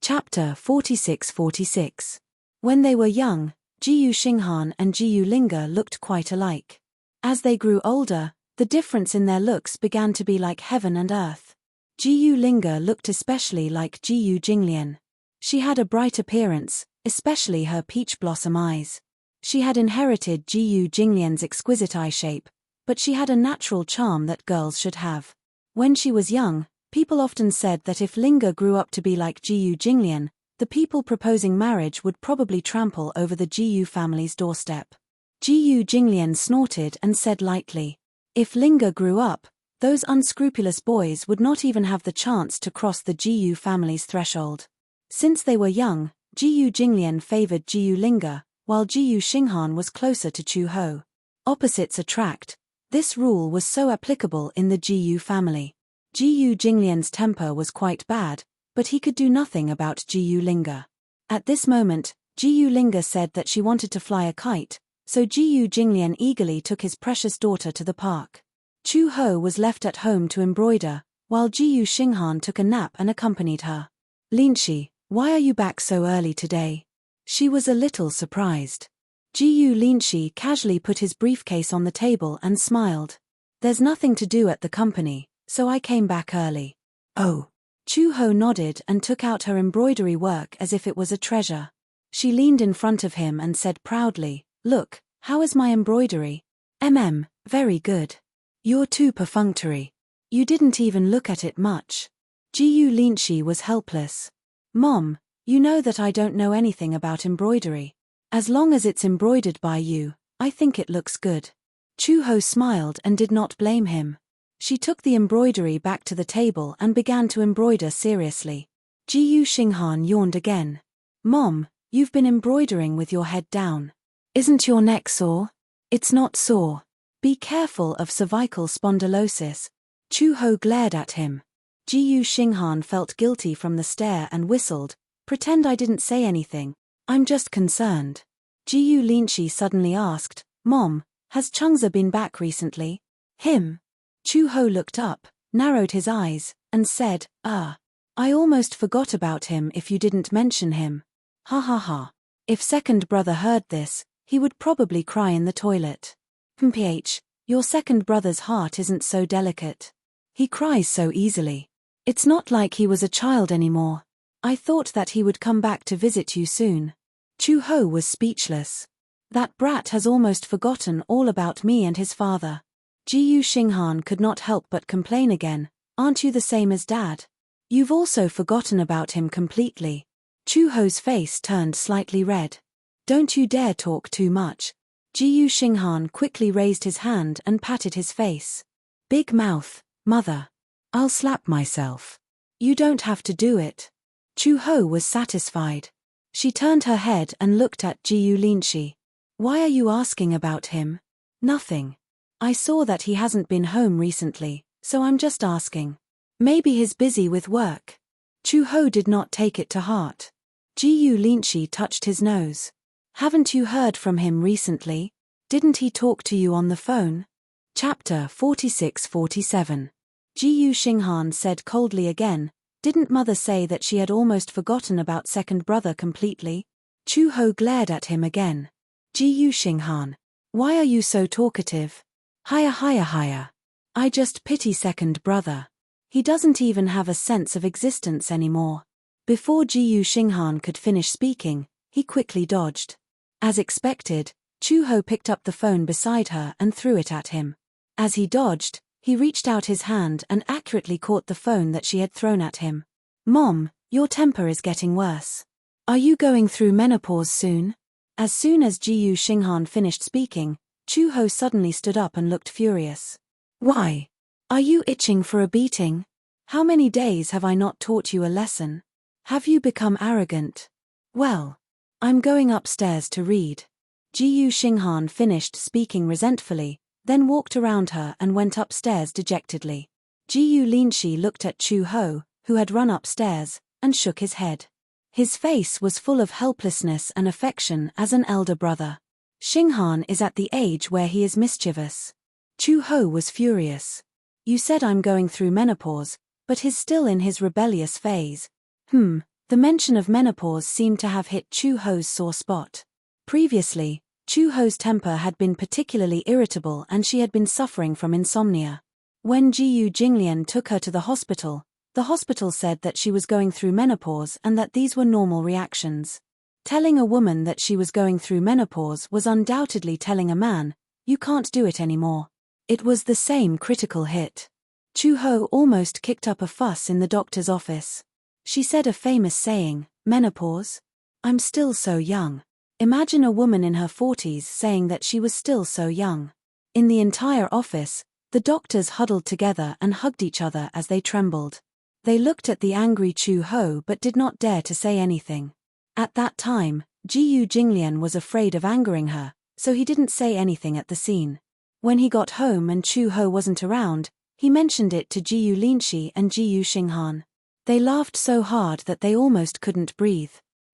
Chapter 46-46. When they were young, Jiyu Xinghan and Jiyu Linga looked quite alike. As they grew older, the difference in their looks began to be like heaven and earth. Jiyu Linga looked especially like Jiyu Jinglian. She had a bright appearance, especially her peach blossom eyes. She had inherited Jiyu Jinglian's exquisite eye shape, but she had a natural charm that girls should have. When she was young, people often said that if Linga grew up to be like Jiyu Jinglian, the people proposing marriage would probably trample over the Jiyu family's doorstep. Jiyu Jinglian snorted and said lightly, if Linga grew up, those unscrupulous boys would not even have the chance to cross the Jiyu family's threshold. Since they were young, Jiyu Jinglian favored Jiyu Linga, while Jiyu Xinghan was closer to Chu Ho. Opposites attract. This rule was so applicable in the Jiyu family. Jiyu Jinglian's temper was quite bad, but he could do nothing about Jiyu Linga. At this moment, Jiyu Linga said that she wanted to fly a kite, so Jiyu Jinglian eagerly took his precious daughter to the park. Chu Ho was left at home to embroider, while Jiyu Xinghan took a nap and accompanied her. Linshi, why are you back so early today? She was a little surprised. Jiyu Linshi casually put his briefcase on the table and smiled. There's nothing to do at the company, so I came back early. Oh. Chu Ho nodded and took out her embroidery work as if it was a treasure. She leaned in front of him and said proudly, look, how is my embroidery? Very good. You're too perfunctory. You didn't even look at it much. Ji Linshi was helpless. Mom, you know that I don't know anything about embroidery. As long as it's embroidered by you, I think it looks good. Chu-ho smiled and did not blame him. She took the embroidery back to the table and began to embroider seriously. Ji Xinghan yawned again. Mom, you've been embroidering with your head down. Isn't your neck sore? It's not sore. Be careful of cervical spondylosis. Chu-ho glared at him. Ji Xinghan felt guilty from the stare and whistled. Pretend I didn't say anything. I'm just concerned. Ji Linshi suddenly asked, Mom, has Changza been back recently? Him? Chu-ho looked up, narrowed his eyes, and said, I almost forgot about him if you didn't mention him. Ha ha ha. If second brother heard this, he would probably cry in the toilet. Mph, your second brother's heart isn't so delicate. He cries so easily. It's not like he was a child anymore. I thought that he would come back to visit you soon. Chu-ho was speechless. That brat has almost forgotten all about me and his father. Ji Xinghan could not help but complain again, aren't you the same as Dad? You've also forgotten about him completely. Chu-ho's face turned slightly red. Don't you dare talk too much. Ji Xinghan quickly raised his hand and patted his face. Big mouth, mother. I'll slap myself. You don't have to do it. Chu-ho was satisfied. She turned her head and looked at Ji Linshi. Why are you asking about him? Nothing. I saw that he hasn't been home recently, so I'm just asking. Maybe he's busy with work. Chu-ho did not take it to heart. Ji Linshi touched his nose. Haven't you heard from him recently? Didn't he talk to you on the phone? Chapter 46-47. Ji Xinghan said coldly again, didn't mother say that she had almost forgotten about second brother completely? Chu-ho glared at him again. Ji Xinghan, why are you so talkative? Higher. I just pity second brother. He doesn't even have a sense of existence anymore. Before Ji Xinghan could finish speaking, he quickly dodged. As expected, Chu-ho picked up the phone beside her and threw it at him. As he dodged, he reached out his hand and accurately caught the phone that she had thrown at him. Mom, your temper is getting worse. Are you going through menopause soon? As soon as Ji Xinghan finished speaking, Chu-ho suddenly stood up and looked furious. Why? Are you itching for a beating? How many days have I not taught you a lesson? Have you become arrogant? Well, I'm going upstairs to read. Ji Xinghan finished speaking resentfully, then walked around her and went upstairs dejectedly. Ji Linshi looked at Chu-ho, who had run upstairs, and shook his head. His face was full of helplessness and affection as an elder brother. Xinghan is at the age where he is mischievous. Chu-ho was furious. You said I'm going through menopause, but he's still in his rebellious phase. The mention of menopause seemed to have hit Chu-ho's sore spot. Previously, Chu-ho's temper had been particularly irritable and she had been suffering from insomnia. When Ji Jinglian took her to the hospital said that she was going through menopause and that these were normal reactions. Telling a woman that she was going through menopause was undoubtedly telling a man, you can't do it anymore. It was the same critical hit. Chu-ho almost kicked up a fuss in the doctor's office. She said a famous saying, menopause? I'm still so young. Imagine a woman in her 40s saying that she was still so young. In the entire office, the doctors huddled together and hugged each other as they trembled. They looked at the angry Chu-ho but did not dare to say anything. At that time, Ji Jinglian was afraid of angering her, so he didn't say anything at the scene. When he got home and Chu-ho wasn't around, he mentioned it to Ji Linshi and Ji Xinghan. They laughed so hard that they almost couldn't breathe.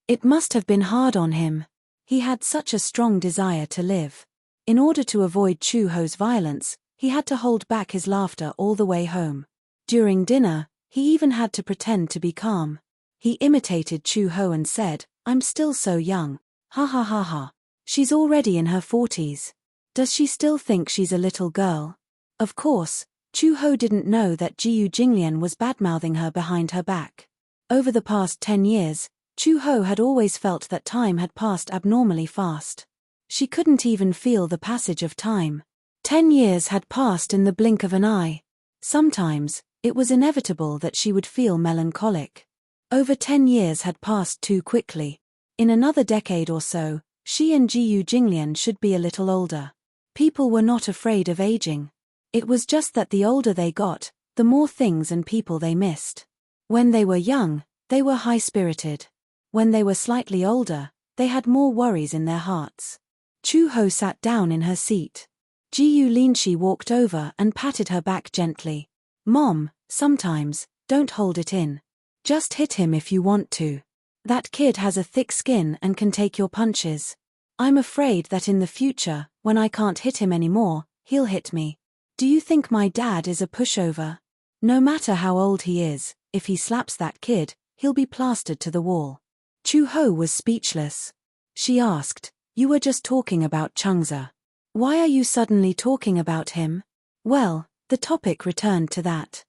It must have been hard on him. He had such a strong desire to live. In order to avoid Chu-ho's violence, he had to hold back his laughter all the way home. During dinner, he even had to pretend to be calm. He imitated Chu-ho and said, I'm still so young. Ha ha ha ha. She's already in her 40s. Does she still think she's a little girl? Of course, Chu-ho didn't know that Ji Jinglian was badmouthing her behind her back. Over the past 10 years, Chu-ho had always felt that time had passed abnormally fast. She couldn't even feel the passage of time. 10 years had passed in the blink of an eye. Sometimes, it was inevitable that she would feel melancholic. Over 10 years had passed too quickly. In another decade or so, she and Jiyu Jinglian should be a little older. People were not afraid of aging. It was just that the older they got, the more things and people they missed. When they were young, they were high-spirited. When they were slightly older, they had more worries in their hearts. Chu-ho sat down in her seat. Jiyu Linshi walked over and patted her back gently. Mom, sometimes, don't hold it in. Just hit him if you want to. That kid has a thick skin and can take your punches. I'm afraid that in the future, when I can't hit him anymore, he'll hit me. Do you think my dad is a pushover? No matter how old he is, if he slaps that kid, he'll be plastered to the wall. Chu-ho was speechless. She asked, you were just talking about Changza. Why are you suddenly talking about him? Well, the topic returned to that.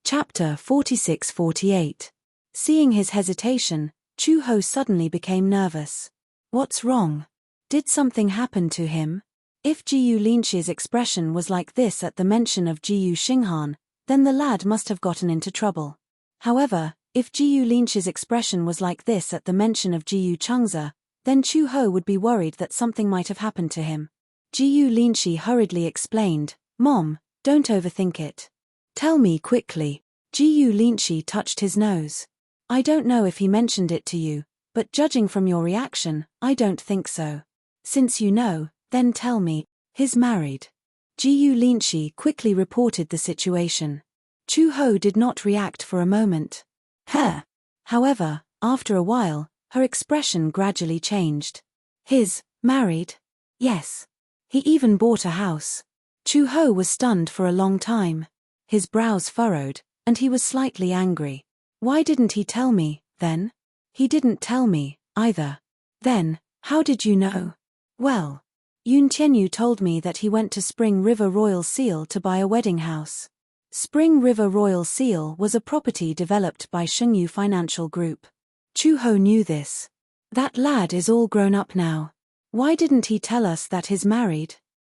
Chapter 46-48. Seeing his hesitation, Chu-ho suddenly became nervous. What's wrong? Did something happen to him? If Jiyu Linshi's expression was like this at the mention of Jiyu Xinghan, then the lad must have gotten into trouble. However, if Jiyu Linshi's expression was like this at the mention of Jiyu Changza, then Chu-ho would be worried that something might have happened to him. Jiyu Linshi hurriedly explained, Mom, don't overthink it. Tell me quickly. Jiyu Linshi touched his nose. I don't know if he mentioned it to you, but judging from your reaction, I don't think so. Since you know, then tell me, he's married. Jiyu Linshi quickly reported the situation. Chu-ho did not react for a moment. Huh. However, after a while, her expression gradually changed. He's married? Yes. He even bought a house. Chu-ho was stunned for a long time. His brows furrowed, and he was slightly angry. Why didn't he tell me, then? He didn't tell me, either. Then, how did you know? Well, Yun Tianyu told me that he went to Spring River Royal Seal to buy a wedding house. Spring River Royal Seal was a property developed by Shengyu Financial Group. Chu-ho knew this. That lad is all grown up now. Why didn't he tell us that he's married?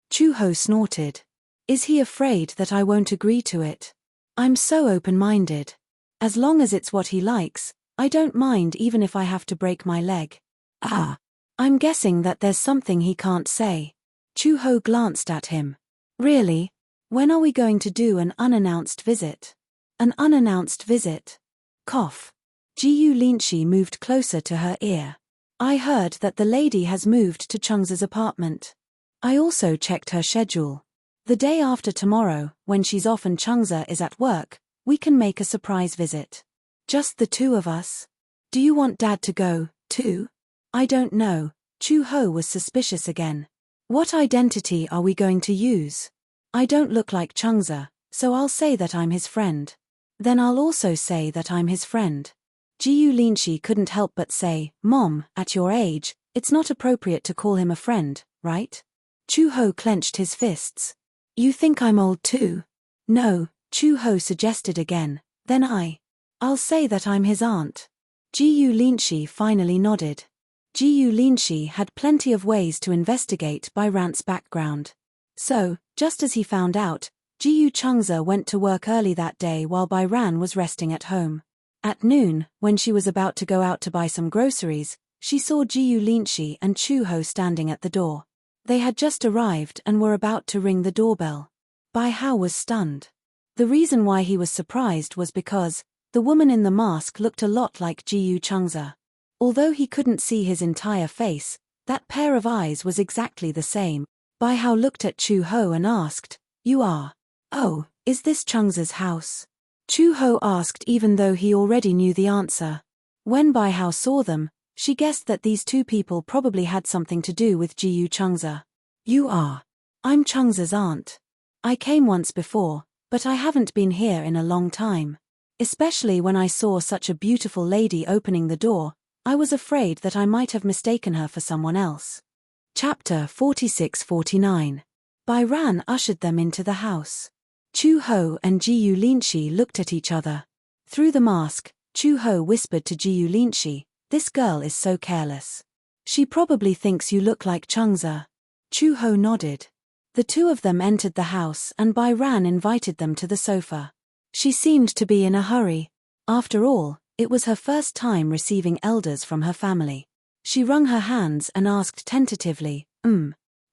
Chu-ho snorted. Is he afraid that I won't agree to it? I'm so open-minded. As long as it's what he likes, I don't mind even if I have to break my leg. Ah. I'm guessing that there's something he can't say. Chu-ho glanced at him. Really? When are we going to do an unannounced visit? An unannounced visit? Cough. Jiyu Linshi moved closer to her ear. I heard that the lady has moved to Changza's apartment. I also checked her schedule. The day after tomorrow, when she's off and Changza is at work, we can make a surprise visit. Just the two of us? Do you want Dad to go, too? I don't know. Chu-ho was suspicious again. What identity are we going to use? I don't look like Changza, so I'll say that I'm his friend. Then I'll also say that I'm his friend. Jiyu Linshi couldn't help but say, Mom, at your age, it's not appropriate to call him a friend, right? Chu-ho clenched his fists. You think I'm old too? No, Chu-ho suggested again. Then I'll say that I'm his aunt. Jiyu Linshi finally nodded. Jiyu Linshi had plenty of ways to investigate Bai Ran's background. So, just as he found out, Jiyu Changza went to work early that day while Bai Ran was resting at home. At noon, when she was about to go out to buy some groceries, she saw Jiyu Linshi and Chu-ho standing at the door. They had just arrived and were about to ring the doorbell. Bai Hao was stunned. The reason why he was surprised was because the woman in the mask looked a lot like Jiyu Changza. Although he couldn't see his entire face, that pair of eyes was exactly the same. Bai Hao looked at Chu-ho and asked, You are? Oh, is this Changza's house? Chu-ho asked even though he already knew the answer. When Bai Hao saw them, she guessed that these two people probably had something to do with Jiyu Changza. You are? I'm Changza's aunt. I came once before, but I haven't been here in a long time. Especially when I saw such a beautiful lady opening the door, I was afraid that I might have mistaken her for someone else. Chapter 46-49. Bai Ran ushered them into the house. Chu-ho and Jiyu Linshi looked at each other. Through the mask, Chu-ho whispered to Jiyu Linshi, This girl is so careless. She probably thinks you look like Changza. Chu-ho nodded. The two of them entered the house and Bai Ran invited them to the sofa. She seemed to be in a hurry. After all, it was her first time receiving elders from her family. She wrung her hands and asked tentatively,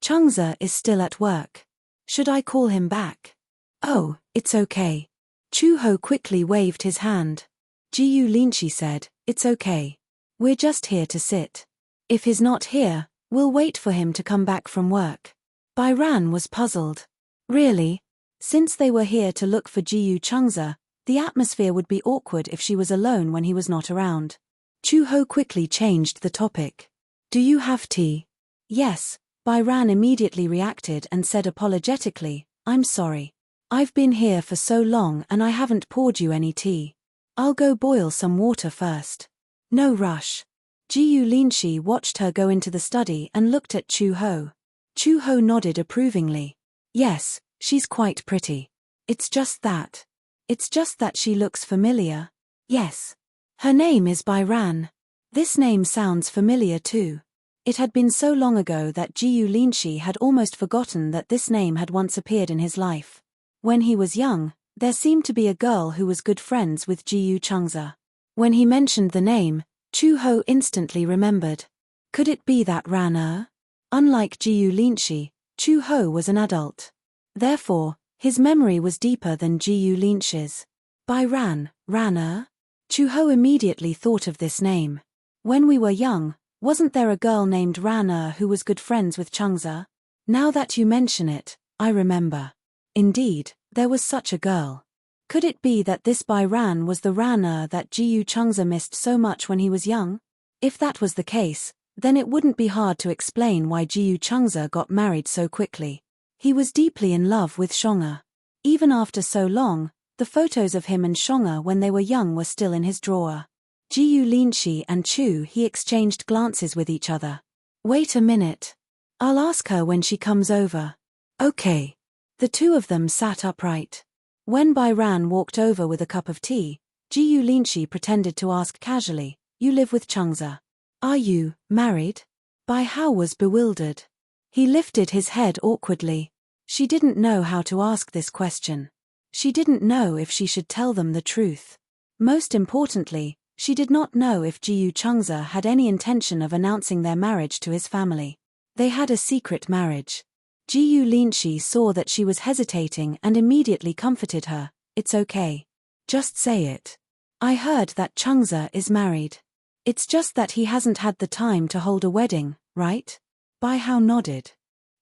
Changza is still at work. Should I call him back? Oh, it's okay. Chu Ho quickly waved his hand. Jiyu Linshi said, it's okay. We're just here to sit. If he's not here, we'll wait for him to come back from work. Bai Ran was puzzled. Really? Since they were here to look for Jiyu Changza, the atmosphere would be awkward if she was alone when he was not around. Chu Ho quickly changed the topic. Do you have tea? Yes, Bai Ran immediately reacted and said apologetically, I'm sorry. I've been here for so long and I haven't poured you any tea. I'll go boil some water first. No rush. Jiyu Linshi watched her go into the study and looked at Chu Ho. Chu Ho nodded approvingly. Yes, she's quite pretty. It's just that she looks familiar. Yes. Her name is Bai Ran. This name sounds familiar too. It had been so long ago that Jiyu Linshi had almost forgotten that this name had once appeared in his life. When he was young, there seemed to be a girl who was good friends with Jiyu Changza. When he mentioned the name, Chu Ho instantly remembered. Could it be that Ran-er? Unlike Jiyu Linshi, Chu Ho was an adult. Therefore, his memory was deeper than Jiyu Linshi's. Bai Ran, Ran-er? Chu Ho immediately thought of this name. When we were young, wasn't there a girl named Ran-er who was good friends with Changza? Now that you mention it, I remember. Indeed, there was such a girl. Could it be that this Bai Ran was the Ran-er that Jiyu Changza missed so much when he was young? If that was the case, then it wouldn't be hard to explain why Jiyu Changza got married so quickly. He was deeply in love with Shong'er. Even after so long, the photos of him and Shong'er when they were young were still in his drawer. Jiyu Linshi and Chu He exchanged glances with each other. Wait a minute. I'll ask her when she comes over. Okay. The two of them sat upright. When Bai Ran walked over with a cup of tea, Jiyu Linshi pretended to ask casually, You live with Changza? Are you married? Bai Hao was bewildered. He lifted his head awkwardly. She didn't know how to ask this question. She didn't know if she should tell them the truth. Most importantly, she did not know if Jiyu Changza had any intention of announcing their marriage to his family. They had a secret marriage. Jiyu Linshi saw that she was hesitating and immediately comforted her. It's okay. Just say it. I heard that Changza is married. It's just that he hasn't had the time to hold a wedding, right? Bai Hao nodded.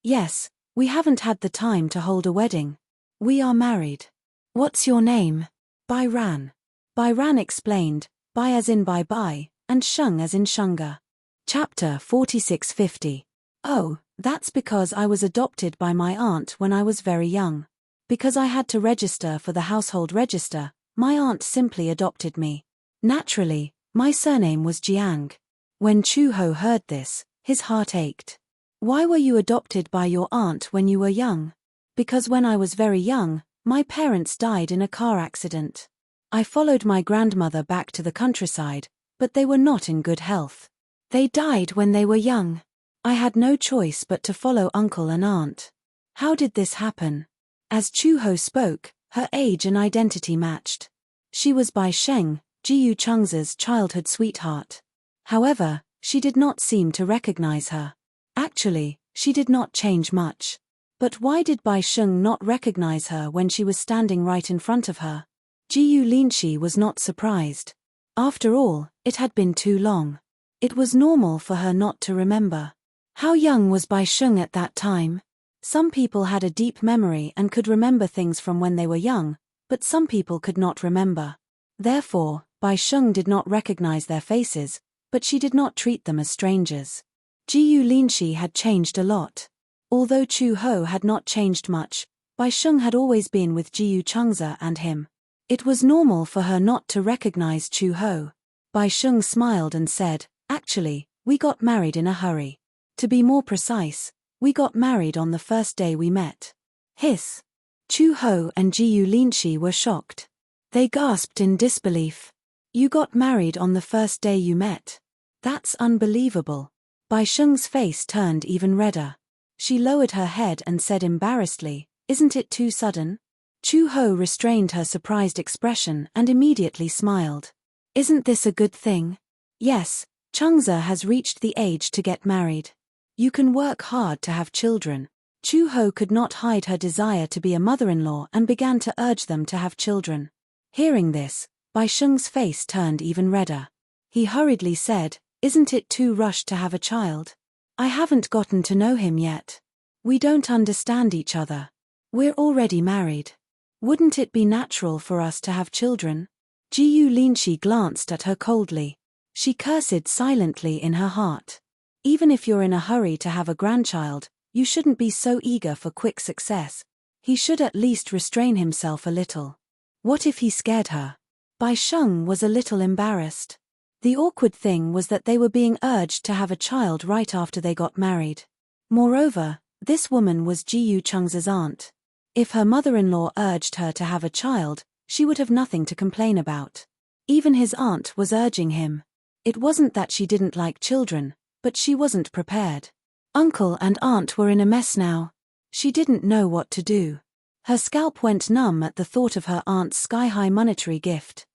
Yes, we haven't had the time to hold a wedding. We are married. What's your name? Bai Ran. Bai Ran explained, Bai as in Bai, and Sheng as in Shunga. Chapter 4650. Oh, that's because I was adopted by my aunt when I was very young. Because I had to register for the household register, my aunt simply adopted me. Naturally, my surname was Jiang. When Chu Ho heard this, his heart ached. Why were you adopted by your aunt when you were young? Because when I was very young, my parents died in a car accident. I followed my grandmother back to the countryside, but they were not in good health. They died when they were young. I had no choice but to follow uncle and aunt. How did this happen? As Chu Ho spoke, her age and identity matched. She was Bai Sheng, Jiyu Changza's childhood sweetheart. However, she did not seem to recognize her. Actually, she did not change much. But why did Bai Sheng not recognize her when she was standing right in front of her? Jiyu Linshi was not surprised. After all, it had been too long. It was normal for her not to remember. How young was Bai Sheng at that time? Some people had a deep memory and could remember things from when they were young, but some people could not remember. Therefore, Bai Sheng did not recognize their faces, but she did not treat them as strangers. Jiyu Linshi had changed a lot. Although Chu Ho had not changed much, Bai Sheng had always been with Jiyu Changza and him. It was normal for her not to recognize Chu Ho. Bai Sheng smiled and said, Actually, we got married in a hurry. To be more precise, we got married on the first day we met. Hiss. Chu Ho and Jiyu Linshi were shocked. They gasped in disbelief. You got married on the first day you met? That's unbelievable. Bai Sheng's face turned even redder. She lowered her head and said embarrassedly, "Isn't it too sudden?" Chu-ho restrained her surprised expression and immediately smiled. "Isn't this a good thing?" "Yes, Changza has reached the age to get married. You can work hard to have children." Chu-ho could not hide her desire to be a mother-in-law and began to urge them to have children. Hearing this, Bai Sheng's face turned even redder. He hurriedly said, "Isn't it too rushed to have a child? I haven't gotten to know him yet. We don't understand each other. We're already married. Wouldn't it be natural for us to have children?" Jiyu Linshi glanced at her coldly. She cursed silently in her heart. Even if you're in a hurry to have a grandchild, you shouldn't be so eager for quick success. He should at least restrain himself a little. What if he scared her? Bai Sheng was a little embarrassed. The awkward thing was that they were being urged to have a child right after they got married. Moreover, this woman was Jiyu Cheng's aunt. If her mother-in-law urged her to have a child, she would have nothing to complain about. Even his aunt was urging him. It wasn't that she didn't like children, but she wasn't prepared. Uncle and aunt were in a mess now. She didn't know what to do. Her scalp went numb at the thought of her aunt's sky-high monetary gift.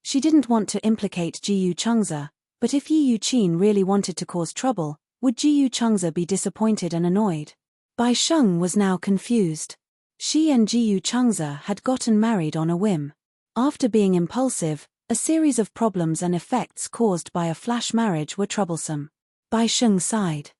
She didn't want to implicate Jiyu Changza, but if Yi Yuqin really wanted to cause trouble, would Jiyu Changza be disappointed and annoyed? Bai Sheng was now confused. She and Jiyu Changza had gotten married on a whim. After being impulsive, a series of problems and effects caused by a flash marriage were troublesome. Bai Sheng sighed.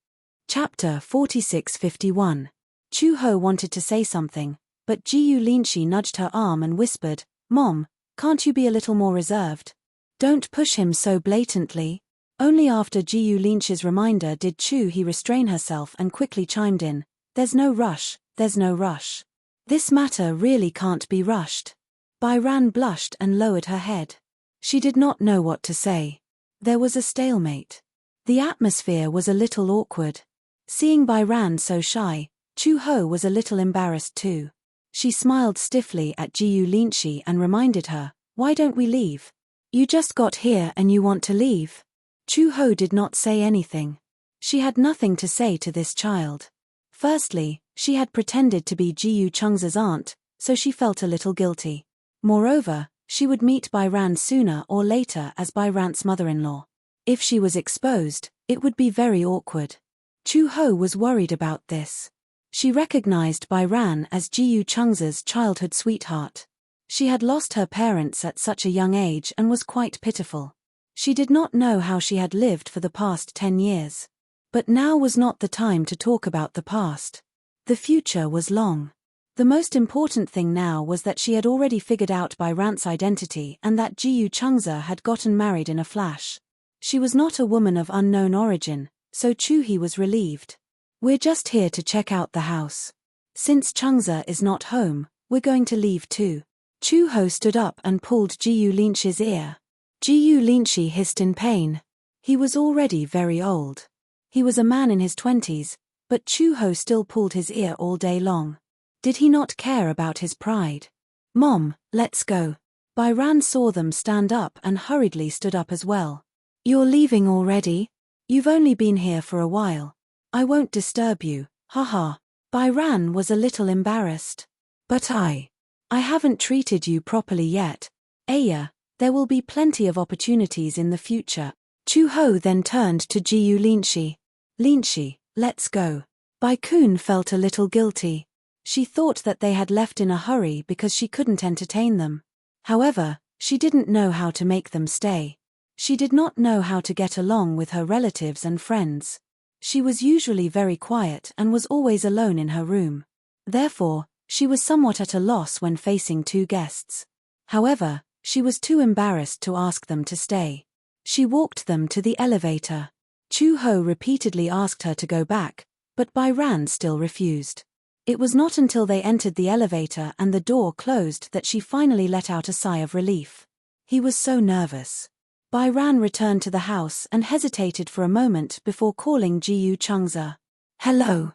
Chapter 4651. Chu-ho wanted to say something, but Jiyu Linshi nudged her arm and whispered, "Mom, can't you be a little more reserved? Don't push him so blatantly." Only after Jiyu Linshi's reminder did Chu-he restrain herself and quickly chimed in, "There's no rush, there's no rush. This matter really can't be rushed." Bai Ran blushed and lowered her head. She did not know what to say. There was a stalemate. The atmosphere was a little awkward. Seeing Bai Ran so shy, Chu-ho was a little embarrassed too. She smiled stiffly at Jiyu Linshi and reminded her, "Why don't we leave? You just got here and you want to leave?" Chu-ho did not say anything. She had nothing to say to this child. Firstly, she had pretended to be Jiyu Cheng's aunt, so she felt a little guilty. Moreover, she would meet Bai Ran sooner or later as Bai Ran's mother-in-law. If she was exposed, it would be very awkward. Chu-ho was worried about this. She recognized Bai Ran as Jiyu Cheng's childhood sweetheart. She had lost her parents at such a young age and was quite pitiful. She did not know how she had lived for the past 10 years. But now was not the time to talk about the past. The future was long. The most important thing now was that she had already figured out Bai Ran's identity and that Jiyu Changza had gotten married in a flash. She was not a woman of unknown origin, so Chu-he was relieved. "We're just here to check out the house. Since Changza is not home, we're going to leave too." Chu-ho stood up and pulled Jiyu Linshi's ear. Jiyu Linshi hissed in pain. He was already very old. He was a man in his 20s, but Chu-ho still pulled his ear all day long. Did he not care about his pride? "Mom, let's go." Bai Ran saw them stand up and hurriedly stood up as well. "You're leaving already? You've only been here for a while. I won't disturb you, haha." Bai Ran was a little embarrassed. "But I haven't treated you properly yet. Aya, there will be plenty of opportunities in the future." Chu-ho then turned to Jiyu Linshi. "Linshi, let's go." Bai Kun felt a little guilty. She thought that they had left in a hurry because she couldn't entertain them. However, she didn't know how to make them stay. She did not know how to get along with her relatives and friends. She was usually very quiet and was always alone in her room. Therefore, she was somewhat at a loss when facing two guests. However, she was too embarrassed to ask them to stay. She walked them to the elevator. Chu-ho repeatedly asked her to go back, but Bai Ran still refused. It was not until they entered the elevator and the door closed that she finally let out a sigh of relief. He was so nervous. Bai Ran returned to the house and hesitated for a moment before calling Jiyu Changza. "Hello.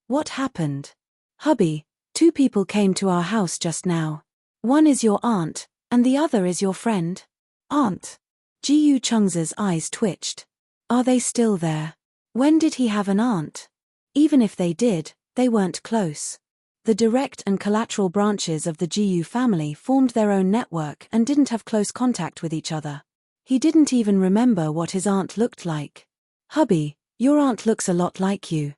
What happened?" "Hubby, two people came to our house just now. One is your aunt, and the other is your friend." "Aunt?" Jiyu Changza's eyes twitched. "Are they still there? When did he have an aunt?" Even if they did, they weren't close. The direct and collateral branches of the Jiyu family formed their own network and didn't have close contact with each other. He didn't even remember what his aunt looked like. "Hubby, your aunt looks a lot like you."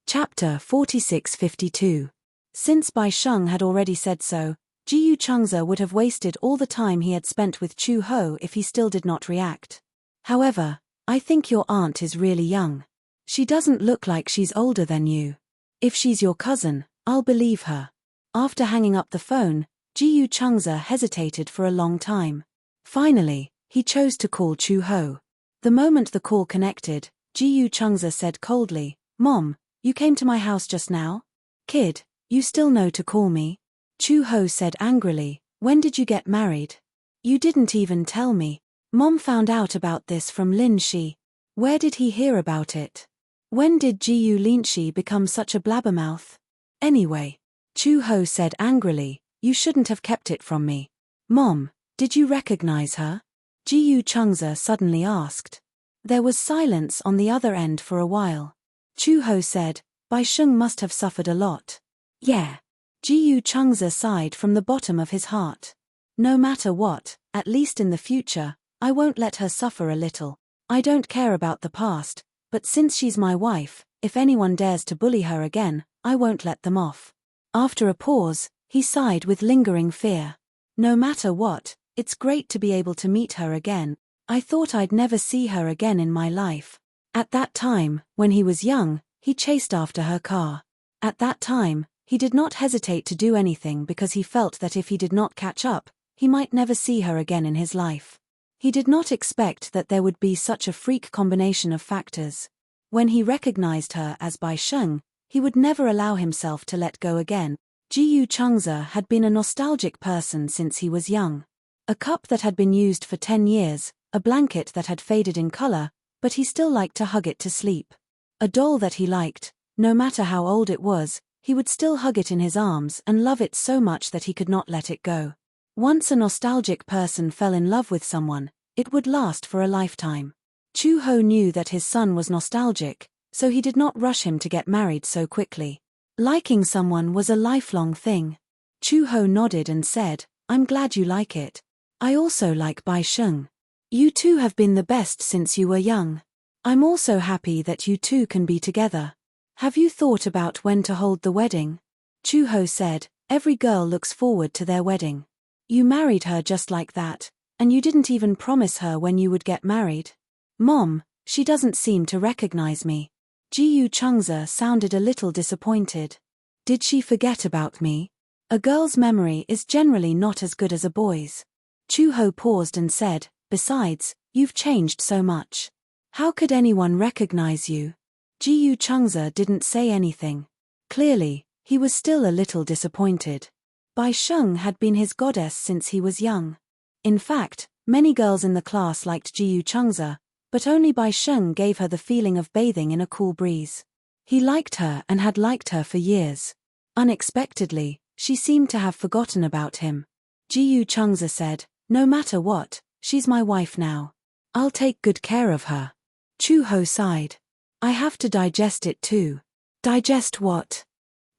Chapter 46:52. Since Bai Sheng had already said so, Jiyu Changze would have wasted all the time he had spent with Chu Ho if he still did not react. "However, I think your aunt is really young. She doesn't look like she's older than you. If she's your cousin, I'll believe her." After hanging up the phone, Jiyu Changze hesitated for a long time. Finally, he chose to call Chu Ho. The moment the call connected, Jiyu Changze said coldly, "Mom, you came to my house just now? Kid, you still know to call me?" Chu Ho said angrily, "When did you get married? You didn't even tell me. Mom found out about this from Lin Shi. Where did he hear about it? When did Jiyu Linshi become such a blabbermouth? Anyway," Chu Ho said angrily, "you shouldn't have kept it from me." "Mom, did you recognize her?" Jiyu Changze suddenly asked. There was silence on the other end for a while. Chu Ho said, "Bai Sheng must have suffered a lot." "Yeah." Jiyu Changze sighed from the bottom of his heart. "No matter what, at least in the future, I won't let her suffer a little. I don't care about the past, but since she's my wife, if anyone dares to bully her again, I won't let them off." After a pause, he sighed with lingering fear. "No matter what, it's great to be able to meet her again. I thought I'd never see her again in my life." At that time, when he was young, he chased after her car. At that time, he did not hesitate to do anything because he felt that if he did not catch up, he might never see her again in his life. He did not expect that there would be such a freak combination of factors. When he recognized her as Bai Sheng, he would never allow himself to let go again. Jiyu Changze had been a nostalgic person since he was young. A cup that had been used for 10 years, a blanket that had faded in color, but he still liked to hug it to sleep. A doll that he liked, no matter how old it was, he would still hug it in his arms and love it so much that he could not let it go. Once a nostalgic person fell in love with someone, it would last for a lifetime. Chu Ho knew that his son was nostalgic, so he did not rush him to get married so quickly. Liking someone was a lifelong thing. Chu Ho nodded and said, "I'm glad you like it. I also like Bai Sheng. You two have been the best since you were young. I'm also happy that you two can be together. Have you thought about when to hold the wedding?" Chu Ho said, "Every girl looks forward to their wedding. You married her just like that, and you didn't even promise her when you would get married." "Mom, she doesn't seem to recognize me." Jiyu Changze sounded a little disappointed. "Did she forget about me? A girl's memory is generally not as good as a boy's." Chu Ho paused and said, "Besides, you've changed so much. How could anyone recognize you?" Jiyu Changze didn't say anything. Clearly, he was still a little disappointed. Bai Sheng had been his goddess since he was young. In fact, many girls in the class liked Jiyu Changze, but only Bai Sheng gave her the feeling of bathing in a cool breeze. He liked her and had liked her for years. Unexpectedly, she seemed to have forgotten about him. Jiyu Changze said, "No matter what, she's my wife now. I'll take good care of her." Chu Ho sighed. "I have to digest it too." "Digest what?"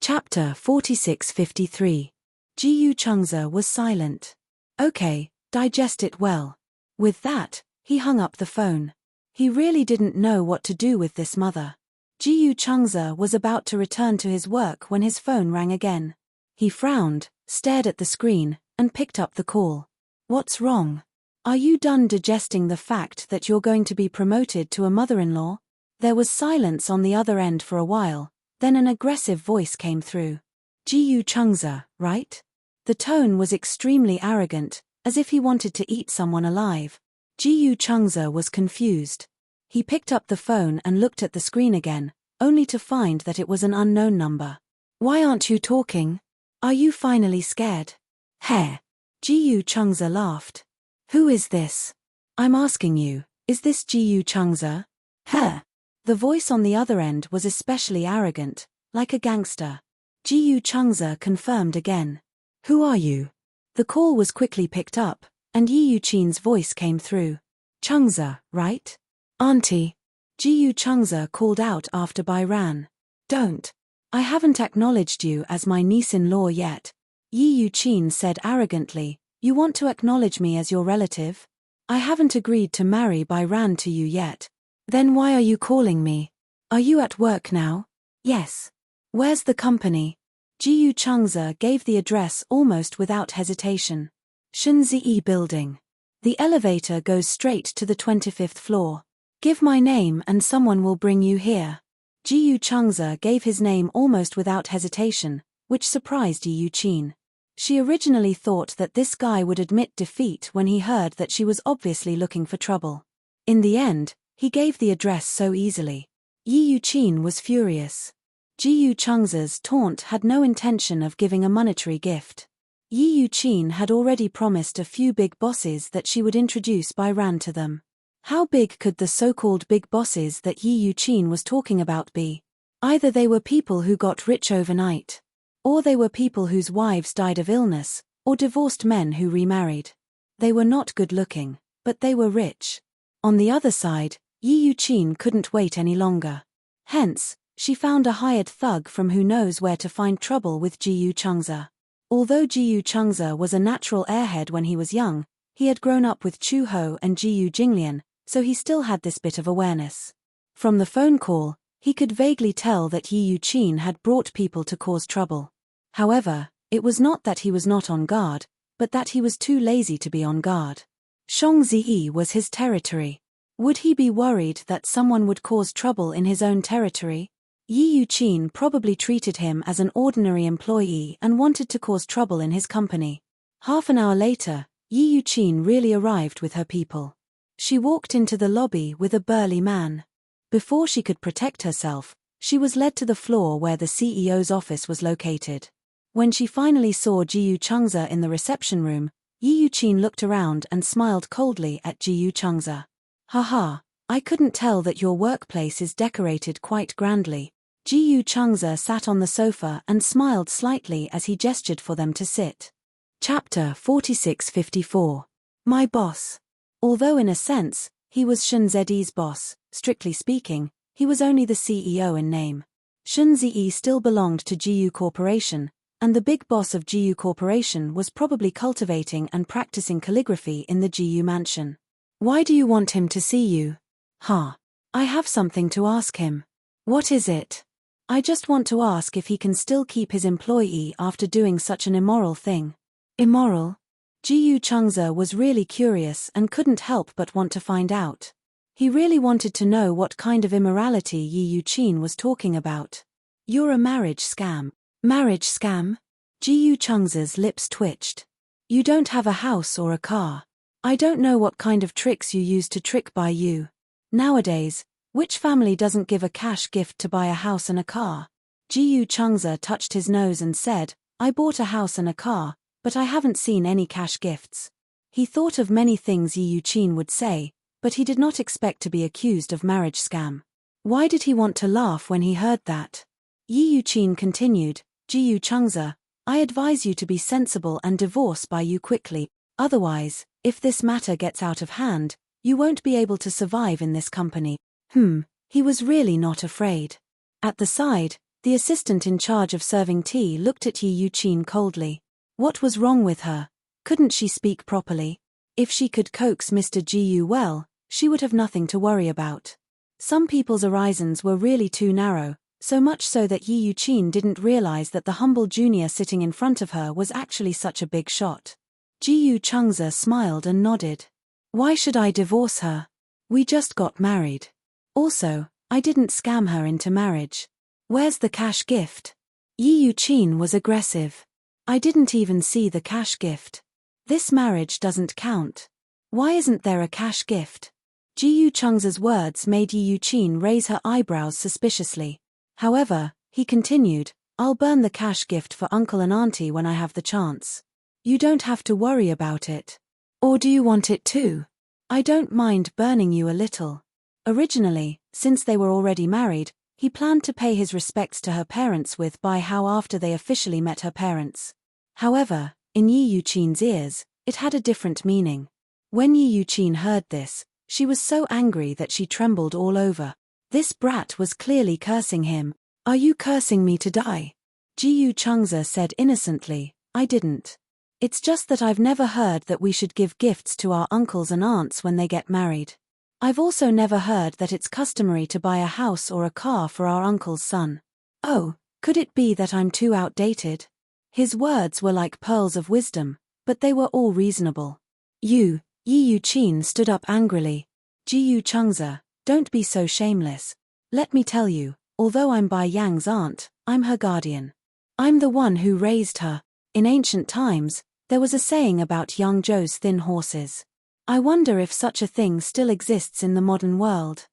Chapter 46:53. Jiyu Changze was silent. "Okay, digest it well." With that, he hung up the phone. He really didn't know what to do with this mother. Jiyu Changze was about to return to his work when his phone rang again. He frowned, stared at the screen, and picked up the call. "What's wrong? Are you done digesting the fact that you're going to be promoted to a mother-in-law?" There was silence on the other end for a while, then an aggressive voice came through. "Jiyu Changze, right?" The tone was extremely arrogant, as if he wanted to eat someone alive. Jiyu Changze was confused. He picked up the phone and looked at the screen again, only to find that it was an unknown number. "Why aren't you talking? Are you finally scared?" "Heh." Jiyu Changze laughed. "Who is this? I'm asking you, is this Jiyu Changze?" "Heh." The voice on the other end was especially arrogant, like a gangster. Jiyu Changze confirmed again. "Who are you?" The call was quickly picked up, and Yi Yuqin's voice came through. "Changze, right?" "Auntie." Jiyu Changze called out after Bai ran. Don't. I haven't acknowledged you as my niece-in-law yet. Yi Yuqin said arrogantly. You want to acknowledge me as your relative? I haven't agreed to marry Bai Ran to you yet. Then why are you calling me? Are you at work now? Yes. Where's the company? Jiyu Changze gave the address almost without hesitation. Shunziyi Building. The elevator goes straight to the 25th floor. Give my name and someone will bring you here. Jiyu Changze gave his name almost without hesitation, which surprised Yi Yuqin. She originally thought that this guy would admit defeat when he heard that she was obviously looking for trouble. In the end, he gave the address so easily. Yi Yuqin was furious. Jiyu Changze's taunt had no intention of giving a monetary gift. Yi Yuqin had already promised a few big bosses that she would introduce Bai Ran to them. How big could the so-called big bosses that Yi Yuqin was talking about be? Either they were people who got rich overnight, or they were people whose wives died of illness, or divorced men who remarried. They were not good-looking, but they were rich. On the other side, Yi Yuqin couldn't wait any longer. Hence, she found a hired thug from who knows where to find trouble with Jiyu Changze. Although Jiyu Changze was a natural airhead when he was young, he had grown up with Chu Ho and Jiyu Jinglian, so he still had this bit of awareness. From the phone call, he could vaguely tell that Yi Yuqin had brought people to cause trouble. However, it was not that he was not on guard, but that he was too lazy to be on guard. Shangziyi was his territory. Would he be worried that someone would cause trouble in his own territory? Yi Yuqin probably treated him as an ordinary employee and wanted to cause trouble in his company. Half an hour later, Yi Yuqin really arrived with her people. She walked into the lobby with a burly man. Before she could protect herself, she was led to the floor where the CEO's office was located. When she finally saw Jiyu Changze in the reception room, Yi Yuqin looked around and smiled coldly at Jiyu Changze. Haha, I couldn't tell that your workplace is decorated quite grandly. Jiyu Changze sat on the sofa and smiled slightly as he gestured for them to sit. Chapter 4654. My boss. Although in a sense, he was Shunziyi's boss, strictly speaking, he was only the CEO in name. Shunziyi still belonged to Jiyu Corporation, and the big boss of Jiyu Corporation was probably cultivating and practicing calligraphy in the Jiyu mansion. Why do you want him to see you? I have something to ask him. What is it? I just want to ask if he can still keep his employee after doing such an immoral thing. Immoral? Jiyu Changze was really curious and couldn't help but want to find out. He really wanted to know what kind of immorality Yi Yuqin was talking about. You're a marriage scam. Marriage scam? Jiyu Changze's lips twitched. You don't have a house or a car. I don't know what kind of tricks you use to trick Bai Yu. Nowadays, which family doesn't give a cash gift to buy a house and a car? Jiyu Changze touched his nose and said, I bought a house and a car, but I haven't seen any cash gifts. He thought of many things Yi Yuqin would say, but he did not expect to be accused of marriage scam. Why did he want to laugh when he heard that? Yi Yuqin continued, Jiyu Changze, I advise you to be sensible and divorce Bai Yu quickly, otherwise, if this matter gets out of hand, you won't be able to survive in this company. He was really not afraid. At the side, the assistant in charge of serving tea looked at Yi Yuqin coldly. What was wrong with her? Couldn't she speak properly? If she could coax Mr. Jiyu well, she would have nothing to worry about. Some people's horizons were really too narrow, so much so that Yi Yuqin didn't realize that the humble junior sitting in front of her was actually such a big shot. Jiyu Changze smiled and nodded. Why should I divorce her? We just got married. Also, I didn't scam her into marriage. Where's the cash gift? Yi Yuqin was aggressive. I didn't even see the cash gift. This marriage doesn't count. Why isn't there a cash gift? Jiyu Changze's words made Yi Yuqin raise her eyebrows suspiciously. However, he continued, I'll burn the cash gift for uncle and auntie when I have the chance. You don't have to worry about it. Or do you want it too? I don't mind burning you a little. Originally, since they were already married, he planned to pay his respects to her parents with Bai Hao after they officially met her parents. However, in Yi Yuqin's ears, it had a different meaning. When Yi Yuqin heard this, she was so angry that she trembled all over. This brat was clearly cursing him. Are you cursing me to die? Jiyu Changza said innocently, I didn't. It's just that I've never heard that we should give gifts to our uncles and aunts when they get married. I've also never heard that it's customary to buy a house or a car for our uncle's son. Oh, could it be that I'm too outdated? His words were like pearls of wisdom, but they were all reasonable. Yi Yuqin stood up angrily. Jiyu Changza, don't be so shameless. Let me tell you, although I'm Bai Yang's aunt, I'm her guardian. I'm the one who raised her. In ancient times, there was a saying about young Zhou's thin horses. I wonder if such a thing still exists in the modern world.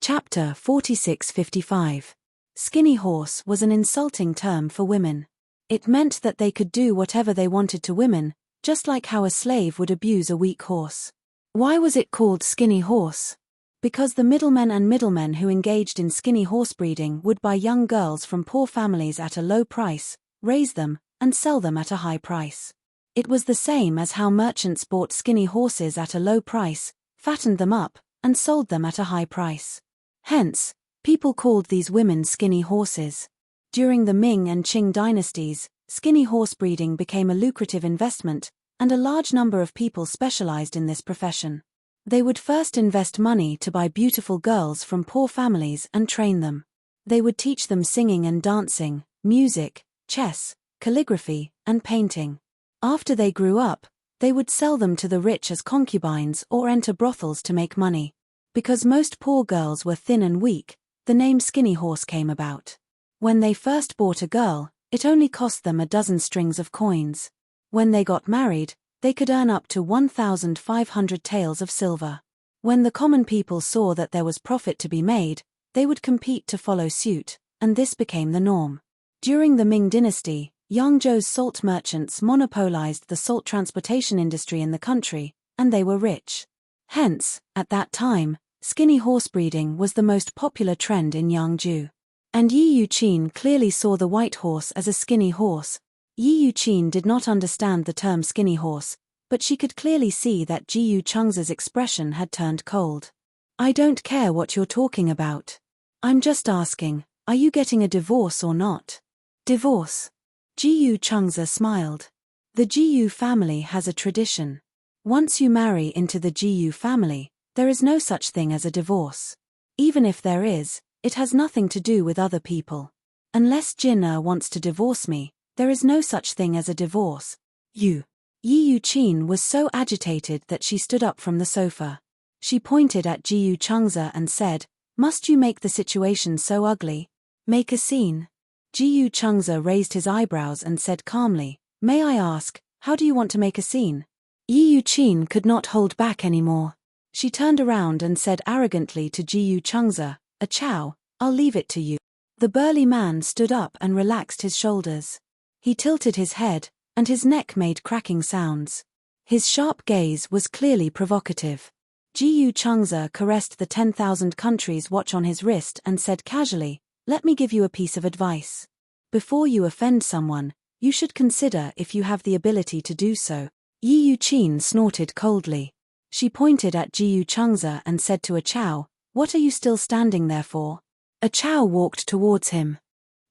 Chapter 4655. Skinny horse was an insulting term for women. It meant that they could do whatever they wanted to women, just like how a slave would abuse a weak horse. Why was it called skinny horse? Because the middlemen who engaged in skinny horse breeding would buy young girls from poor families at a low price, raise them, and sell them at a high price. It was the same as how merchants bought skinny horses at a low price, fattened them up, and sold them at a high price. Hence, people called these women skinny horses. During the Ming and Qing dynasties, skinny horse breeding became a lucrative investment, and a large number of people specialized in this profession. They would first invest money to buy beautiful girls from poor families and train them. They would teach them singing and dancing, music, chess, calligraphy, and painting. After they grew up, they would sell them to the rich as concubines or enter brothels to make money. Because most poor girls were thin and weak, the name skinny horse came about. When they first bought a girl, it only cost them a dozen strings of coins. When they got married, they could earn up to 1,500 taels of silver. When the common people saw that there was profit to be made, they would compete to follow suit, and this became the norm. During the Ming dynasty, Yangzhou's salt merchants monopolized the salt transportation industry in the country, and they were rich. Hence, at that time, skinny horse breeding was the most popular trend in Yangzhou. And Yi Yuqin clearly saw the white horse as a skinny horse. Yi Yuqin did not understand the term skinny horse, but she could clearly see that Jiyu Changza's expression had turned cold. I don't care what you're talking about. I'm just asking, are you getting a divorce or not? Divorce? Jiyu Changza smiled. The Jiyu family has a tradition. Once you marry into the Jiyu family, there is no such thing as a divorce. Even if there is, it has nothing to do with other people. Unless Jin'er wants to divorce me, there is no such thing as a divorce. Yi Yuqin was so agitated that she stood up from the sofa. She pointed at Jiyu Changza and said, Must you make the situation so ugly? Make a scene. Jiyu Changza raised his eyebrows and said calmly, May I ask, how do you want to make a scene? Yi Yuqin could not hold back anymore. She turned around and said arrogantly to Jiyu Changza, A chow, I'll leave it to you. The burly man stood up and relaxed his shoulders. He tilted his head, and his neck made cracking sounds. His sharp gaze was clearly provocative. Jiyu Changza caressed the 10,000 countries watch on his wrist and said casually, Let me give you a piece of advice. Before you offend someone, you should consider if you have the ability to do so. Yi Yuqin snorted coldly. She pointed at Jiyu Changza and said to a chow, What are you still standing there for? A chow walked towards him.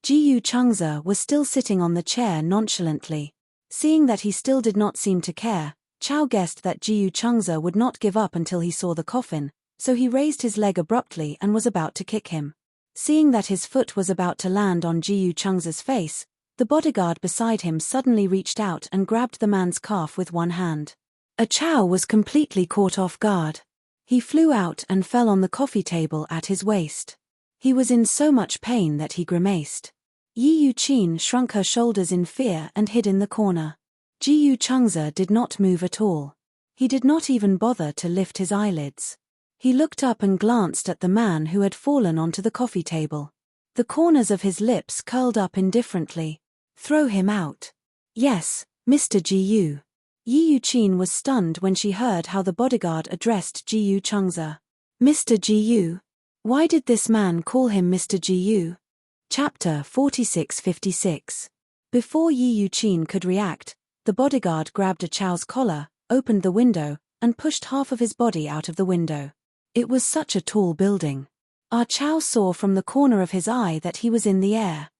Jiyu Changza was still sitting on the chair nonchalantly. Seeing that he still did not seem to care, Chow guessed that Jiyu Changza would not give up until he saw the coffin, so he raised his leg abruptly and was about to kick him. Seeing that his foot was about to land on Jiyu Changza's face, the bodyguard beside him suddenly reached out and grabbed the man's calf with one hand. A chow was completely caught off guard. He flew out and fell on the coffee table at his waist. He was in so much pain that he grimaced. Yi Yuqin shrunk her shoulders in fear and hid in the corner. Jiyu Changza did not move at all. He did not even bother to lift his eyelids. He looked up and glanced at the man who had fallen onto the coffee table. The corners of his lips curled up indifferently. Throw him out. Yes, Mr. Jiyu. Yi Yuqin was stunned when she heard how the bodyguard addressed Jiyu Changza. Mr. Jiyu. Why did this man call him Mr. Jiyu? Chapter 4656. Before Yi Yuqin could react, the bodyguard grabbed a chow's collar, opened the window, and pushed half of his body out of the window. It was such a tall building. Ah Chow saw from the corner of his eye that he was in the air.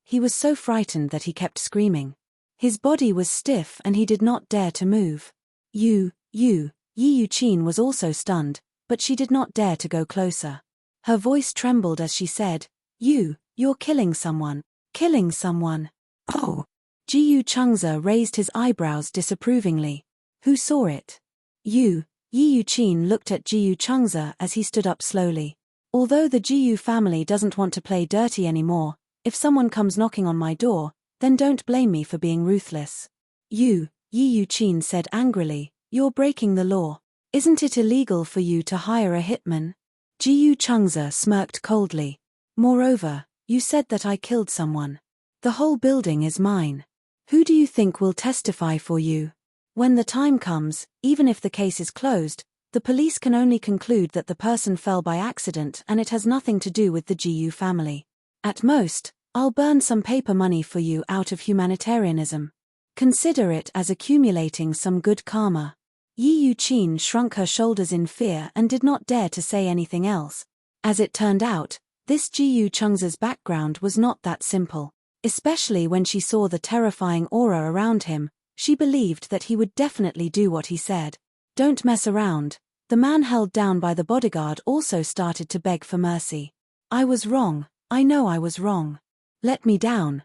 He was so frightened that he kept screaming. His body was stiff and he did not dare to move. Yi Yuqin was also stunned, but she did not dare to go closer. Her voice trembled as she said, You're killing someone. Killing someone. Oh! Ji Changze raised his eyebrows disapprovingly. Who saw it? Yi Yuqin looked at Ji Changze as he stood up slowly. Although the Ji family doesn't want to play dirty anymore, if someone comes knocking on my door, then don't blame me for being ruthless. Yi Yuqin said angrily, You're breaking the law. Isn't it illegal for you to hire a hitman? Ji Changze smirked coldly. Moreover, you said that I killed someone. The whole building is mine. Who do you think will testify for you? When the time comes, even if the case is closed, the police can only conclude that the person fell by accident and it has nothing to do with the Ji family. At most, I'll burn some paper money for you out of humanitarianism. Consider it as accumulating some good karma. Yi Yuqin shrunk her shoulders in fear and did not dare to say anything else. As it turned out, this Ji Changze's background was not that simple. Especially when she saw the terrifying aura around him, she believed that he would definitely do what he said. Don't mess around. The man held down by the bodyguard also started to beg for mercy. I was wrong. I know I was wrong. Let me down,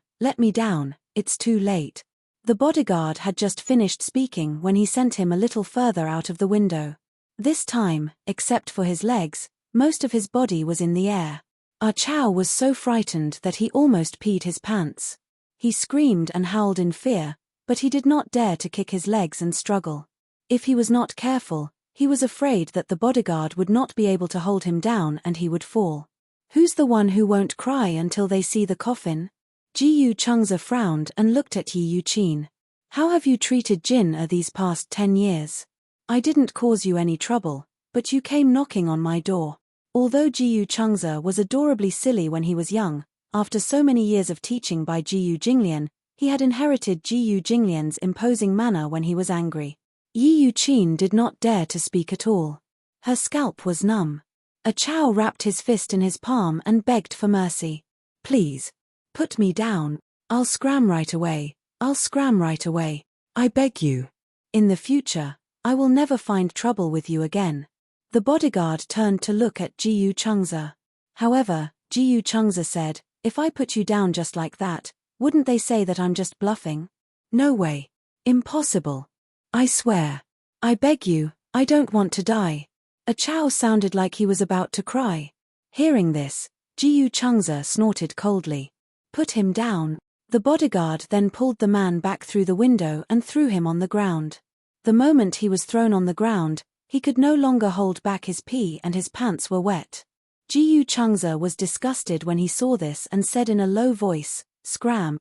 it's too late. The bodyguard had just finished speaking when he sent him a little further out of the window. This time, except for his legs, most of his body was in the air. Ah Chow was so frightened that he almost peed his pants. He screamed and howled in fear, but he did not dare to kick his legs and struggle. If he was not careful, he was afraid that the bodyguard would not be able to hold him down and he would fall. Who's the one who won't cry until they see the coffin? Ji Changze frowned and looked at Yi Yuqin. How have you treated Jin these past 10 years? I didn't cause you any trouble, but you came knocking on my door. Although Ji Changze was adorably silly when he was young, after so many years of teaching by Ji Jinglian, he had inherited Ji Jinglian's imposing manner when he was angry. Yi Yuqin did not dare to speak at all. Her scalp was numb. Ah Chow wrapped his fist in his palm and begged for mercy. Please. Put me down. I'll scram right away. I beg you. In the future, I will never find trouble with you again. The bodyguard turned to look at Ji Changze. However, Ji Changze said, If I put you down just like that, wouldn't they say that I'm just bluffing? No way. Impossible. I swear. I beg you, I don't want to die. Ah Chow sounded like he was about to cry. Hearing this, Ji Changze snorted coldly. Put him down. The bodyguard then pulled the man back through the window and threw him on the ground. The moment he was thrown on the ground, he could no longer hold back his pee and his pants were wet. Ji Changze was disgusted when he saw this and said in a low voice, Scram.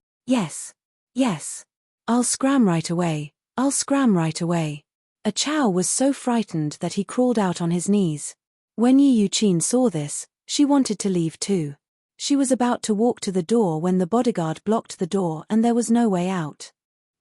Yes. I'll scram right away. Ah Chow was so frightened that he crawled out on his knees. When Yi Yuqin saw this, she wanted to leave too. She was about to walk to the door when the bodyguard blocked the door and there was no way out.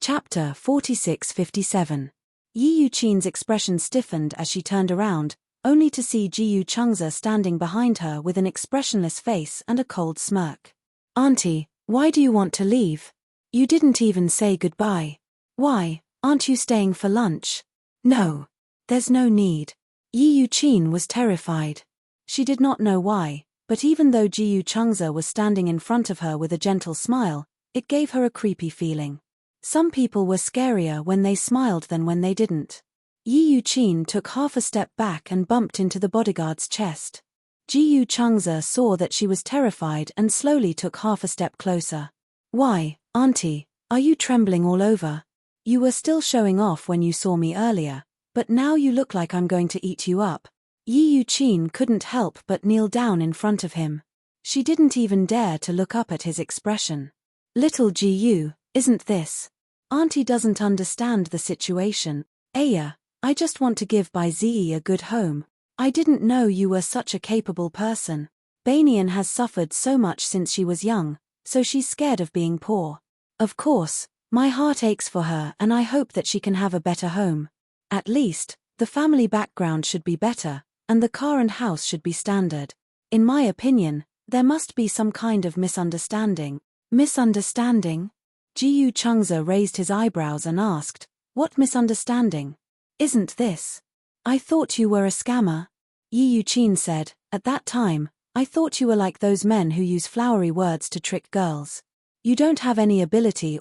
Chapter 46-57. Yi Yuqin's expression stiffened as she turned around, only to see Ji Changze standing behind her with an expressionless face and a cold smirk. Auntie, why do you want to leave? You didn't even say goodbye. Why, aren't you staying for lunch? No. There's no need. Yi Yuqin was terrified. She did not know why. But even though Ji Changze was standing in front of her with a gentle smile, it gave her a creepy feeling. Some people were scarier when they smiled than when they didn't. Yi Yuqin took half a step back and bumped into the bodyguard's chest. Ji Changze saw that she was terrified and slowly took half a step closer. Why, Auntie, are you trembling all over? You were still showing off when you saw me earlier, but now you look like I'm going to eat you up. Yi Yuqin couldn't help but kneel down in front of him. She didn't even dare to look up at his expression. Little Ji, isn't this? Auntie doesn't understand the situation. Aya, I just want to give Bai Zi a good home. I didn't know you were such a capable person. Banyan has suffered so much since she was young, so she's scared of being poor. Of course, my heart aches for her and I hope that she can have a better home. At least, the family background should be better. and the car and house should be standard. In my opinion, there must be some kind of misunderstanding. Misunderstanding? Ji Chungza raised his eyebrows and asked, "What misunderstanding? Isn't this? I thought you were a scammer." Yi Yuqin said, "At that time, I thought you were like those men who use flowery words to trick girls. You don't have any ability,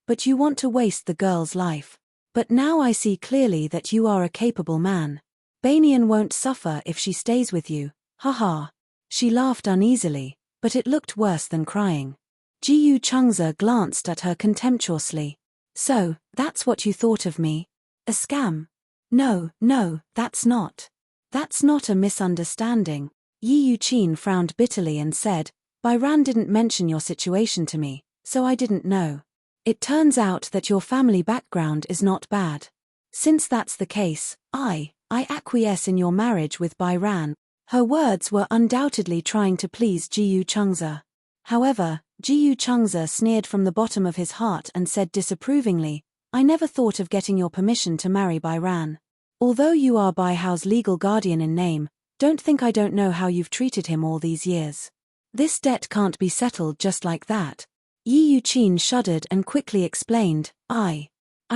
but you want to waste the girl's life. But now I see clearly that you are a capable man. Banyan won't suffer if she stays with you, haha." She laughed uneasily, but it looked worse than crying. Ji Chungza glanced at her contemptuously. "So, that's what you thought of me? A scam? No, that's not. That's not a misunderstanding." Yi Yuqin frowned bitterly and said, "Byran didn't mention your situation to me, so I didn't know. It turns out that your family background is not bad. Since that's the case, I acquiesce in your marriage with Byran." Her words were undoubtedly trying to please Ji Chungza. However, Ji Chungza sneered from the bottom of his heart and said disapprovingly, "I never thought of getting your permission to marry Byran. Although you are Baihao's legal guardian in name, don't think I don't know how you've treated him all these years. This debt can't be settled just like that." Yi Yuqin shuddered and quickly explained, I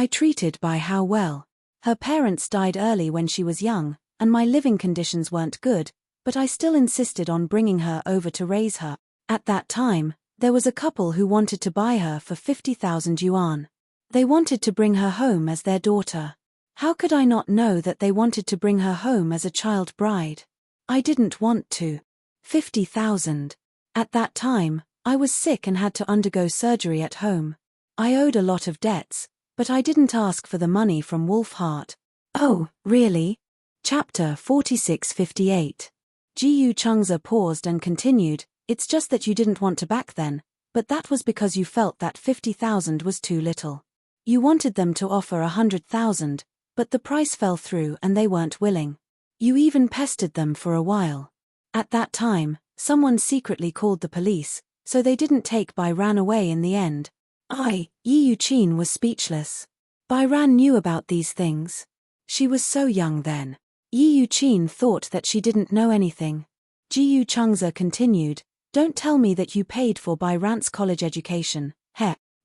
treated Baihao well. Her parents died early when she was young, and my living conditions weren't good, but I still insisted on bringing her over to raise her. At that time, there was a couple who wanted to buy her for 50,000 yuan. They wanted to bring her home as their daughter. How could I not know that they wanted to bring her home as a child bride? I didn't want to. 50,000. At that time, I was sick and had to undergo surgery at home. I owed a lot of debts, but I didn't ask for the money from Wolfheart. Oh, really? Chapter 4658. Ji Chungza paused and continued, "It's just that you didn't want to back then, but that was because you felt that 50,000 was too little. You wanted them to offer 100,000, but the price fell through and they weren't willing. You even pestered them for a while. At that time, someone secretly called the police, so they didn't take Byran away in the end." Yi Yuqin was speechless. Byran knew about these things. She was so young then. Yi Yuqin thought that she didn't know anything. Ji Chungza continued, "Don't tell me that you paid for Byran's college education.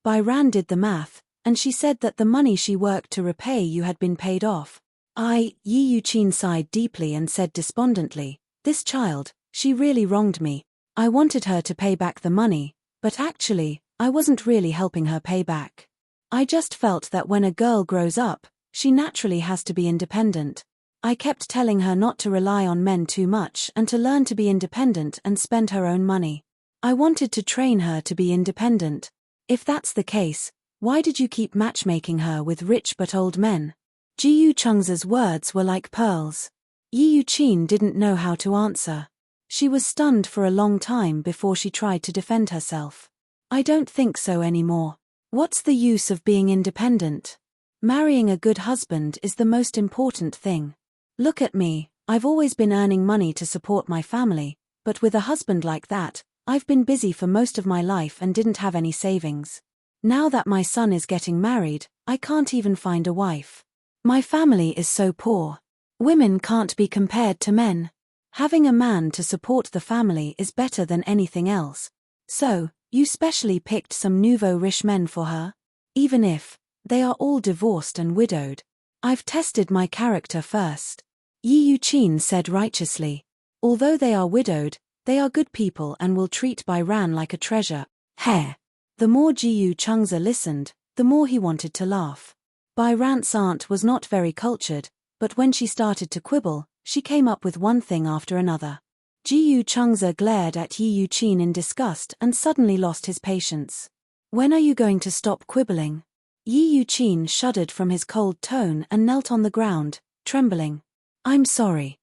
Byran did the math, and she said that the money she worked to repay you had been paid off." Yi Yuqin sighed deeply and said despondently, "This child, she really wronged me. I wanted her to pay back the money, but actually, I wasn't really helping her pay back. I just felt that when a girl grows up, she naturally has to be independent. I kept telling her not to rely on men too much and to learn to be independent and spend her own money. I wanted to train her to be independent. If that's the case, why did you keep matchmaking her with rich but old men?" Ji Chungza's words were like pearls. Yi Yuqin didn't know how to answer. She was stunned for a long time before she tried to defend herself. "I don't think so anymore. What's the use of being independent? Marrying a good husband is the most important thing. Look at me, I've always been earning money to support my family, but with a husband like that, I've been busy for most of my life and didn't have any savings. Now that my son is getting married, I can't even find a wife. My family is so poor. Women can't be compared to men. Having a man to support the family is better than anything else. So, you specially picked some nouveau riche men for her? Even if they are all divorced and widowed. I've tested my character first." Yi Yuqin said righteously. "Although they are widowed, they are good people and will treat Byran like a treasure." The more Ji Chungza listened, the more he wanted to laugh. Byran's aunt was not very cultured, but when she started to quibble, she came up with one thing after another. Ji Chungza glared at Yi Yuqin in disgust and suddenly lost his patience. "When are you going to stop quibbling?" Yi Yuqin shuddered from his cold tone and knelt on the ground, trembling. I'm sorry.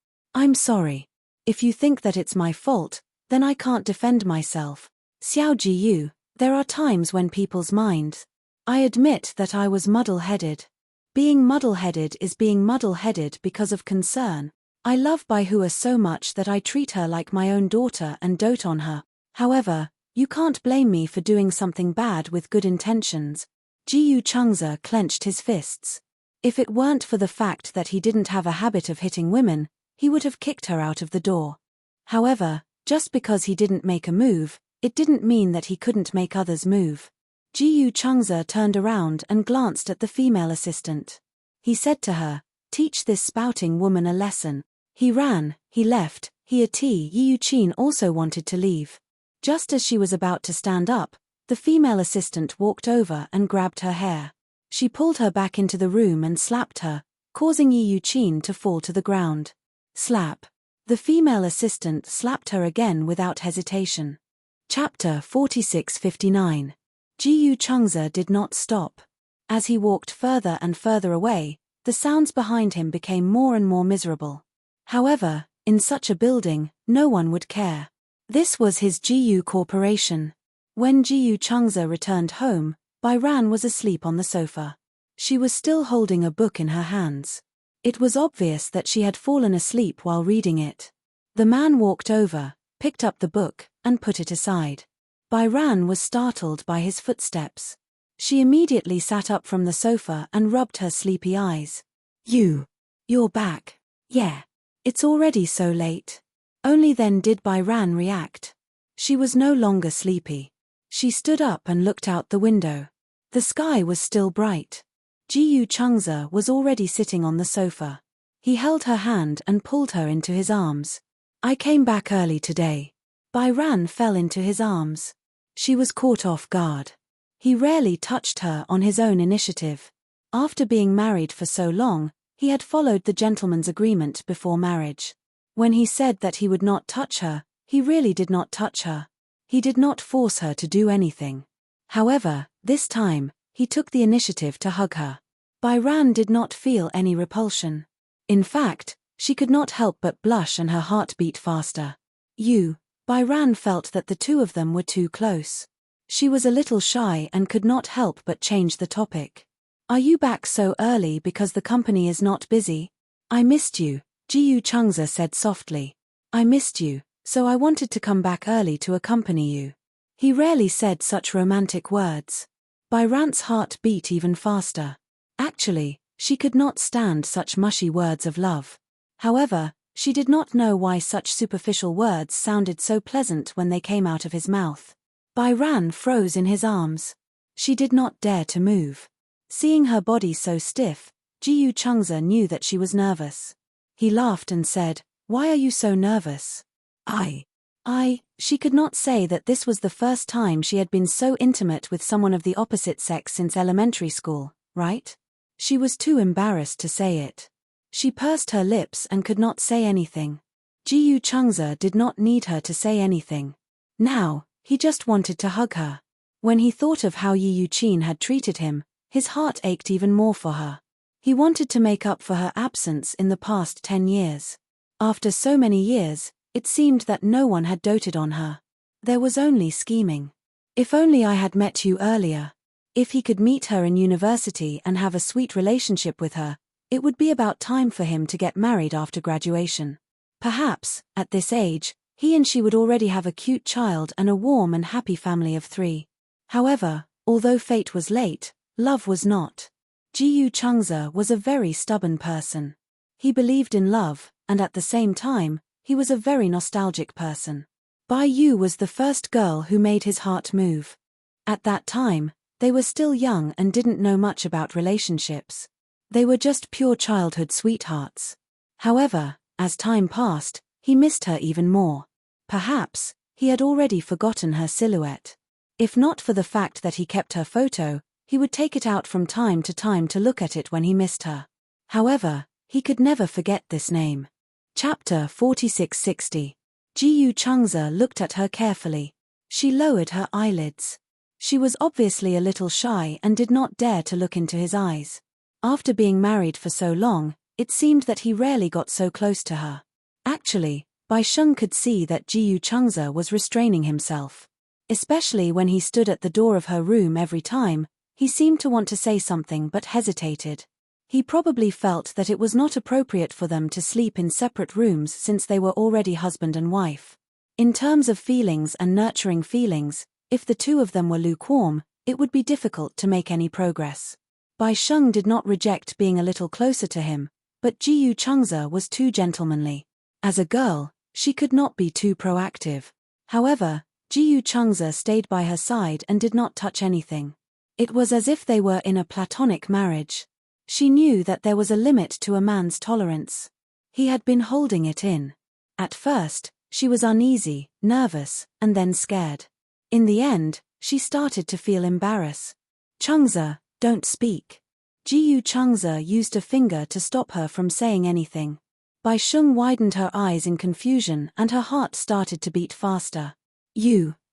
If you think that it's my fault, then I can't defend myself. Xiao Jiyu, there are times when people's minds. I admit that I was muddle-headed. Being muddle-headed is being muddle-headed because of concern. I love Baihua so much that I treat her like my own daughter and dote on her. However, you can't blame me for doing something bad with good intentions." Ji Chungza clenched his fists. If it weren't for the fact that he didn't have a habit of hitting women, he would have kicked her out of the door. However, just because he didn't make a move, it didn't mean that he couldn't make others move. Ji Changza turned around and glanced at the female assistant. He said to her, "Teach this spouting woman a lesson." He ran, he left, Yi Yuqin also wanted to leave. Just as she was about to stand up, the female assistant walked over and grabbed her hair. She pulled her back into the room and slapped her, causing Yi Yuqin to fall to the ground. Slap. The female assistant slapped her again without hesitation. Chapter 46:59. Ji Changza did not stop. As he walked further and further away, the sounds behind him became more and more miserable. However, in such a building, no one would care. This was his Ji Corporation. When Ji Changza returned home, Bairan was asleep on the sofa. She was still holding a book in her hands. It was obvious that she had fallen asleep while reading it. The man walked over, picked up the book, and put it aside. Bairan was startled by his footsteps. She immediately sat up from the sofa and rubbed her sleepy eyes. You're back. Yeah. It's already so late." Only then did Bairan react. She was no longer sleepy. She stood up and looked out the window. The sky was still bright. Ji Changza was already sitting on the sofa. He held her hand and pulled her into his arms. "I came back early today." Bairan fell into his arms. She was caught off guard. He rarely touched her on his own initiative. After being married for so long, he had followed the gentleman's agreement before marriage. When he said that he would not touch her, he really did not touch her. He did not force her to do anything. However, this time, he took the initiative to hug her. Bairan did not feel any repulsion. In fact, she could not help but blush and her heart beat faster. Bairan felt that the two of them were too close. She was a little shy and could not help but change the topic. "Are you back so early because the company is not busy?" "I missed you," Ji Changza said softly. "I missed you, so I wanted to come back early to accompany you." He rarely said such romantic words. Bairan's heart beat even faster. Actually, she could not stand such mushy words of love. However, she did not know why such superficial words sounded so pleasant when they came out of his mouth. Bairan froze in his arms. She did not dare to move. Seeing her body so stiff, Ji Changza knew that she was nervous. He laughed and said, "Why are you so nervous?" She could not say that this was the first time she had been so intimate with someone of the opposite sex since elementary school, right? She was too embarrassed to say it. She pursed her lips and could not say anything. Ji Changza did not need her to say anything. Now, he just wanted to hug her. When he thought of how Yi Yuqin had treated him, his heart ached even more for her. He wanted to make up for her absence in the past 10 years. After so many years, it seemed that no one had doted on her. There was only scheming. If only I had met you earlier. If he could meet her in university and have a sweet relationship with her, it would be about time for him to get married after graduation. Perhaps, at this age, he and she would already have a cute child and a warm and happy family of 3. However, although fate was late, love was not. Ji Changza was a very stubborn person. He believed in love, and at the same time, he was a very nostalgic person. Bai Yu was the first girl who made his heart move. At that time, they were still young and didn't know much about relationships. They were just pure childhood sweethearts. However, as time passed, he missed her even more. Perhaps, he had already forgotten her silhouette. If not for the fact that he kept her photo, he would take it out from time to look at it when he missed her. However, he could never forget this name. Chapter 46:60. Ji Changza looked at her carefully. She lowered her eyelids. She was obviously a little shy and did not dare to look into his eyes. After being married for so long, it seemed that he rarely got so close to her. Actually, Bai Sheng could see that Ji Changza was restraining himself. Especially when he stood at the door of her room every time, he seemed to want to say something but hesitated. He probably felt that it was not appropriate for them to sleep in separate rooms since they were already husband and wife. In terms of feelings and nurturing feelings, if the two of them were lukewarm, it would be difficult to make any progress. Bai Sheng did not reject being a little closer to him, but Ji Changza was too gentlemanly. As a girl, she could not be too proactive. However, Ji Changza stayed by her side and did not touch anything. It was as if they were in a platonic marriage. She knew that there was a limit to a man's tolerance. He had been holding it in. At first, she was uneasy, nervous, and then scared. In the end, she started to feel embarrassed. Changza, don't speak. Ji Changza used a finger to stop her from saying anything. Bai Sheng widened her eyes in confusion and her heart started to beat faster.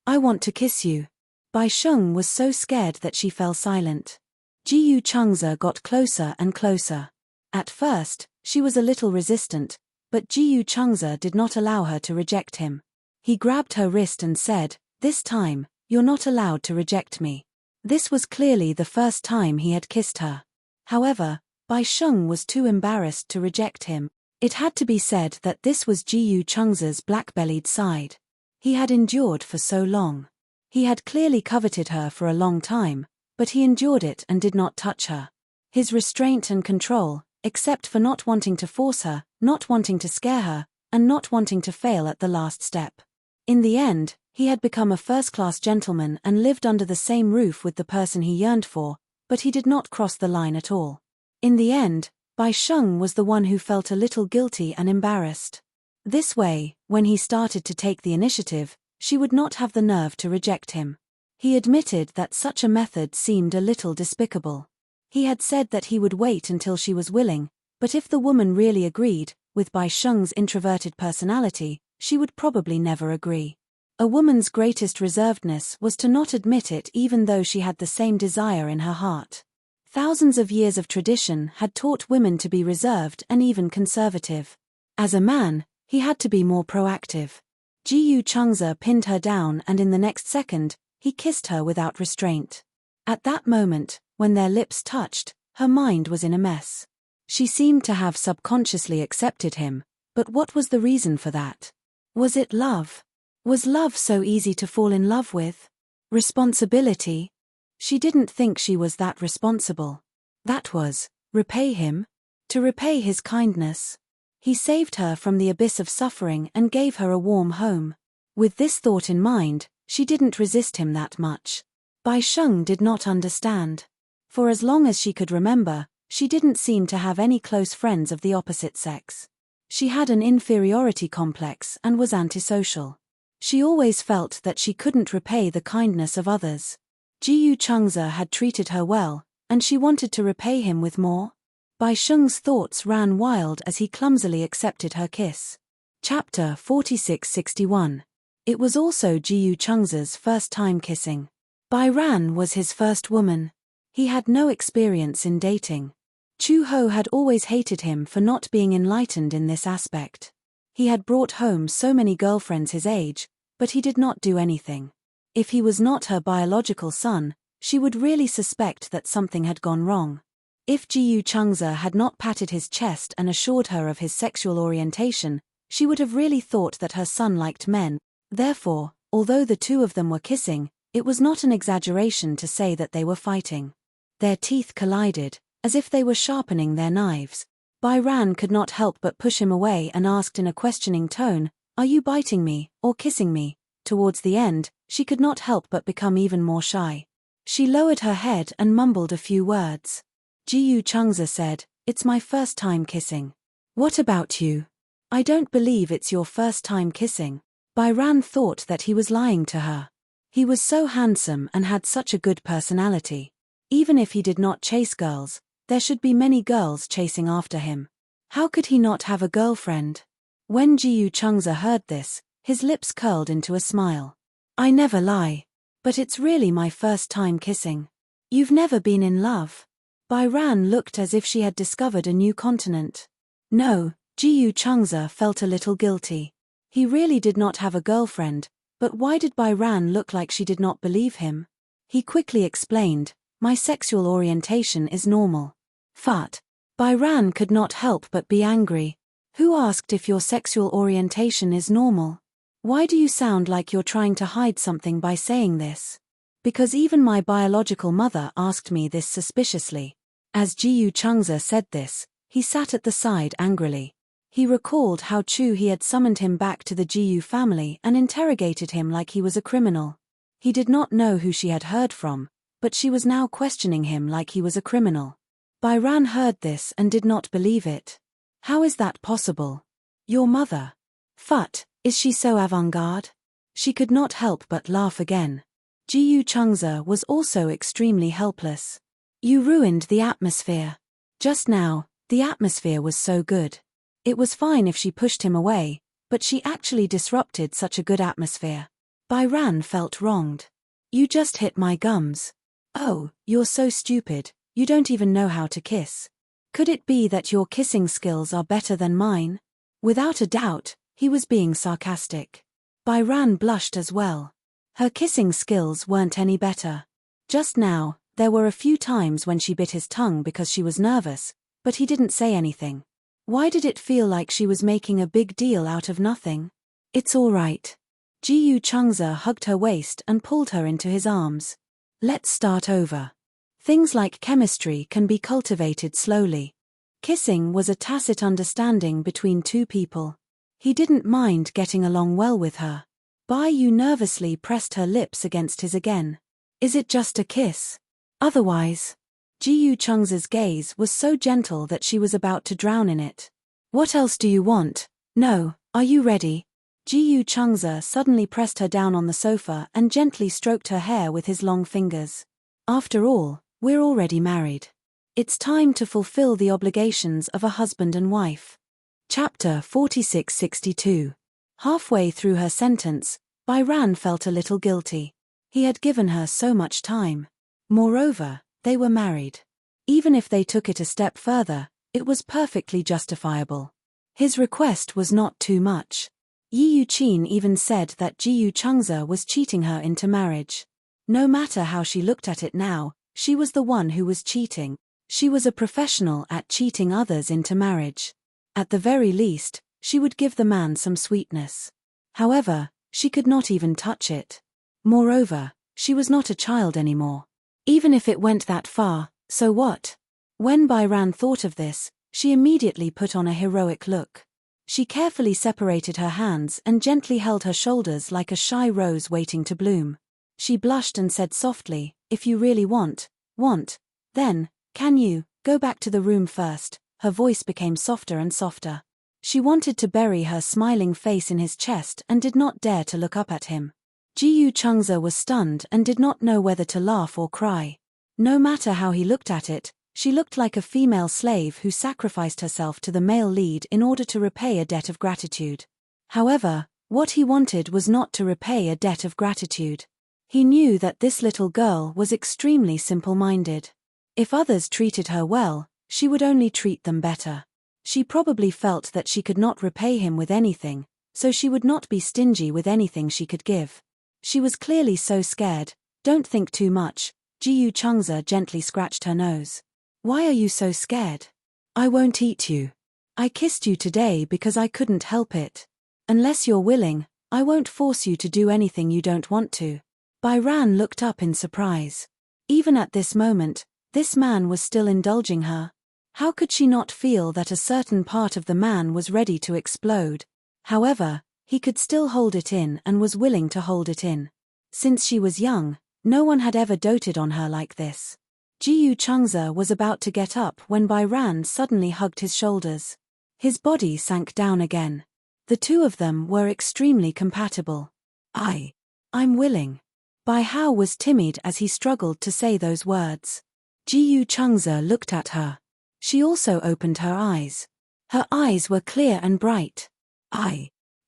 I want to kiss you. Bai Sheng was so scared that she fell silent. Ji Changza got closer and closer. At first, she was a little resistant, but Ji Changza did not allow her to reject him. He grabbed her wrist and said, "This time, you're not allowed to reject me." This was clearly the first time he had kissed her. However, Bai Sheng was too embarrassed to reject him. It had to be said that this was Ji Changza's black-bellied side. He had endured for so long. He had clearly coveted her for a long time, but he endured it and did not touch her. His restraint and control, except for not wanting to force her, not wanting to scare her, and not wanting to fail at the last step. In the end, he had become a first-class gentleman and lived under the same roof with the person he yearned for, but he did not cross the line at all. In the end, Bai Sheng was the one who felt a little guilty and embarrassed. This way, when he started to take the initiative, she would not have the nerve to reject him. He admitted that such a method seemed a little despicable. He had said that he would wait until she was willing, but if the woman really agreed, with Bai Sheng's introverted personality, she would probably never agree. A woman's greatest reservedness was to not admit it even though she had the same desire in her heart. Thousands of years of tradition had taught women to be reserved and even conservative. As a man, he had to be more proactive. Ji Changza pinned her down and in the next second, he kissed her without restraint. At that moment, when their lips touched, her mind was in a mess. She seemed to have subconsciously accepted him, but what was the reason for that? Was it love? Was love so easy to fall in love with? Responsibility? She didn't think she was that responsible. That was, repay him? To repay his kindness. He saved her from the abyss of suffering and gave her a warm home. With this thought in mind, she didn't resist him that much. Bai Sheng did not understand. For as long as she could remember, she didn't seem to have any close friends of the opposite sex. She had an inferiority complex and was antisocial. She always felt that she couldn't repay the kindness of others. Ji Changza had treated her well, and she wanted to repay him with more. Bai Sheng's thoughts ran wild as he clumsily accepted her kiss. Chapter 4661. It was also Ji Changza's first time kissing. Bai Ran was his first woman. He had no experience in dating. Chu Ho had always hated him for not being enlightened in this aspect. He had brought home so many girlfriends his age, but he did not do anything. If he was not her biological son, she would really suspect that something had gone wrong. If Ji Changza had not patted his chest and assured her of his sexual orientation, she would have really thought that her son liked men. Therefore, although the two of them were kissing, it was not an exaggeration to say that they were fighting. Their teeth collided, as if they were sharpening their knives. Bai Ran could not help but push him away and asked in a questioning tone, "Are you biting me, or kissing me?" Towards the end, she could not help but become even more shy. She lowered her head and mumbled a few words. Ji Changza said, "It's my first time kissing." "What about you?" "I don't believe it's your first time kissing." Bai Ran thought that he was lying to her. He was so handsome and had such a good personality. Even if he did not chase girls, there should be many girls chasing after him. How could he not have a girlfriend? When Ji Changza heard this, his lips curled into a smile. "I never lie. But it's really my first time kissing." "You've never been in love?" Bai Ran looked as if she had discovered a new continent. No, Ji Changza felt a little guilty. He really did not have a girlfriend, but why did Bai Ran look like she did not believe him? He quickly explained, "My sexual orientation is normal." Fat. Bai Ran could not help but be angry. "Who asked if your sexual orientation is normal? Why do you sound like you're trying to hide something by saying this?" "Because even my biological mother asked me this suspiciously." As Ji Changza said this, he sat at the side angrily. He recalled how he had summoned him back to the Jiyu family and interrogated him like he was a criminal. He did not know who she had heard from, but she was now questioning him like he was a criminal. Byran heard this and did not believe it. How is that possible? Your mother? Phut, is she so avant-garde? She could not help but laugh again. Jiyu Changze was also extremely helpless. You ruined the atmosphere. Just now, the atmosphere was so good. It was fine if she pushed him away, but she actually disrupted such a good atmosphere. Byran felt wronged. You just hit my gums. Oh, you're so stupid, you don't even know how to kiss. Could it be that your kissing skills are better than mine? Without a doubt, he was being sarcastic. Byran blushed as well. Her kissing skills weren't any better. Just now, there were a few times when she bit his tongue because she was nervous, but he didn't say anything. Why did it feel like she was making a big deal out of nothing? It's all right. Jiyu Changze hugged her waist and pulled her into his arms. Let's start over. Things like chemistry can be cultivated slowly. Kissing was a tacit understanding between two people. He didn't mind getting along well with her. Bai Yu nervously pressed her lips against his again. Is it just a kiss? Otherwise? Jiyu Changze's gaze was so gentle that she was about to drown in it. What else do you want? No, are you ready? Jiyu Changze suddenly pressed her down on the sofa and gently stroked her hair with his long fingers. After all, we're already married. It's time to fulfill the obligations of a husband and wife. Chapter 4662. Halfway through her sentence, Byran felt a little guilty. He had given her so much time. Moreover, they were married. Even if they took it a step further, it was perfectly justifiable. His request was not too much. Yi Yuqin even said that Jiyu Changze was cheating her into marriage. No matter how she looked at it now, she was the one who was cheating. She was a professional at cheating others into marriage. At the very least, she would give the man some sweetness. However, she could not even touch it. Moreover, she was not a child anymore. Even if it went that far, so what? When Byran thought of this, she immediately put on a heroic look. She carefully separated her hands and gently held her shoulders like a shy rose waiting to bloom. She blushed and said softly, if you really want, then, can you, go back to the room first? Her voice became softer and softer. She wanted to bury her smiling face in his chest and did not dare to look up at him. Jiyu Changze was stunned and did not know whether to laugh or cry. No matter how he looked at it, she looked like a female slave who sacrificed herself to the male lead in order to repay a debt of gratitude. However, what he wanted was not to repay a debt of gratitude. He knew that this little girl was extremely simple-minded. If others treated her well, she would only treat them better. She probably felt that she could not repay him with anything, so she would not be stingy with anything she could give. She was clearly so scared. Don't think too much. Jiyu Changze gently scratched her nose. Why are you so scared? I won't eat you. I kissed you today because I couldn't help it. Unless you're willing, I won't force you to do anything you don't want to. Byran looked up in surprise. Even at this moment, this man was still indulging her. How could she not feel that a certain part of the man was ready to explode? However, he could still hold it in and was willing to hold it in. Since she was young, no one had ever doted on her like this. Jiyu Changze was about to get up when Byran suddenly hugged his shoulders. His body sank down again. The two of them were extremely compatible. I'm willing. Bai Hao was timid as he struggled to say those words. Jiyu Changze looked at her. She also opened her eyes. Her eyes were clear and bright.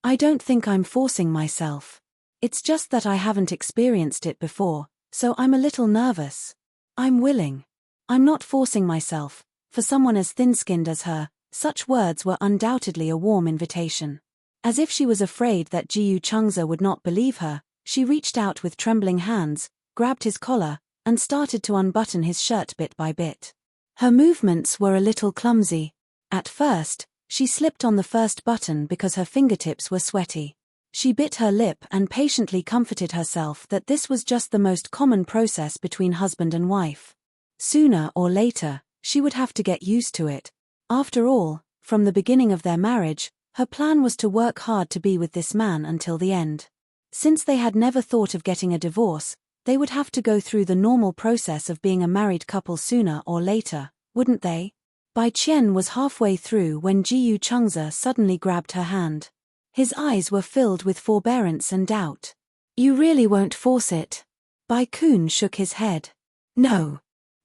I don't think I'm forcing myself. It's just that I haven't experienced it before, so I'm a little nervous. I'm willing. I'm not forcing myself. For someone as thin-skinned as her, such words were undoubtedly a warm invitation. As if she was afraid that Jiyu Changze would not believe her, she reached out with trembling hands, grabbed his collar, and started to unbutton his shirt bit by bit. Her movements were a little clumsy. At first, she slipped on the first button because her fingertips were sweaty. She bit her lip and patiently comforted herself that this was just the most common process between husband and wife. Sooner or later, she would have to get used to it. After all, From the beginning of their marriage, her plan was to work hard to be with this man until the end. Since they had never thought of getting a divorce, they would have to go through the normal process of being a married couple sooner or later, wouldn't they? Bai Qian was halfway through when Jiyu Chengze suddenly grabbed her hand. His eyes were filled with forbearance and doubt. You really won't force it? Bai Kun shook his head. No.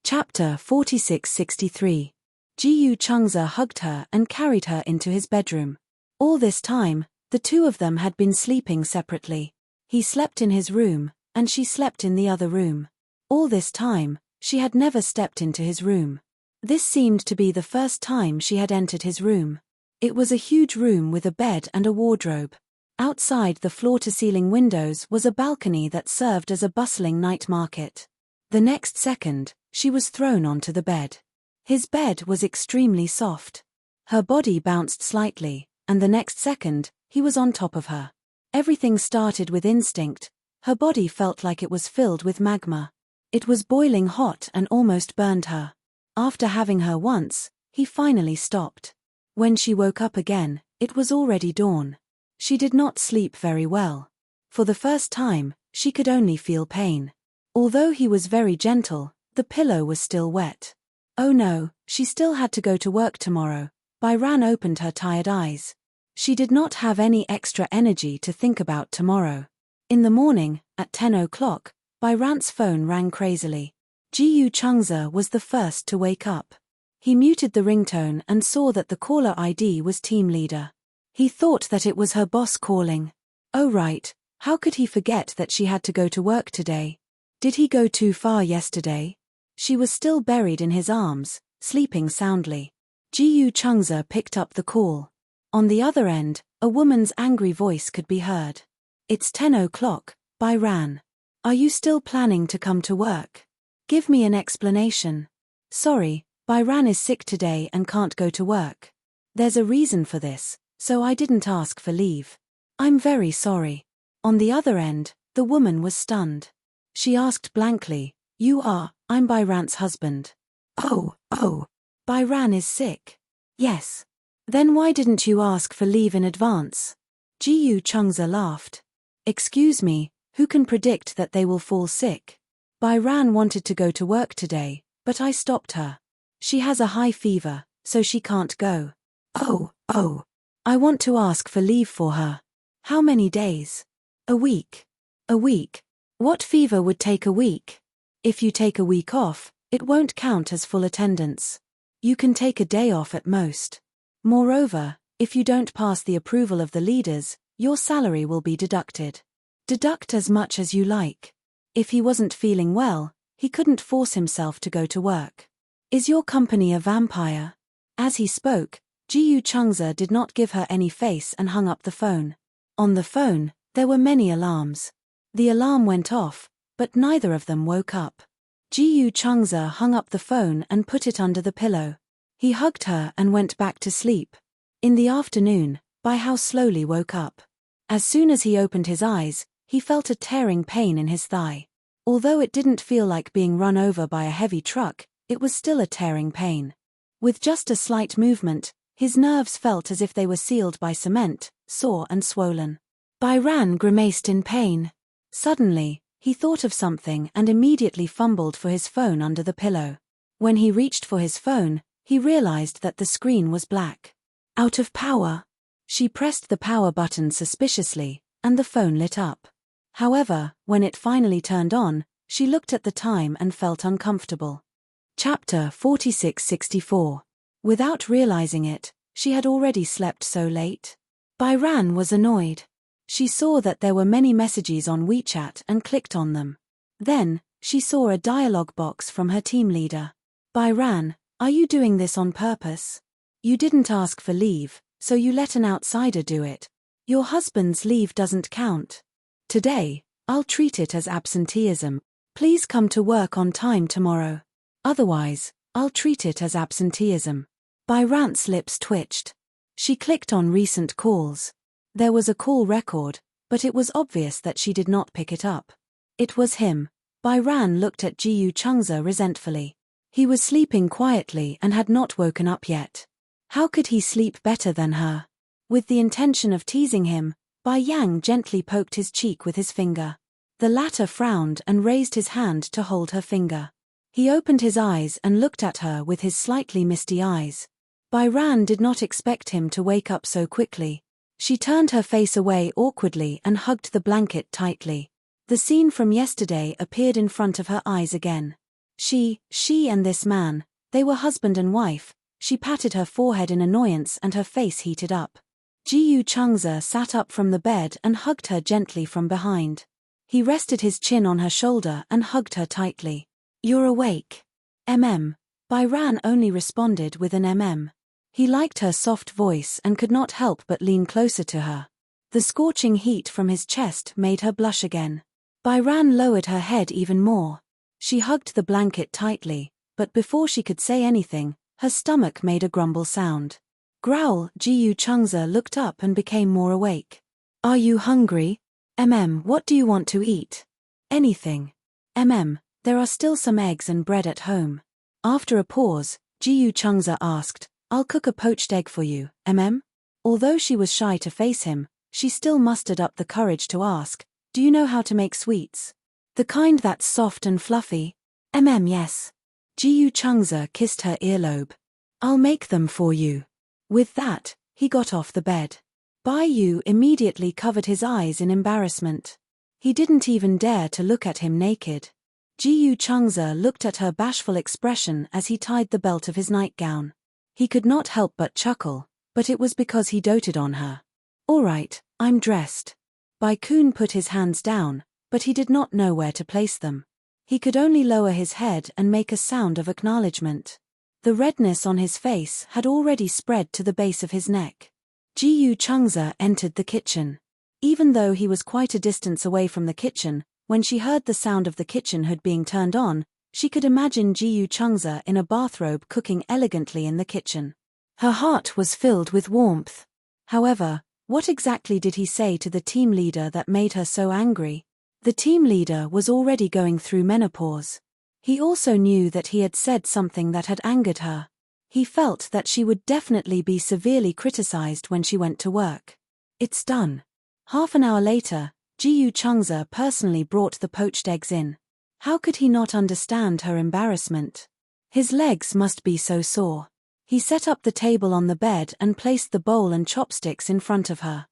Chapter 4663. Jiyu Chengze hugged her and carried her into his bedroom. All this time, the two of them had been sleeping separately. He slept in his room, and she slept in the other room. All this time, she had never stepped into his room. This seemed to be the first time she had entered his room. It was a huge room with a bed and a wardrobe. Outside the floor-to-ceiling windows was a balcony that served as a bustling night market. The next second, she was thrown onto the bed. His bed was extremely soft. Her body bounced slightly, and the next second, he was on top of her. Everything started with instinct. Her body felt like it was filled with magma. It was boiling hot and almost burned her. After having her once, he finally stopped. When she woke up again, it was already dawn. She did not sleep very well. For the first time, she could only feel pain. Although he was very gentle, the pillow was still wet. Oh no, she still had to go to work tomorrow. Bai Ran opened her tired eyes. She did not have any extra energy to think about tomorrow. In the morning, at 10 o'clock, Bai Ran's phone rang crazily. Jiyu Chengze was the first to wake up. He muted the ringtone and saw that the caller ID was team leader. He thought that it was her boss calling. Oh right, how could he forget that she had to go to work today? Did he go too far yesterday? She was still buried in his arms, sleeping soundly. Jiyu Chengze picked up the call. On the other end, a woman's angry voice could be heard. It's 10 o'clock, Bai Ran. Are you still planning to come to work? Give me an explanation. Sorry, Bai Ran is sick today and can't go to work. There's a reason for this, so I didn't ask for leave. I'm very sorry. On the other end, the woman was stunned. She asked blankly, I'm Bai Ran's husband. Oh. Bai Ran is sick. Yes. Then why didn't you ask for leave in advance? Jiyu Chengze laughed. Excuse me, who can predict that they will fall sick? Bai Ran wanted to go to work today, but I stopped her. She has a high fever, so she can't go. Oh. I want to ask for leave for her. How many days? A week. A week. What fever would take a week? If you take a week off, it won't count as full attendance. You can take a day off at most. Moreover, if you don't pass the approval of the leaders, your salary will be deducted. Deduct as much as you like. If he wasn't feeling well, he couldn't force himself to go to work. Is your company a vampire? As he spoke, Jiyu Chengze did not give her any face and hung up the phone. On the phone, there were many alarms. The alarm went off, but neither of them woke up. Jiyu Chengze hung up the phone and put it under the pillow. He hugged her and went back to sleep. In the afternoon, Bai Hao slowly woke up. As soon as he opened his eyes, he felt a tearing pain in his thigh. Although it didn't feel like being run over by a heavy truck, it was still a tearing pain. With just a slight movement, his nerves felt as if they were sealed by cement, sore and swollen. Bai Ran grimaced in pain. Suddenly, he thought of something and immediately fumbled for his phone under the pillow. When he reached for his phone, he realized that the screen was black. Out of power. She pressed the power button suspiciously, and the phone lit up. However, when it finally turned on, she looked at the time and felt uncomfortable. Chapter 4664. Without realizing it, she had already slept so late. Bai Ran was annoyed. She saw that there were many messages on WeChat and clicked on them. Then, she saw a dialogue box from her team leader. Bai Ran, are you doing this on purpose? You didn't ask for leave, so you let an outsider do it. Your husband's leave doesn't count. Today, I'll treat it as absenteeism. Please come to work on time tomorrow. Otherwise, I'll treat it as absenteeism. Bai Ran's lips twitched. She clicked on recent calls. There was a call record, but it was obvious that she did not pick it up. It was him. Bai Ran looked at Jiyu Chengze resentfully. He was sleeping quietly and had not woken up yet. How could he sleep better than her? With the intention of teasing him, Bai Yang gently poked his cheek with his finger. The latter frowned and raised his hand to hold her finger. He opened his eyes and looked at her with his slightly misty eyes. Bai Ran did not expect him to wake up so quickly. She turned her face away awkwardly and hugged the blanket tightly. The scene from yesterday appeared in front of her eyes again. She and this man, they were husband and wife. She patted her forehead in annoyance and her face heated up. Jiyu Changze sat up from the bed and hugged her gently from behind. He rested his chin on her shoulder and hugged her tightly. "You're awake." Bai Ran only responded with an He liked her soft voice and could not help but lean closer to her. The scorching heat from his chest made her blush again. Bai Ran lowered her head even more. She hugged the blanket tightly, but before she could say anything, her stomach made a grumble sound. Growl. Jiyu Changze looked up and became more awake. "Are you hungry? What do you want to eat?" "Anything. There are still some eggs and bread at home." After a pause, Jiyu Changze asked, "I'll cook a poached egg for you, Although she was shy to face him, she still mustered up the courage to ask, "Do you know how to make sweets? The kind that's soft and fluffy?" Yes." Jiyu Changze kissed her earlobe. "I'll make them for you." With that, he got off the bed. Bai Yu immediately covered his eyes in embarrassment. He didn't even dare to look at him naked. Jiyu Changze looked at her bashful expression as he tied the belt of his nightgown. He could not help but chuckle, but it was because he doted on her. "All right, I'm dressed." Bai Kun put his hands down, but he did not know where to place them. He could only lower his head and make a sound of acknowledgement. The redness on his face had already spread to the base of his neck. Jiyu Changze entered the kitchen. Even though he was quite a distance away from the kitchen, when she heard the sound of the kitchen hood being turned on, she could imagine Jiyu Changze in a bathrobe cooking elegantly in the kitchen. Her heart was filled with warmth. However, what exactly did he say to the team leader that made her so angry? The team leader was already going through menopause. He also knew that he had said something that had angered her. He felt that she would definitely be severely criticized when she went to work. "It's done." Half an hour later, Jiyu Changze personally brought the poached eggs in. How could he not understand her embarrassment? His legs must be so sore. He set up the table on the bed and placed the bowl and chopsticks in front of her.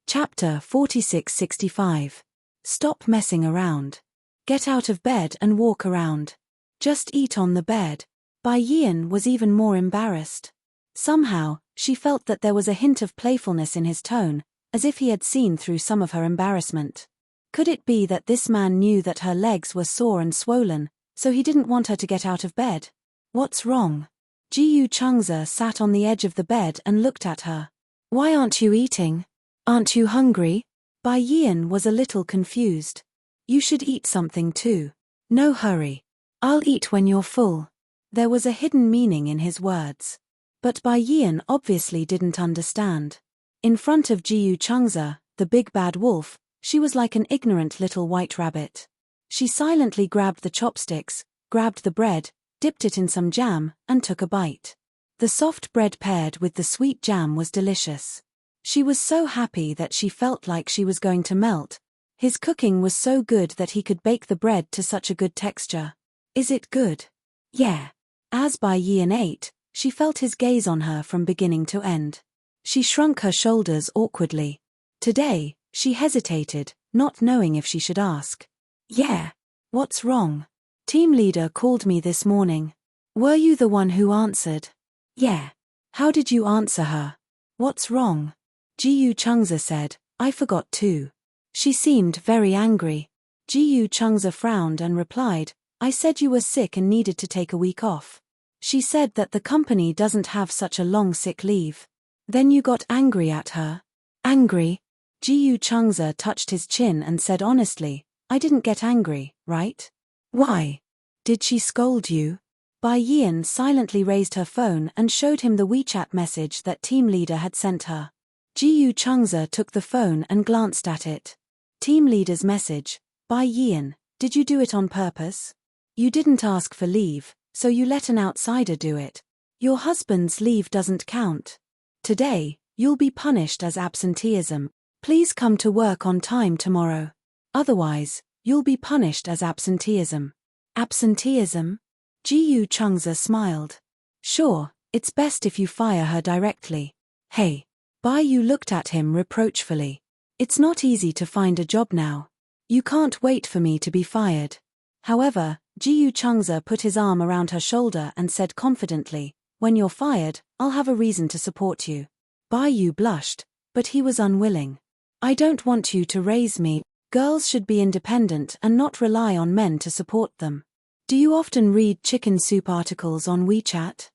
Chapter 4665. Stop messing around. Get out of bed and walk around. Just eat on the bed. Bai Yian was even more embarrassed. Somehow, she felt that there was a hint of playfulness in his tone, as if he had seen through some of her embarrassment. Could it be that this man knew that her legs were sore and swollen, so he didn't want her to get out of bed? What's wrong? Jiyu Changze sat on the edge of the bed and looked at her. "Why aren't you eating? Aren't you hungry?" Bai Yian was a little confused. "You should eat something too." "No hurry. I'll eat when you're full." There was a hidden meaning in his words. But Bai Yian obviously didn't understand. In front of Jiyu Changze, the big bad wolf, she was like an ignorant little white rabbit. She silently grabbed the chopsticks, grabbed the bread, dipped it in some jam, and took a bite. The soft bread paired with the sweet jam was delicious. She was so happy that she felt like she was going to melt. His cooking was so good that he could bake the bread to such a good texture. "Is it good?" "Yeah." As Bai Yian ate, she felt his gaze on her from beginning to end. She shrunk her shoulders awkwardly. Today, she hesitated, not knowing if she should ask. "Yeah." "What's wrong?" "Team leader called me this morning." "Were you the one who answered?" "Yeah." "How did you answer her?" "What's wrong?" Jiyu Changze said, "I forgot too." She seemed very angry. Jiyu Changze frowned and replied, "I said you were sick and needed to take a week off." She said that the company doesn't have such a long sick leave. "Then you got angry at her?" "Angry?" Jiyu Changze touched his chin and said honestly, "I didn't get angry, right?" "Why? Did she scold you?" Bai Yian silently raised her phone and showed him the WeChat message that team leader had sent her. Jiyu Changze took the phone and glanced at it. Team leader's message: "Bai Yian, did you do it on purpose? You didn't ask for leave, so you let an outsider do it. Your husband's leave doesn't count. Today, you'll be punished as absenteeism. Please come to work on time tomorrow. Otherwise, you'll be punished as absenteeism. Absenteeism? Ji-Yu Chungza smiled. Sure, it's best if you fire her directly. Hey. Bai Yu looked at him reproachfully. It's not easy to find a job now. You can't wait for me to be fired. However, Ji-Yu Chungza put his arm around her shoulder and said confidently, when you're fired, I'll have a reason to support you. Bai Yu blushed, but he was unwilling. I don't want you to raise me. Girls should be independent and not rely on men to support them. Do you often read chicken soup articles on WeChat?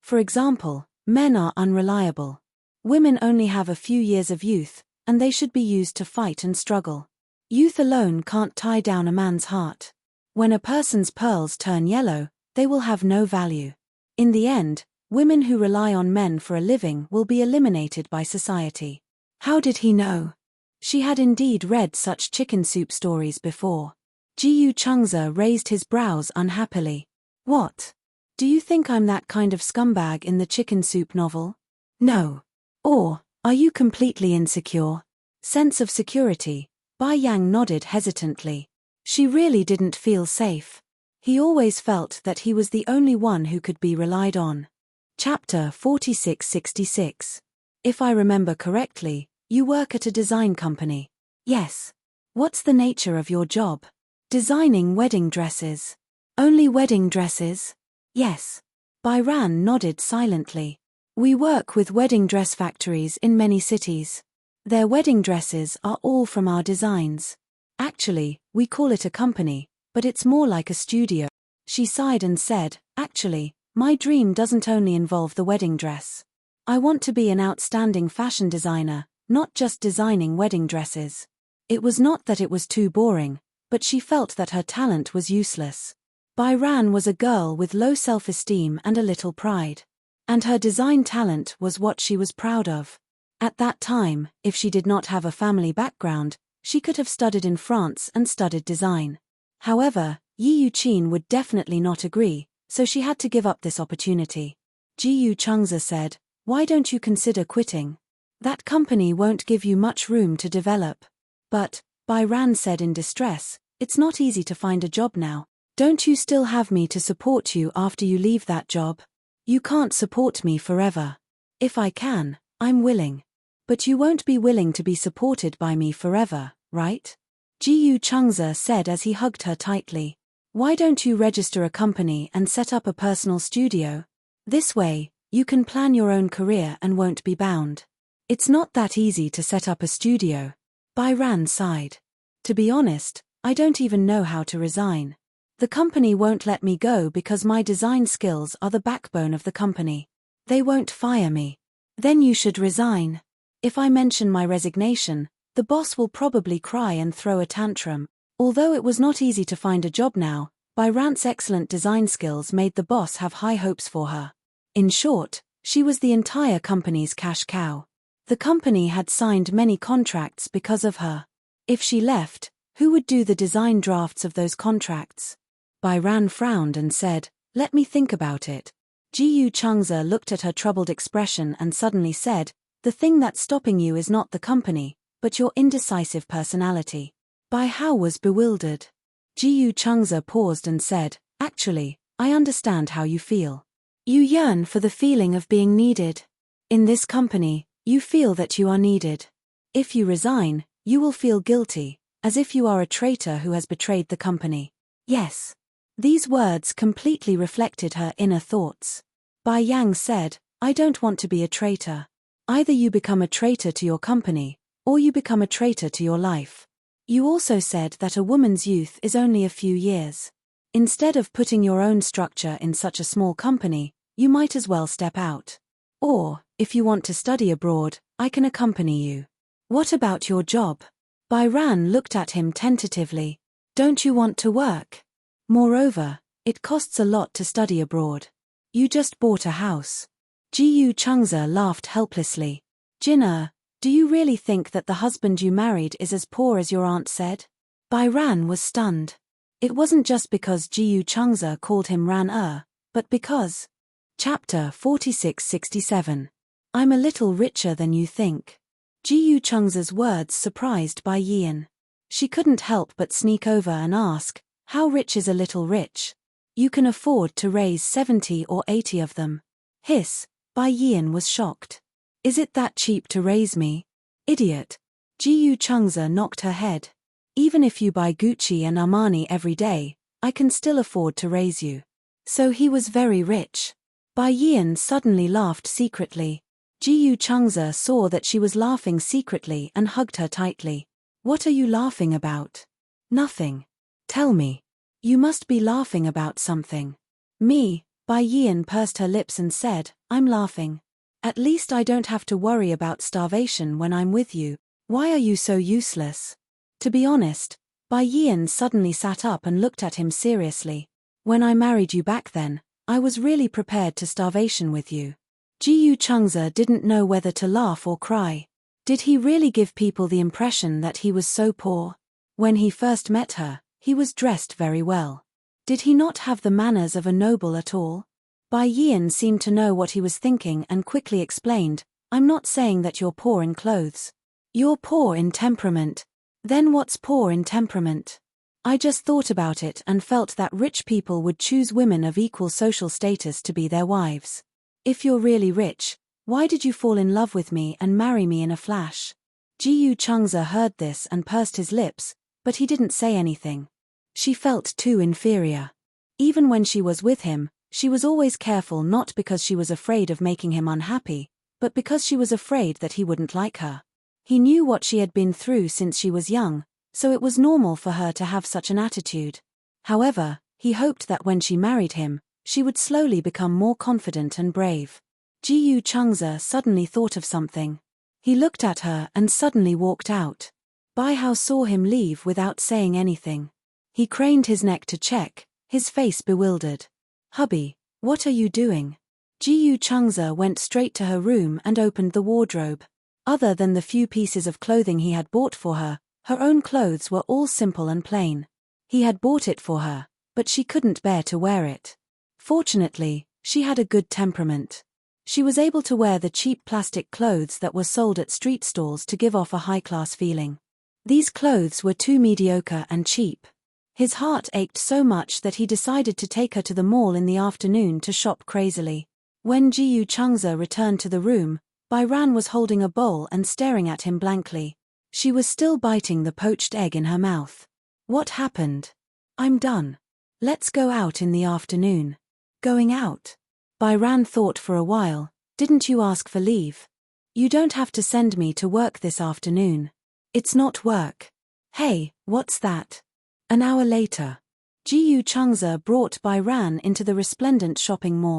For example, men are unreliable. Women only have a few years of youth, and they should be used to fight and struggle. Youth alone can't tie down a man's heart. When a person's pearls turn yellow, they will have no value. In the end, women who rely on men for a living will be eliminated by society. How did he know? She had indeed read such chicken soup stories before. Ji-Yu Chungza raised his brows unhappily. What? Do you think I'm that kind of scumbag in the chicken soup novel? No. Or, are you completely insecure? Sense of security. Bai Yang nodded hesitantly. She really didn't feel safe. He always felt that he was the only one who could be relied on. Chapter 4666. If I remember correctly, you work at a design company. Yes. What's the nature of your job? Designing wedding dresses. Only wedding dresses? Yes. Bai Ran nodded silently. We work with wedding dress factories in many cities. Their wedding dresses are all from our designs. Actually, we call it a company, but it's more like a studio. She sighed and said, actually, my dream doesn't only involve the wedding dress. I want to be an outstanding fashion designer, not just designing wedding dresses. It was not that it was too boring, but she felt that her talent was useless. Bai Ran was a girl with low self-esteem and a little pride. And her design talent was what she was proud of. At that time, if she did not have a family background, she could have studied in France and studied design. However, Yi Yuqin would definitely not agree, so she had to give up this opportunity. Ji-Yu Chungza said, why don't you consider quitting? That company won't give you much room to develop. But, Bai Ran said in distress, it's not easy to find a job now. Don't you still have me to support you after you leave that job? You can't support me forever. If I can, I'm willing. But you won't be willing to be supported by me forever, right? Ji-Yu Chungza said as he hugged her tightly. Why don't you register a company and set up a personal studio? This way, you can plan your own career and won't be bound. It's not that easy to set up a studio. Bai Ran sighed. To be honest, I don't even know how to resign. The company won't let me go because my design skills are the backbone of the company. They won't fire me. Then you should resign. If I mention my resignation, the boss will probably cry and throw a tantrum. Although it was not easy to find a job now, Bai Ran's excellent design skills made the boss have high hopes for her. In short, she was the entire company's cash cow. The company had signed many contracts because of her. If she left, who would do the design drafts of those contracts? Bai Ran frowned and said, let me think about it. Ji-Yu Chungza looked at her troubled expression and suddenly said, the thing that's stopping you is not the company, but your indecisive personality. Bai Hao was bewildered. Ji-Yu Chungza paused and said, actually, I understand how you feel. You yearn for the feeling of being needed. In this company, you feel that you are needed. If you resign, you will feel guilty, as if you are a traitor who has betrayed the company. Yes. These words completely reflected her inner thoughts. Bai Yang said, I don't want to be a traitor. Either you become a traitor to your company, or you become a traitor to your life. You also said that a woman's youth is only a few years. Instead of putting your own structure in such a small company, you might as well step out. Or, if you want to study abroad, I can accompany you. What about your job? Bai Ran looked at him tentatively. Don't you want to work? Moreover, it costs a lot to study abroad. You just bought a house. Ji-Yu Chungza laughed helplessly. Jin'er, do you really think that the husband you married is as poor as your aunt said? Bai Ran was stunned. It wasn't just because Ji-Yu Chungza called him Ran-er, but because Chapter 4667. I'm a little richer than you think. Ji Chung's words surprised Bai Yian. She couldn't help but sneak over and ask, how rich is a little rich? You can afford to raise 70 or 80 of them. Hiss, Bai Yian was shocked. Is it that cheap to raise me? Idiot. Ji Chung's knocked her head. Even if you buy Gucci and Armani every day, I can still afford to raise you. So he was very rich. Bai Yian suddenly laughed secretly. Ji Chung's saw that she was laughing secretly and hugged her tightly. What are you laughing about? Nothing. Tell me. You must be laughing about something. Me, Bai Yian pursed her lips and said, I'm laughing. At least I don't have to worry about starvation when I'm with you. Why are you so useless? To be honest, Bai Yian suddenly sat up and looked at him seriously. When I married you back then, I was really prepared to starvation with you. Ji Chung's didn't know whether to laugh or cry. Did he really give people the impression that he was so poor? When he first met her, he was dressed very well. Did he not have the manners of a noble at all? Bai Yian seemed to know what he was thinking and quickly explained, I'm not saying that you're poor in clothes. You're poor in temperament. Then what's poor in temperament? I just thought about it and felt that rich people would choose women of equal social status to be their wives. If you're really rich, why did you fall in love with me and marry me in a flash? Ji Chung's heard this and pursed his lips, but he didn't say anything. She felt too inferior. Even when she was with him, she was always careful, not because she was afraid of making him unhappy, but because she was afraid that he wouldn't like her. He knew what she had been through since she was young, so it was normal for her to have such an attitude. However, he hoped that when she married him, she would slowly become more confident and brave. Ji Chung's suddenly thought of something. He looked at her and suddenly walked out. Bai Hao saw him leave without saying anything. He craned his neck to check, his face bewildered. Hubby, what are you doing? Ji Chung's went straight to her room and opened the wardrobe. Other than the few pieces of clothing he had bought for her, her own clothes were all simple and plain. He had bought it for her, but she couldn't bear to wear it. Fortunately, she had a good temperament. She was able to wear the cheap plastic clothes that were sold at street stalls to give off a high-class feeling. These clothes were too mediocre and cheap. His heart ached so much that he decided to take her to the mall in the afternoon to shop crazily. When Ji Chung's returned to the room, Bai Ran was holding a bowl and staring at him blankly. She was still biting the poached egg in her mouth. What happened? I'm done. Let's go out in the afternoon. Going out? Bai Ran thought for a while. Didn't you ask for leave? You don't have to send me to work this afternoon. It's not work. Hey, what's that? An hour later. Ji Chung's brought Bai Ran into the resplendent shopping mall.